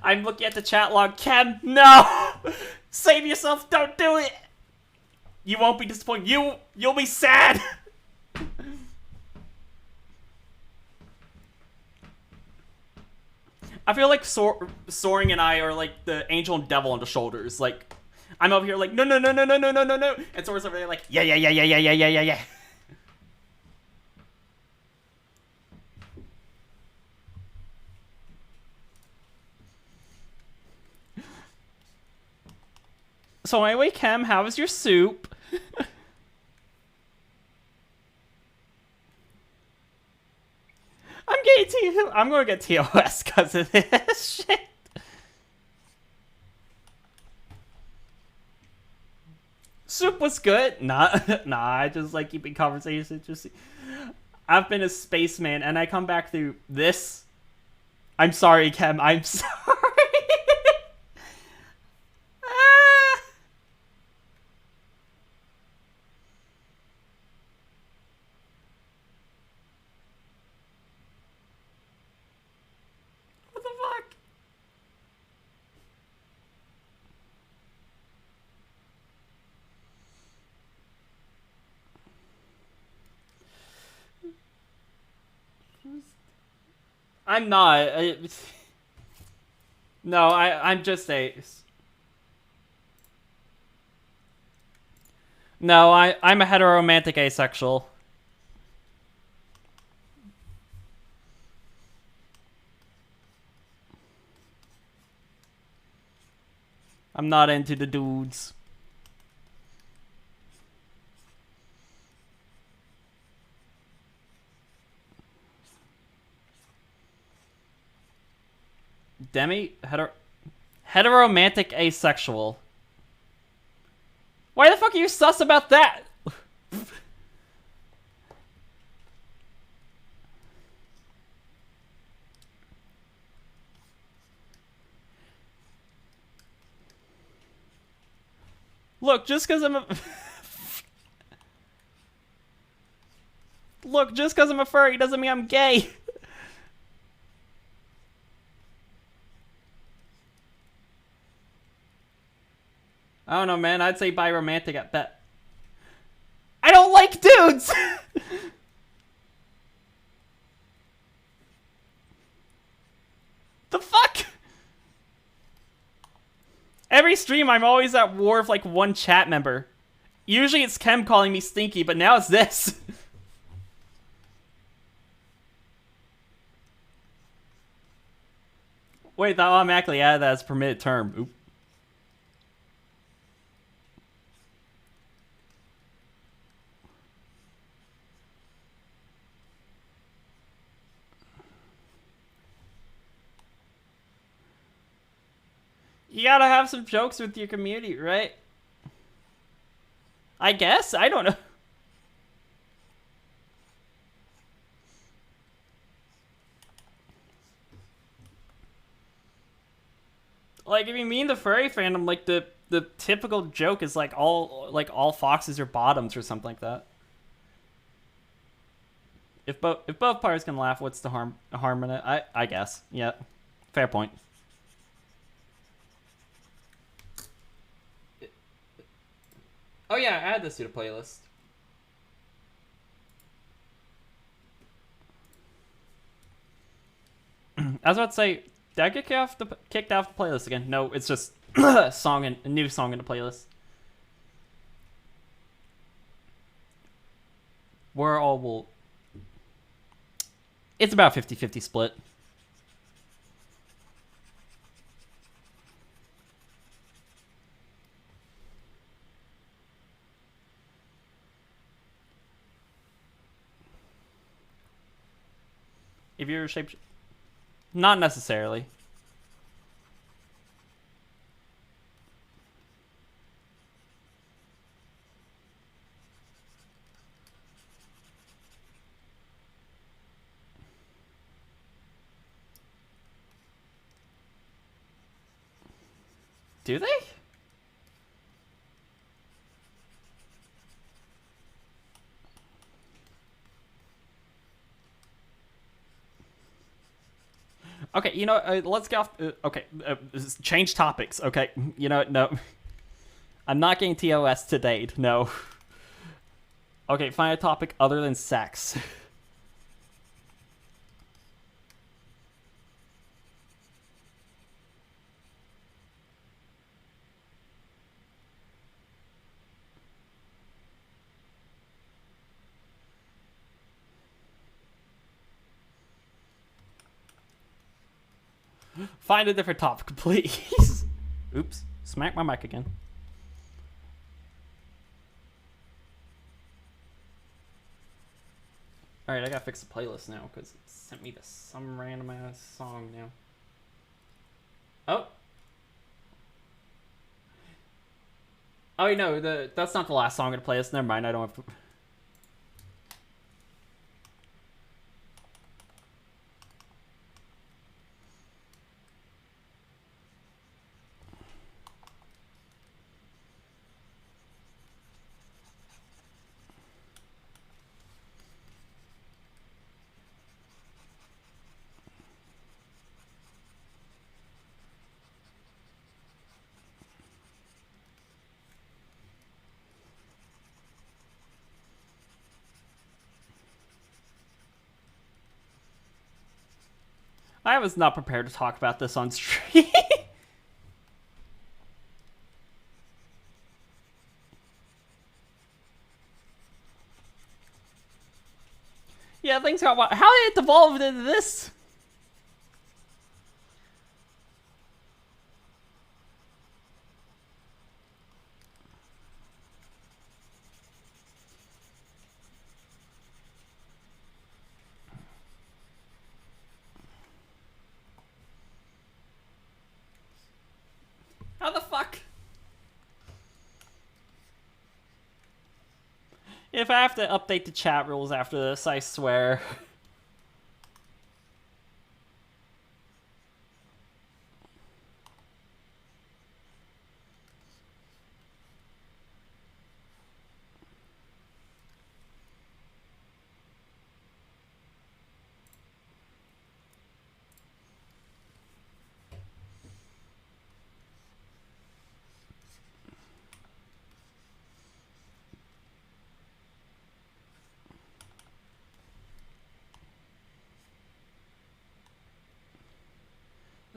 I'm looking at the chat log. Chem, no! Save yourself, don't do it! You won't be disappointed. You'll be sad! I feel like Soaring and I are like the angel and devil on the shoulders. Like, I'm over here like, no, no, no, no, no, no, no, no, no. And Soaring's over there like, yeah, yeah, yeah, yeah, yeah, yeah, yeah, yeah, yeah. So anyway, Chem, how was your soup? I'm gonna get TOS because of this shit. Soup was good. Nah, I just like keeping conversations interesting. I've been a spaceman and I come back through this. I'm sorry, Chem. I'm sorry. I'm not. No, I'm just a. No, I'm a heteromantic asexual. I'm not into the dudes. Heteromantic asexual. Why the fuck are you sus about that? Look, just because I'm a... Look, just because I'm a furry doesn't mean I'm gay. I don't know, man. I'd say biromantic at best. I don't like dudes! The fuck? Every stream, I'm always at war with, like, one chat member. Usually it's Kem calling me stinky, but now it's this. Wait, that automatically added that as a permitted term. Oop. You gotta have some jokes with your community, right? I guess? I don't know. Like, if you mean the furry fandom, like, the typical joke is, like, all foxes are bottoms or something like that. If both parties can laugh, what's the harm in it? I guess. Yeah. Fair point. Oh yeah, add this to the playlist. I was about to say, did I get kicked off the playlist again? No, it's just a new song in the playlist. We're all will. It's about 50-50 split. If you're a shape... Not necessarily. Do they? Okay, you know, let's get off... okay, change topics, okay? You know, no. I'm not getting TOS today, no. Okay, find a topic other than sex. Find a different topic, please. Oops. Smack my mic again. Alright, I gotta fix the playlist now, because it sent me to some random ass song now. Oh. Oh, no, that's not the last song in the playlist. Never mind, I don't have to... I was not prepared to talk about this on stream. Yeah, things got wild. How did it evolve into this? How the fuck? If I have to update the chat rules after this, I swear.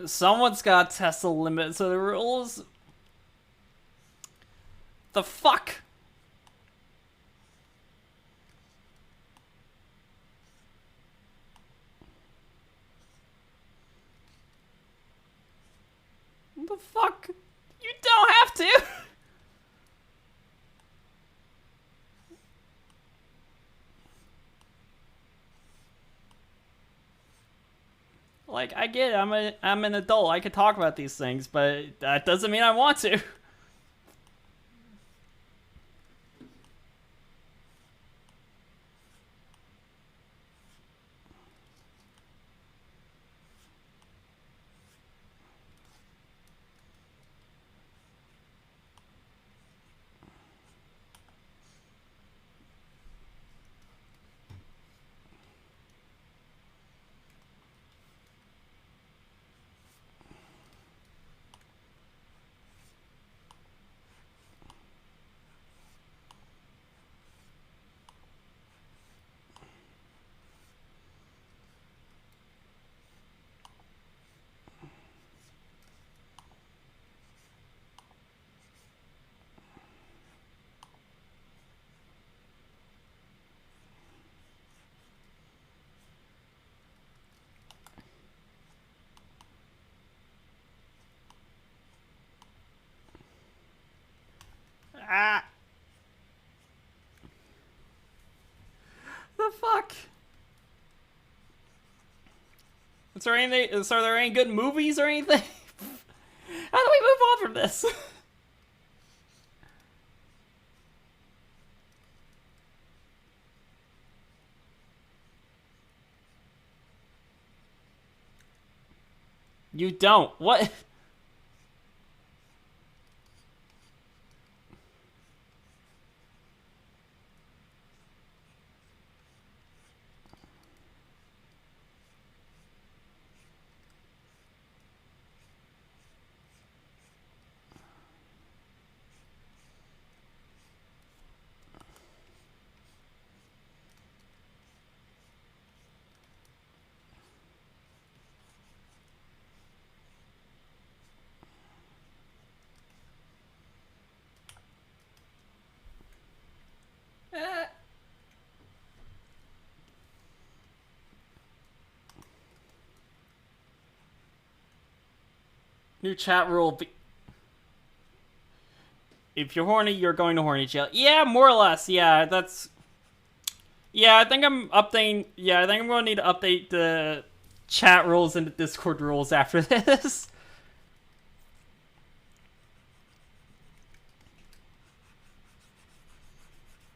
Someone's got to test the limits of the rules. The fuck? The fuck? You don't have to. Like, I get it, I'm an adult, I can talk about these things, but that doesn't mean I want to. Ah. The fuck? Are there any good movies or anything? How do we move on from this? You don't. What? New chat rule. If you're horny, you're going to horny jail. Yeah, more or less. Yeah, that's. Yeah, I think I'm updating. Yeah, I think I'm going to need to update the chat rules and the Discord rules after this.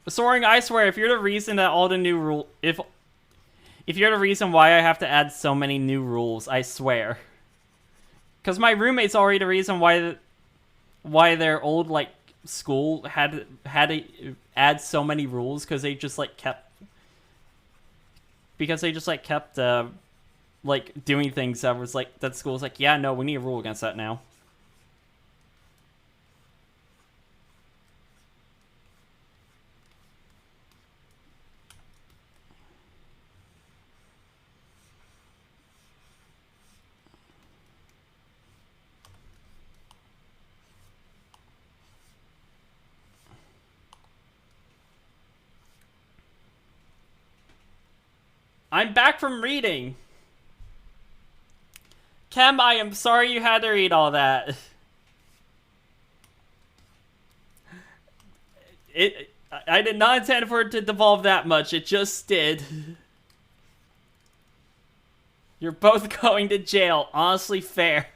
Soaring, I swear, if you're the reason that all the new rule, if you're the reason why I have to add so many new rules, I swear. Because my roommate's already the reason why their old like school had to add so many rules because they just like kept like doing things that was like that school's like, yeah, no, we need a rule against that now. I'm back from reading. Kem, I am sorry you had to read all that. I did not intend for it to devolve that much. It just did. You're both going to jail. Honestly, fair.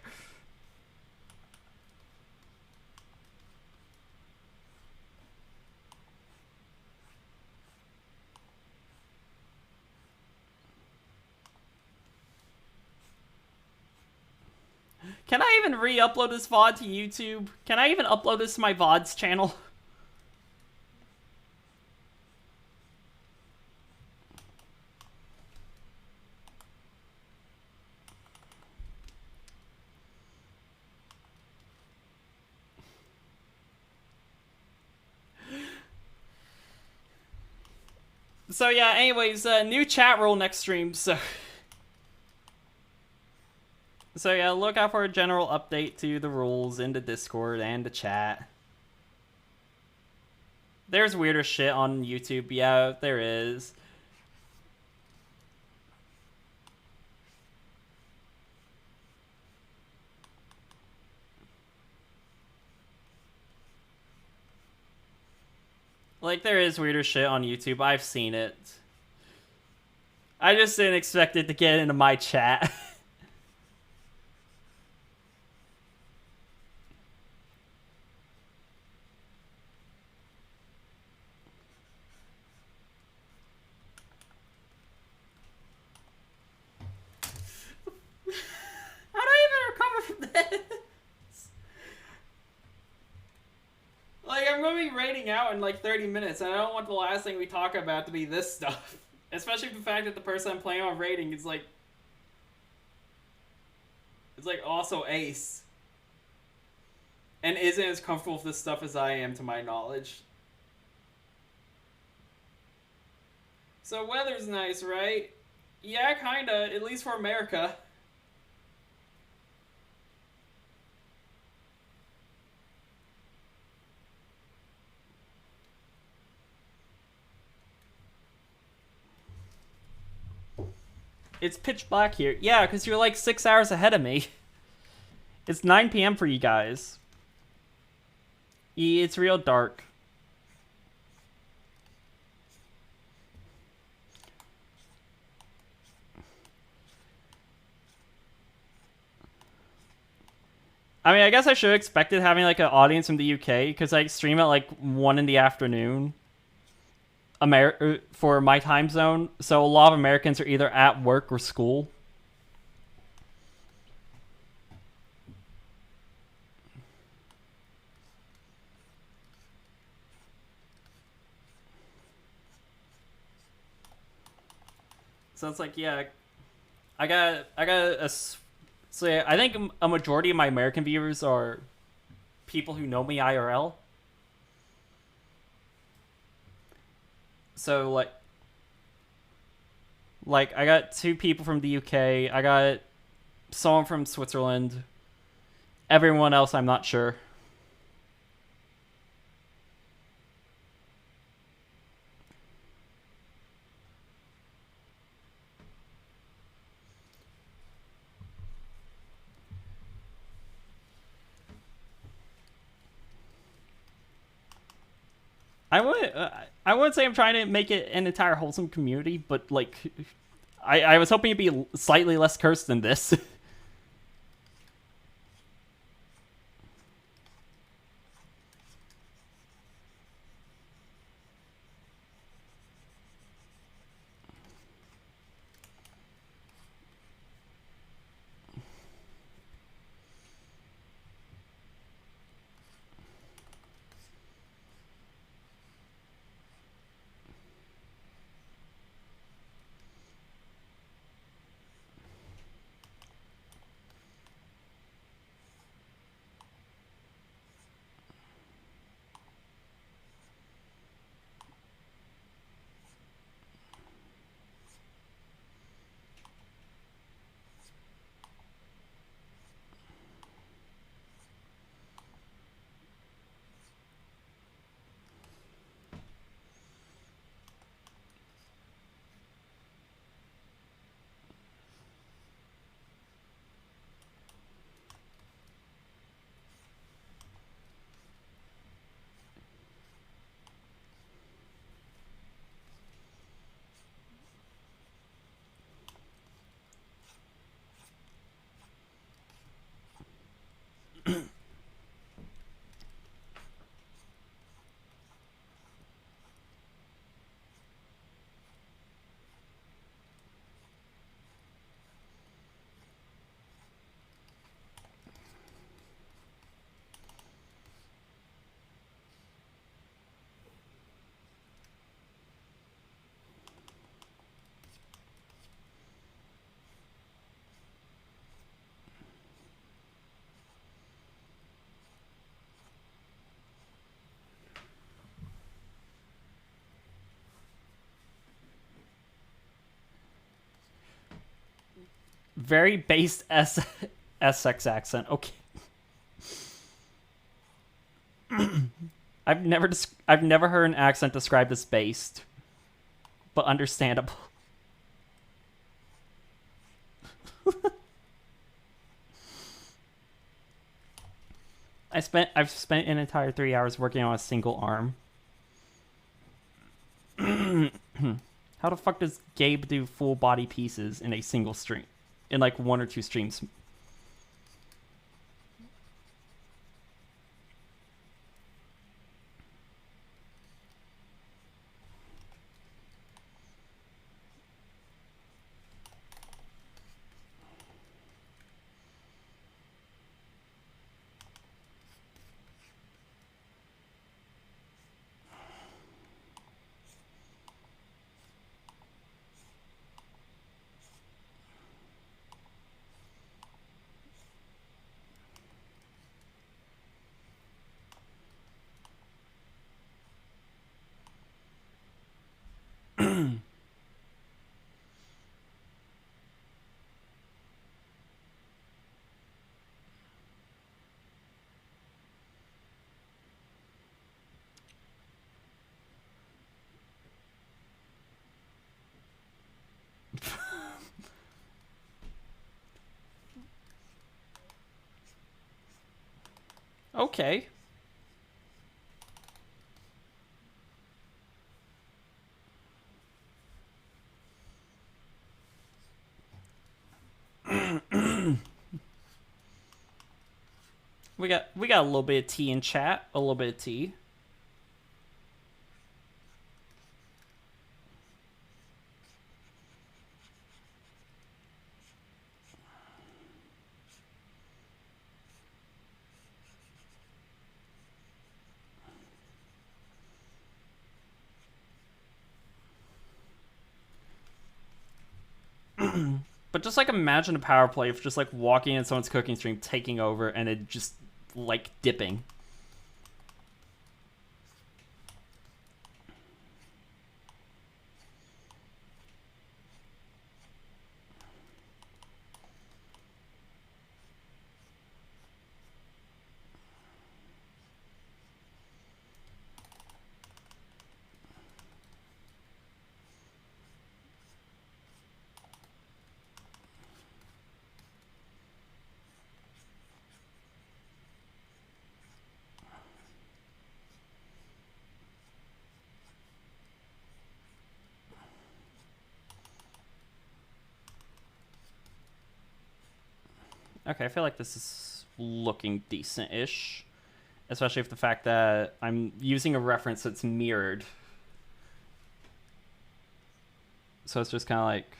Can I even re-upload this VOD to YouTube? Can I even upload this to my VODs channel? So yeah, anyways, new chat rule next stream, so... So yeah, look out for a general update to the rules in the Discord and the chat. There's weirder shit on YouTube, yeah, there is. Like, there is weirder shit on YouTube, I've seen it. I just didn't expect it to get into my chat. How do I even recover from this? Like, I'm going to be raiding out in like 30 minutes, and I don't want the last thing we talk about to be this stuff. Especially the fact that the person I'm playing on raiding is like... It's like also ace. And isn't as comfortable with this stuff as I am, to my knowledge. So weather's nice, right? Yeah, kinda. At least for America. It's pitch black here. Yeah, because you're like 6 hours ahead of me. It's 9 p.m. for you guys. It's real dark. I mean, I guess I should have expected having like an audience from the UK, because I stream at like 1 in the afternoon. For my time zone, so a lot of Americans are either at work or school. So it's like, yeah, I got a. So yeah, I think a majority of my American viewers are people who know me IRL. So like I got 2 people from the UK. I got someone from Switzerland. Everyone else, I'm not sure. I wouldn't say I'm trying to make it an entire wholesome community, but like, I was hoping it'd be slightly less cursed than this. Very based Essex accent. Okay. I've never heard an accent described as based, but understandable. I've spent an entire 3 hours working on a single arm. How the fuck does Gabe do full body pieces in a single stream? In like 1 or 2 streams? Okay. We got a little bit of tea in chat, a little bit of tea. But just like imagine a power play of just like walking in someone's cooking stream, taking over, and it just like dipping. Okay, I feel like this is looking decent-ish. Especially with the fact that I'm using a reference that's mirrored. So it's just kind of like...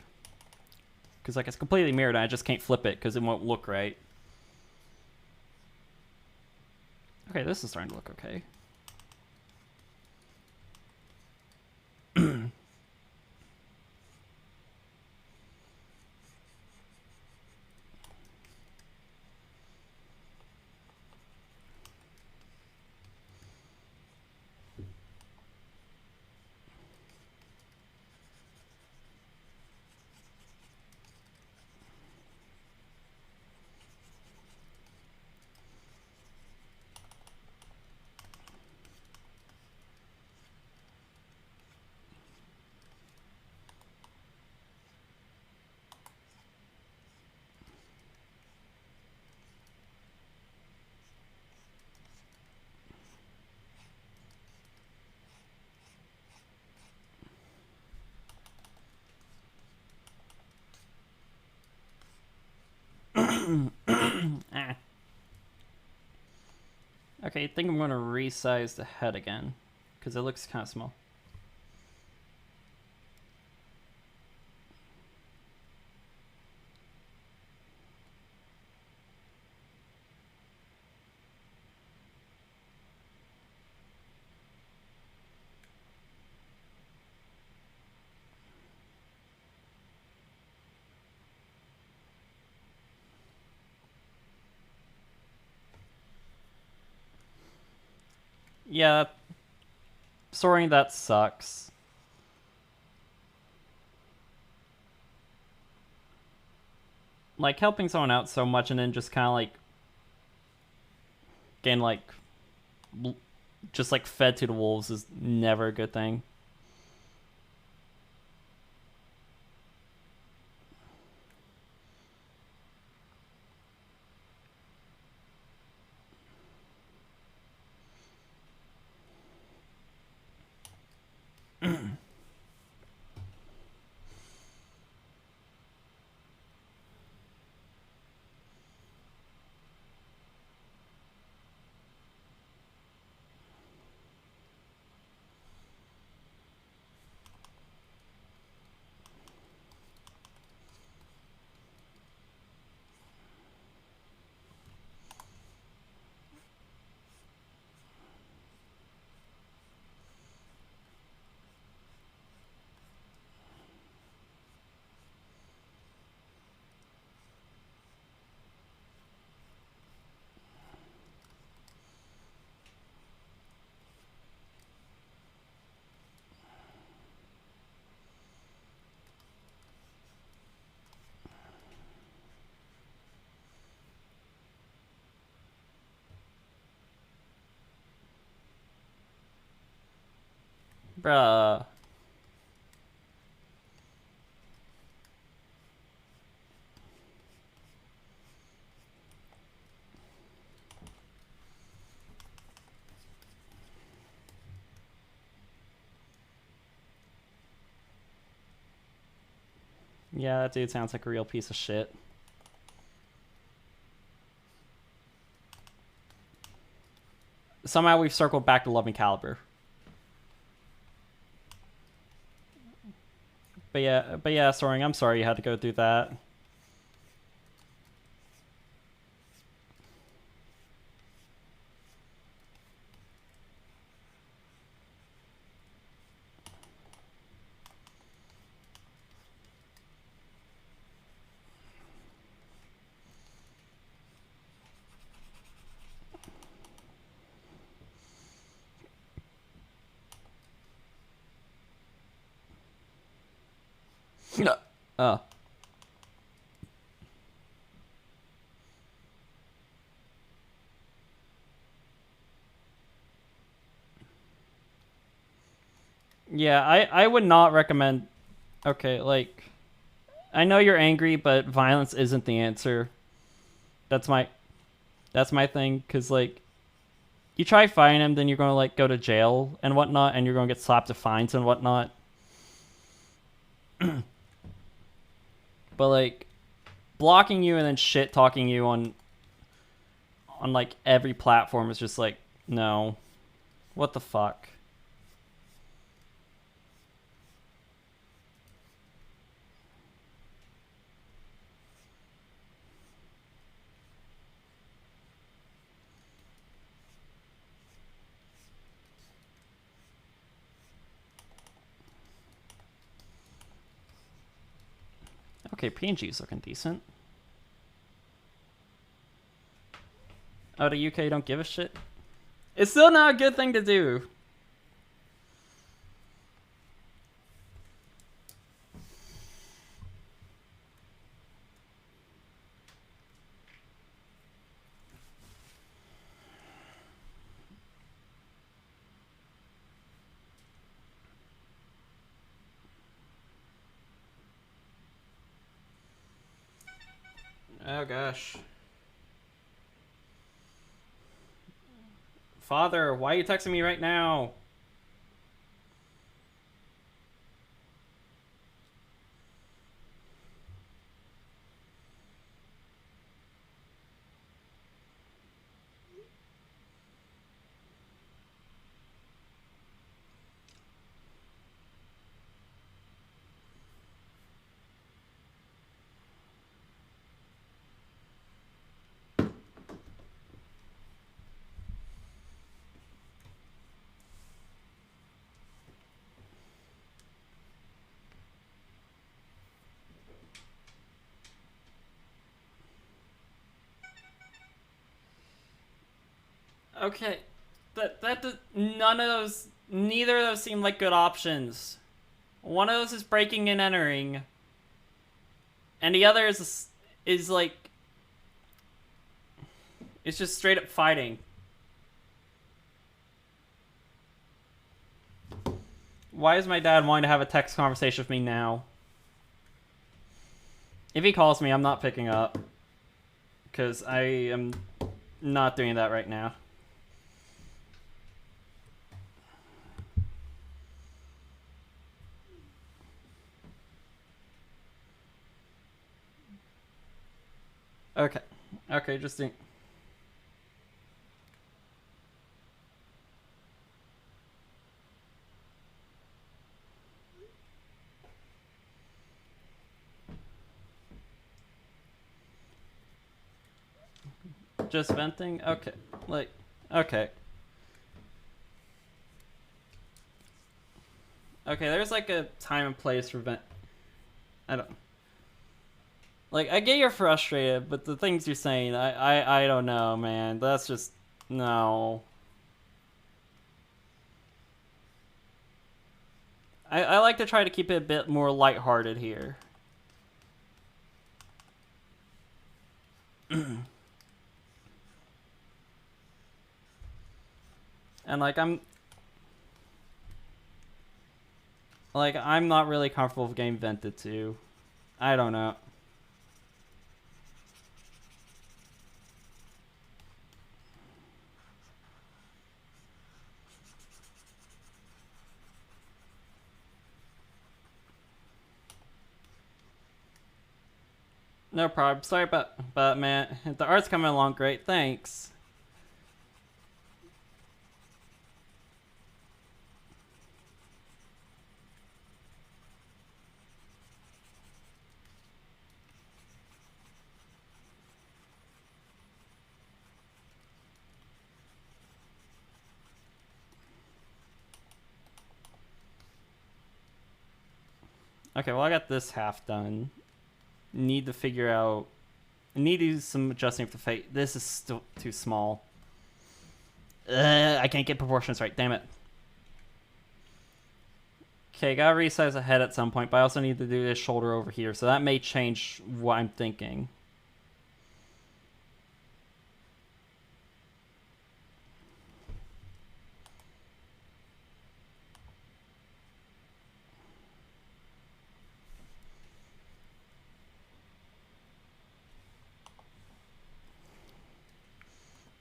Because like it's completely mirrored and I just can't flip it because it won't look right. Okay, this is starting to look okay. Ah. Okay, I think I'm going to resize the head again because it looks kind of small. Yeah, sorry, that sucks. like helping someone out so much and then just kind of like getting like just like fed to the wolves is never a good thing. Bruh. Yeah, that dude sounds like a real piece of shit. Somehow we've circled back to Loving Caliber. But yeah, Soaring, I'm sorry you had to go through that. Oh. Yeah, I would not recommend. Okay, like, I know you're angry, but violence isn't the answer. That's my thing, because like, you try fighting him, then you're gonna like go to jail and whatnot, and you're gonna get slapped with fines and whatnot. But like, blocking you and then shit talking you on like every platform is just like, no, what the fuck. Okay, PNG's looking decent. Oh, the UK don't give a shit? It's still not a good thing to do. Oh gosh. Father, why are you texting me right now? Okay, none of those, neither of those seem like good options. One of those is breaking and entering, and the other is like, it's just straight up fighting. Why is my dad wanting to have a text conversation with me now? If he calls me, I'm not picking up. Because I am not doing that right now. Okay. Okay, just think. Just venting? Okay. Like, okay. Okay, there's like a time and place for vent. I don't. Like, I get you're frustrated, but the things you're saying, I don't know, man. That's just, no. I like to try to keep it a bit more lighthearted here. And I'm not really comfortable with getting vented to. I don't know. No problem. Sorry but man, the art's coming along great. Thanks. Okay, well I got this half done. Need to figure out. Need to do some adjusting for the fate. This is still too small. I can't get proportions right. Damn it. Okay, gotta resize the head at some point, but I also need to do this shoulder over here, so that may change what I'm thinking.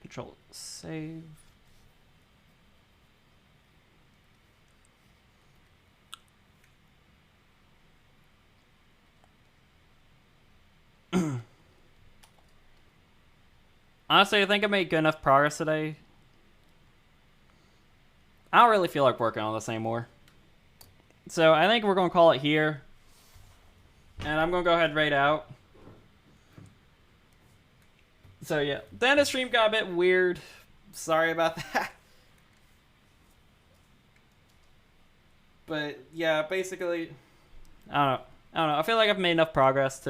Control save. Honestly, I think I made good enough progress today. I don't really feel like working on this anymore. So I think we're going to call it here. And I'm going to go ahead and raid out. So yeah, then the stream got a bit weird. Sorry about that. But yeah, basically, I don't know. I feel like I've made enough progress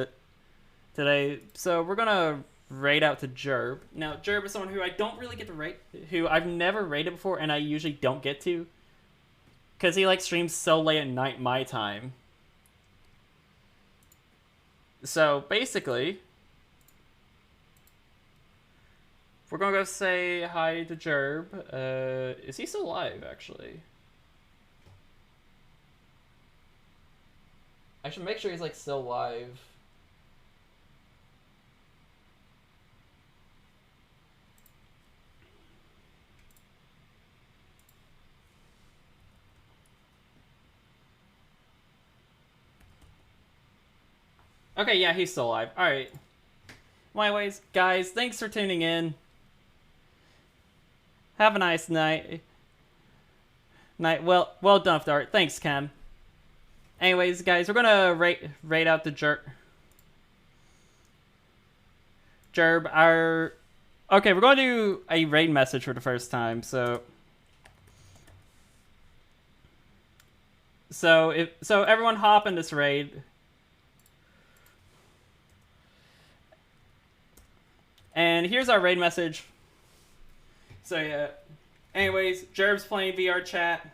today. So we're gonna raid out to Jerb. Now Jerb is someone who I don't really get to raid, who I've never raided before, and I usually don't get to, because he like streams so late at night my time. So basically, we're gonna go say hi to Jerb. Is he still alive, actually? I should make sure he's like still alive. Okay, yeah, he's still alive. Alright. Anyways, guys, thanks for tuning in. Have a nice night. Well done, Dart. Thanks, Cam. Anyways, guys, we're gonna raid out the Jerb. Okay, we're gonna do a raid message for the first time. So everyone hop in this raid. And here's our raid message. So yeah. Anyways, Jerb's playing VR chat.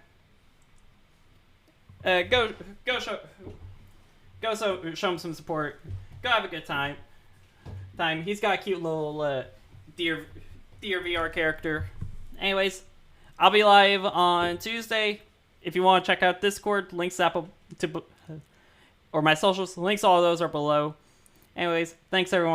Show him some support. Go have a good time. time. He's got a cute little deer VR character. Anyways, I'll be live on Tuesday. If you want to check out Discord, links to or my socials, links, all of those are below. Anyways, thanks everyone.